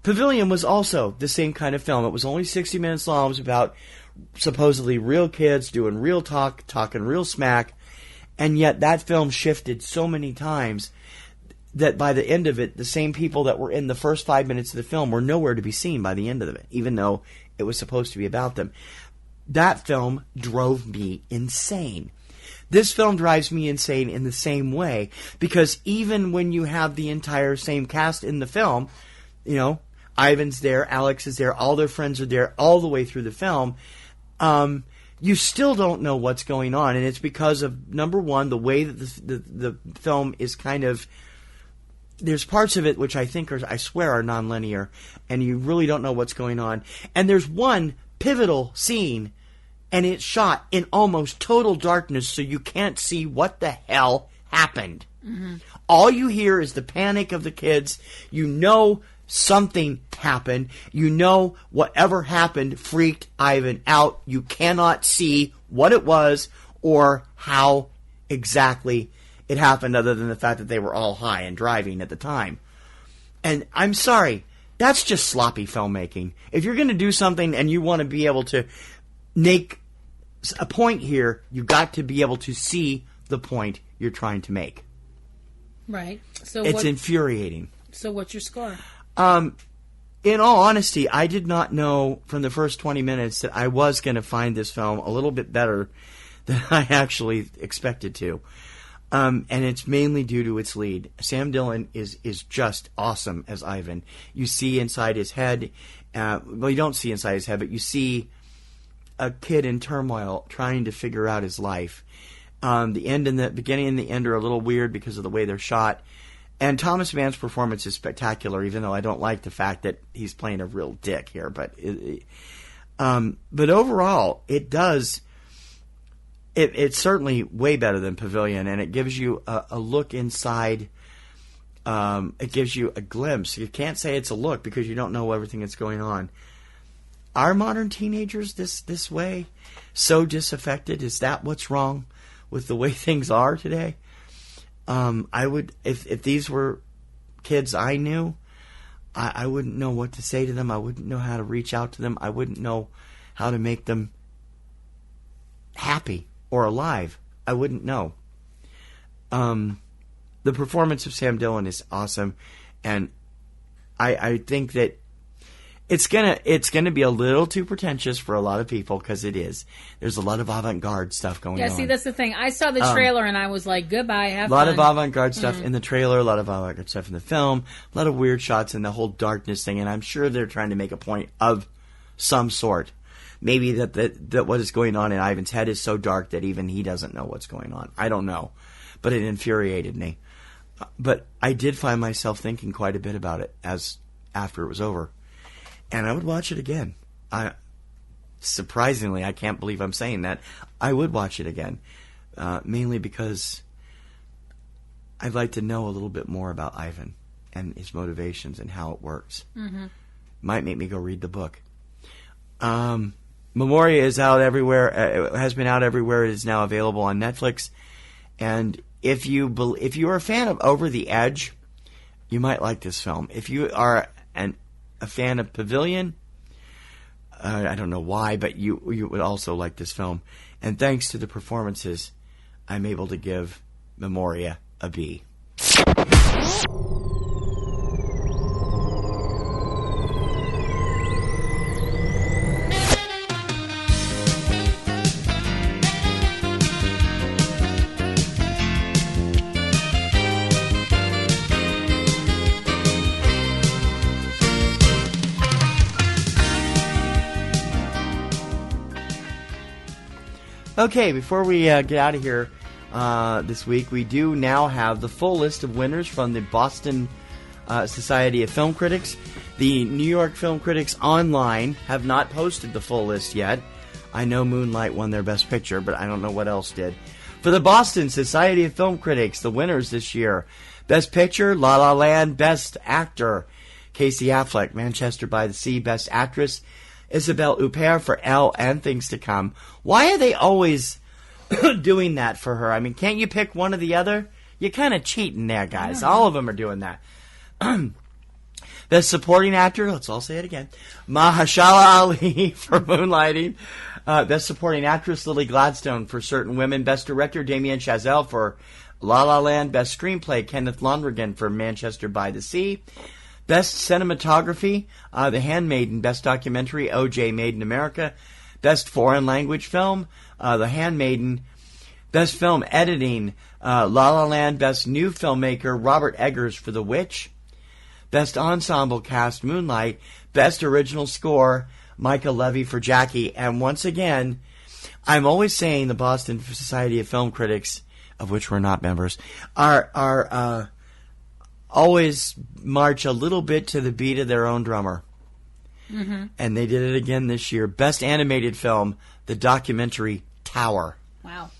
S1: Pavilion was also the same kind of film. It was only 60 minutes long. It was about supposedly real kids doing real talking real smack, and yet that film shifted so many times that by the end of it, the same people that were in the first 5 minutes of the film were nowhere to be seen by the end of it, even though it was supposed to be about them. That film drove me insane. This film drives me insane in the same way, because even when you have the entire same cast in the film, you know, Ivan's there, Alex is there, all their friends are there all the way through the film, you still don't know what's going on. And it's because of, number one, the way that the film is kind of... There's parts of it which I think I swear are nonlinear, and you really don't know what's going on. And there's one pivotal scene, and it's shot in almost total darkness, so you can't see what the hell happened. Mm-hmm. All you hear is the panic of the kids. You know something happened. You know whatever happened freaked Ivan out. You cannot see what it was or how exactly it happened, other than the fact that they were all high and driving at the time. And I'm sorry, that's just sloppy filmmaking. If you're going to do something and you want to be able to make a point here, you got to be able to see the point you're trying to make.
S4: Right. So
S1: it's infuriating.
S4: So what's your score?
S1: In all honesty, I did not know from the first 20 minutes that I was going to find this film a little bit better than I actually expected to. And it's mainly due to its lead. Sam Dillon is just awesome as Ivan. You see inside his head, well, you don't see inside his head, but you see a kid in turmoil trying to figure out his life. The end and the beginning and the end are a little weird because of the way they're shot. And Thomas Mann's performance is spectacular, even though I don't like the fact that he's playing a real dick here. But overall, it does... It's certainly way better than Pavilion, and it gives you a look inside. It gives you a glimpse. You can't say it's a look because you don't know everything that's going on. Are modern teenagers this way? So disaffected? Is that what's wrong with the way things are today? I would, if these were kids I knew, I wouldn't know what to say to them. I wouldn't know how to reach out to them. I wouldn't know how to make them happy or alive. I wouldn't know. The performance of Sam Dillon is awesome, and I think that it's gonna be a little too pretentious for a lot of people, because it is. There's a lot of avant-garde stuff going on.
S4: Yeah, see, that's the thing. I saw the trailer and I was like, goodbye, have fun.
S1: A lot of avant-garde stuff in the trailer, a lot of avant-garde stuff in the film, a lot of weird shots and the whole darkness thing, and I'm sure they're trying to make a point of some sort. Maybe that what is going on in Ivan's head is so dark that even he doesn't know what's going on. I don't know. But it infuriated me. But I did find myself thinking quite a bit about it after it was over. And I would watch it again. Surprisingly, I can't believe I'm saying that. I would watch it again. Mainly because I'd like to know a little bit more about Ivan and his motivations and how it works. Mm-hmm. Might make me go read the book. Memoria is out everywhere. It has been out everywhere. It is now available on Netflix. And if you are a fan of Over the Edge, you might like this film. If you are a fan of Pavilion, I don't know why, but you would also like this film. And thanks to the performances, I'm able to give Memoria a B. Okay, before we get out of here this week, we do now have the full list of winners from the Boston Society of Film Critics. The New York Film Critics Online have not posted the full list yet. I know Moonlight won their Best Picture, but I don't know what else did. For the Boston Society of Film Critics, the winners this year: Best Picture, La La Land; Best Actor, Casey Affleck, Manchester by the Sea; Best Actress, Isabelle Huppert for Elle and Things to Come. Why are they always doing that for her? I mean, can't you pick one or the other? You're kind of cheating there, guys. All of them are doing that. Best Supporting Actor, let's all say it again, Mahershala Ali for Moonlighting. Best Supporting Actress, Lily Gladstone for Certain Women. Best Director, Damien Chazelle for La La Land. Best Screenplay, Kenneth Lonergan for Manchester by the Sea. Best Cinematography, The Handmaiden. Best Documentary, O.J. Made in America. Best Foreign Language Film, The Handmaiden. Best Film Editing, La La Land. Best New Filmmaker, Robert Eggers for The Witch. Best Ensemble Cast, Moonlight. Best Original Score, Michael Levy for Jackie. And once again, I'm always saying the Boston Society of Film Critics, of which we're not members, are always march a little bit to the beat of their own drummer. Mm-hmm. And they did it again this year. Best Animated Film, the documentary Tower.
S4: Wow.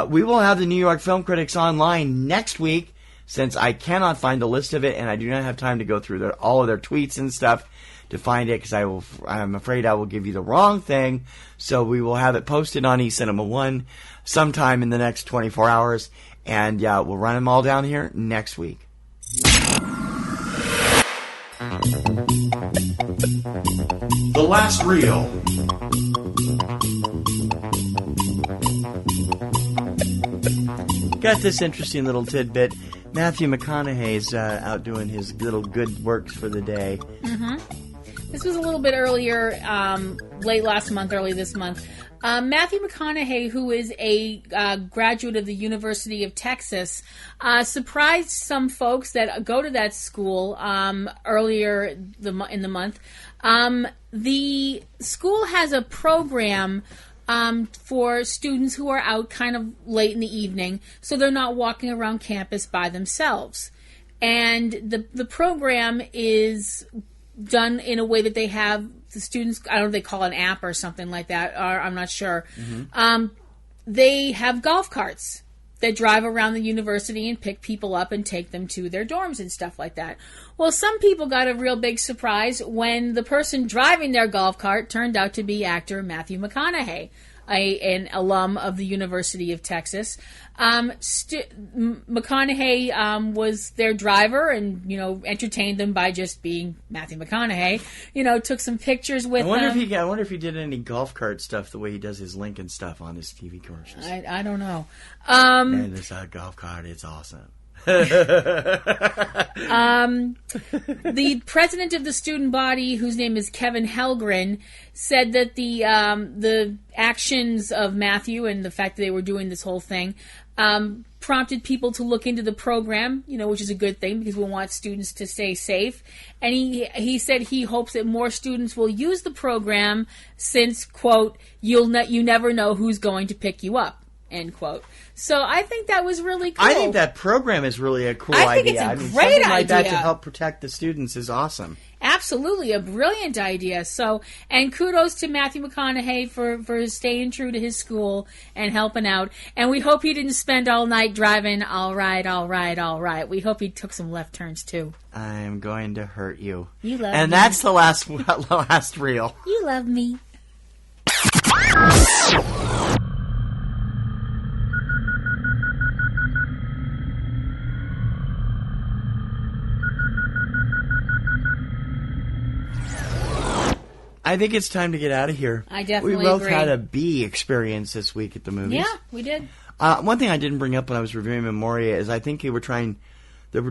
S1: We will have the New York Film Critics Online next week, since I cannot find a list of it, and I do not have time to go through all of their tweets and stuff to find it, because I'm afraid I will give you the wrong thing. So we will have it posted on eCinemaOne sometime in the next 24 hours, and we'll run them all down here next week.
S2: The Last Reel.
S1: Got this interesting little tidbit. Matthew McConaughey's out doing his little good works for the day.
S4: Mm-hmm. This was a little bit earlier, late last month, early this month. Matthew McConaughey, who is a graduate of the University of Texas, surprised some folks that go to that school earlier in the month. The school has a program for students who are out kind of late in the evening, so they're not walking around campus by themselves. And the program is done in a way that they have the students, I don't know if they call it an app or something like that, or I'm not sure. Mm-hmm. They have golf carts that drive around the university and pick people up and take them to their dorms and stuff like that. Well, some people got a real big surprise when the person driving their golf cart turned out to be actor Matthew McConaughey, an alum of the University of Texas. McConaughey was their driver and, entertained them by just being Matthew McConaughey. Took some pictures with them.
S1: I wonder if he did any golf cart stuff the way he does his Lincoln stuff on his TV commercials.
S4: I don't know.
S1: And this golf cart, it's awesome.
S4: The president of the student body, whose name is Kevin Helgren, said that the actions of Matthew and the fact that they were doing this whole thing prompted people to look into the program, which is a good thing because we want students to stay safe. And he said he hopes that more students will use the program since, quote, you never know who's going to pick you up, end quote. So I think that was really cool.
S1: I think that program is really a cool idea.
S4: I think it's a great
S1: something
S4: idea.
S1: like that to help protect the students is awesome.
S4: Absolutely, a brilliant idea. So, and kudos to Matthew McConaughey for staying true to his school and helping out. And we hope he didn't spend all night driving, all right. We hope he took some left turns, too.
S1: I'm going to hurt you.
S4: You love me.
S1: And that's the last reel.
S4: You love me.
S1: I think it's time to get out of here.
S4: I definitely
S1: agree. We both
S4: agree.
S1: had a bee experience this week at the movies.
S4: Yeah, we did.
S1: One thing I didn't bring up when I was reviewing Memoria is I think the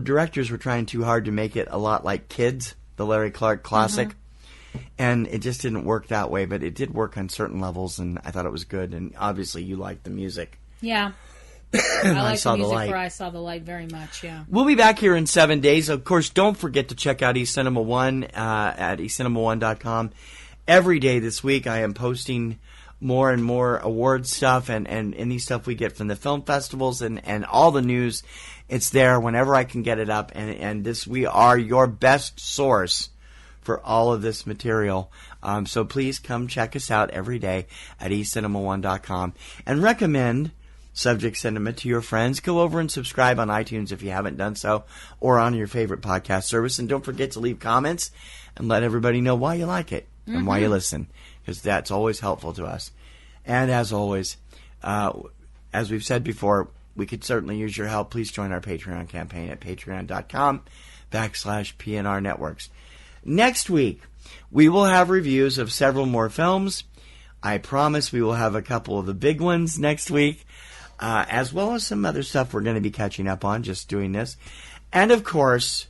S1: directors were trying too hard to make it a lot like Kids, the Larry Clark classic. Mm-hmm. And it just didn't work that way, but it did work on certain levels, and I thought it was good. And obviously you liked the music.
S4: Yeah. I like the music
S1: for
S4: I Saw the Light very much, yeah.
S1: We'll be back here in 7 days. Of course, don't forget to check out eCinemaOne at eCinemaOne.com. Every day this week I am posting more and more award stuff and any stuff we get from the film festivals and all the news. It's there whenever I can get it up. And we are your best source for all of this material. So please come check us out every day at eCinemaOne.com and recommend Subject Cinema to your friends. Go over and subscribe on iTunes if you haven't done so, or on your favorite podcast service. And don't forget to leave comments and let everybody know why you like it and why you listen, because that's always helpful to us. And as always, as we've said before, we could certainly use your help. Please join our Patreon campaign at patreon.com/PNRNetworks. Next week, we will have reviews of several more films. I promise we will have a couple of the big ones next week, as well as some other stuff we're going to be catching up on just doing this. And, of course,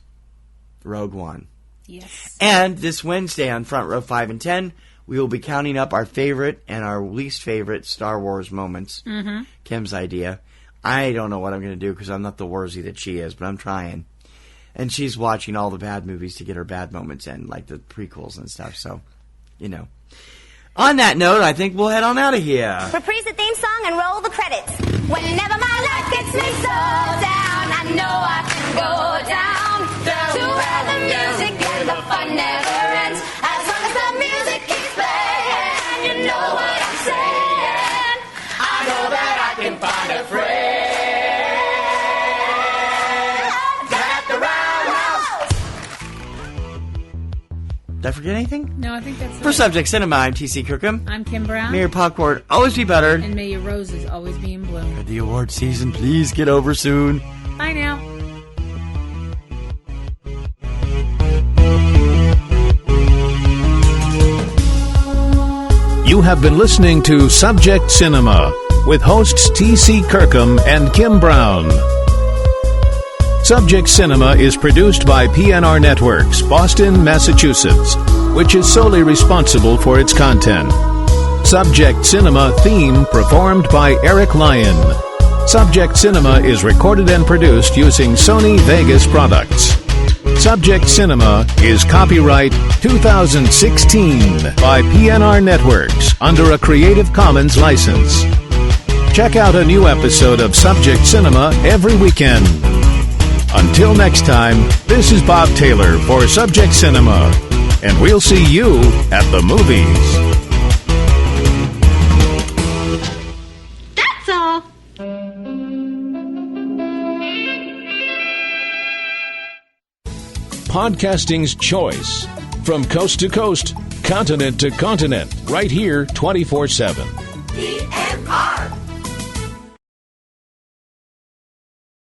S1: Rogue One.
S4: Yes.
S1: And this Wednesday on Front Row 5 and 10, we will be counting up our favorite and our least favorite Star Wars moments.
S4: Mm-hmm.
S1: Kim's idea. I don't know what I'm going to do because I'm not the Warzy that she is, but I'm trying. And she's watching all the bad movies to get her bad moments in, like the prequels and stuff. So, you know. On that note, I think we'll head on out of here.
S10: Reprise the theme song and roll the credits. Whenever my life gets me so down, I know I can go down to where the music and the fun never ends. As long as the music keeps playing, you know what I'm saying. I know that I can find a friend.
S1: Did I forget anything?
S4: No, I think that's
S1: For Subject Cinema, I'm T.C. Kirkham.
S4: I'm Kim Brown.
S1: May your popcorn always be buttered.
S4: And may your roses always be in bloom.
S1: For the award season, please get over soon.
S4: Bye now.
S15: You have been listening to Subject Cinema with hosts T.C. Kirkham and Kim Brown. Subject Cinema is produced by PNRNetworks, Boston, Massachusetts, which is solely responsible for its content. Subject Cinema theme performed by Eric Lyon. Subject Cinema is recorded and produced using Sony Vegas products. Subject Cinema is copyright 2016 by PNRNetworks under a Creative Commons license. Check out a new episode of Subject Cinema every weekend. Until next time, this is Bob Taylor for Subject Cinema, and we'll see you at the movies.
S10: That's all.
S15: Podcasting's choice. From coast to coast, continent to continent, right here 24/7.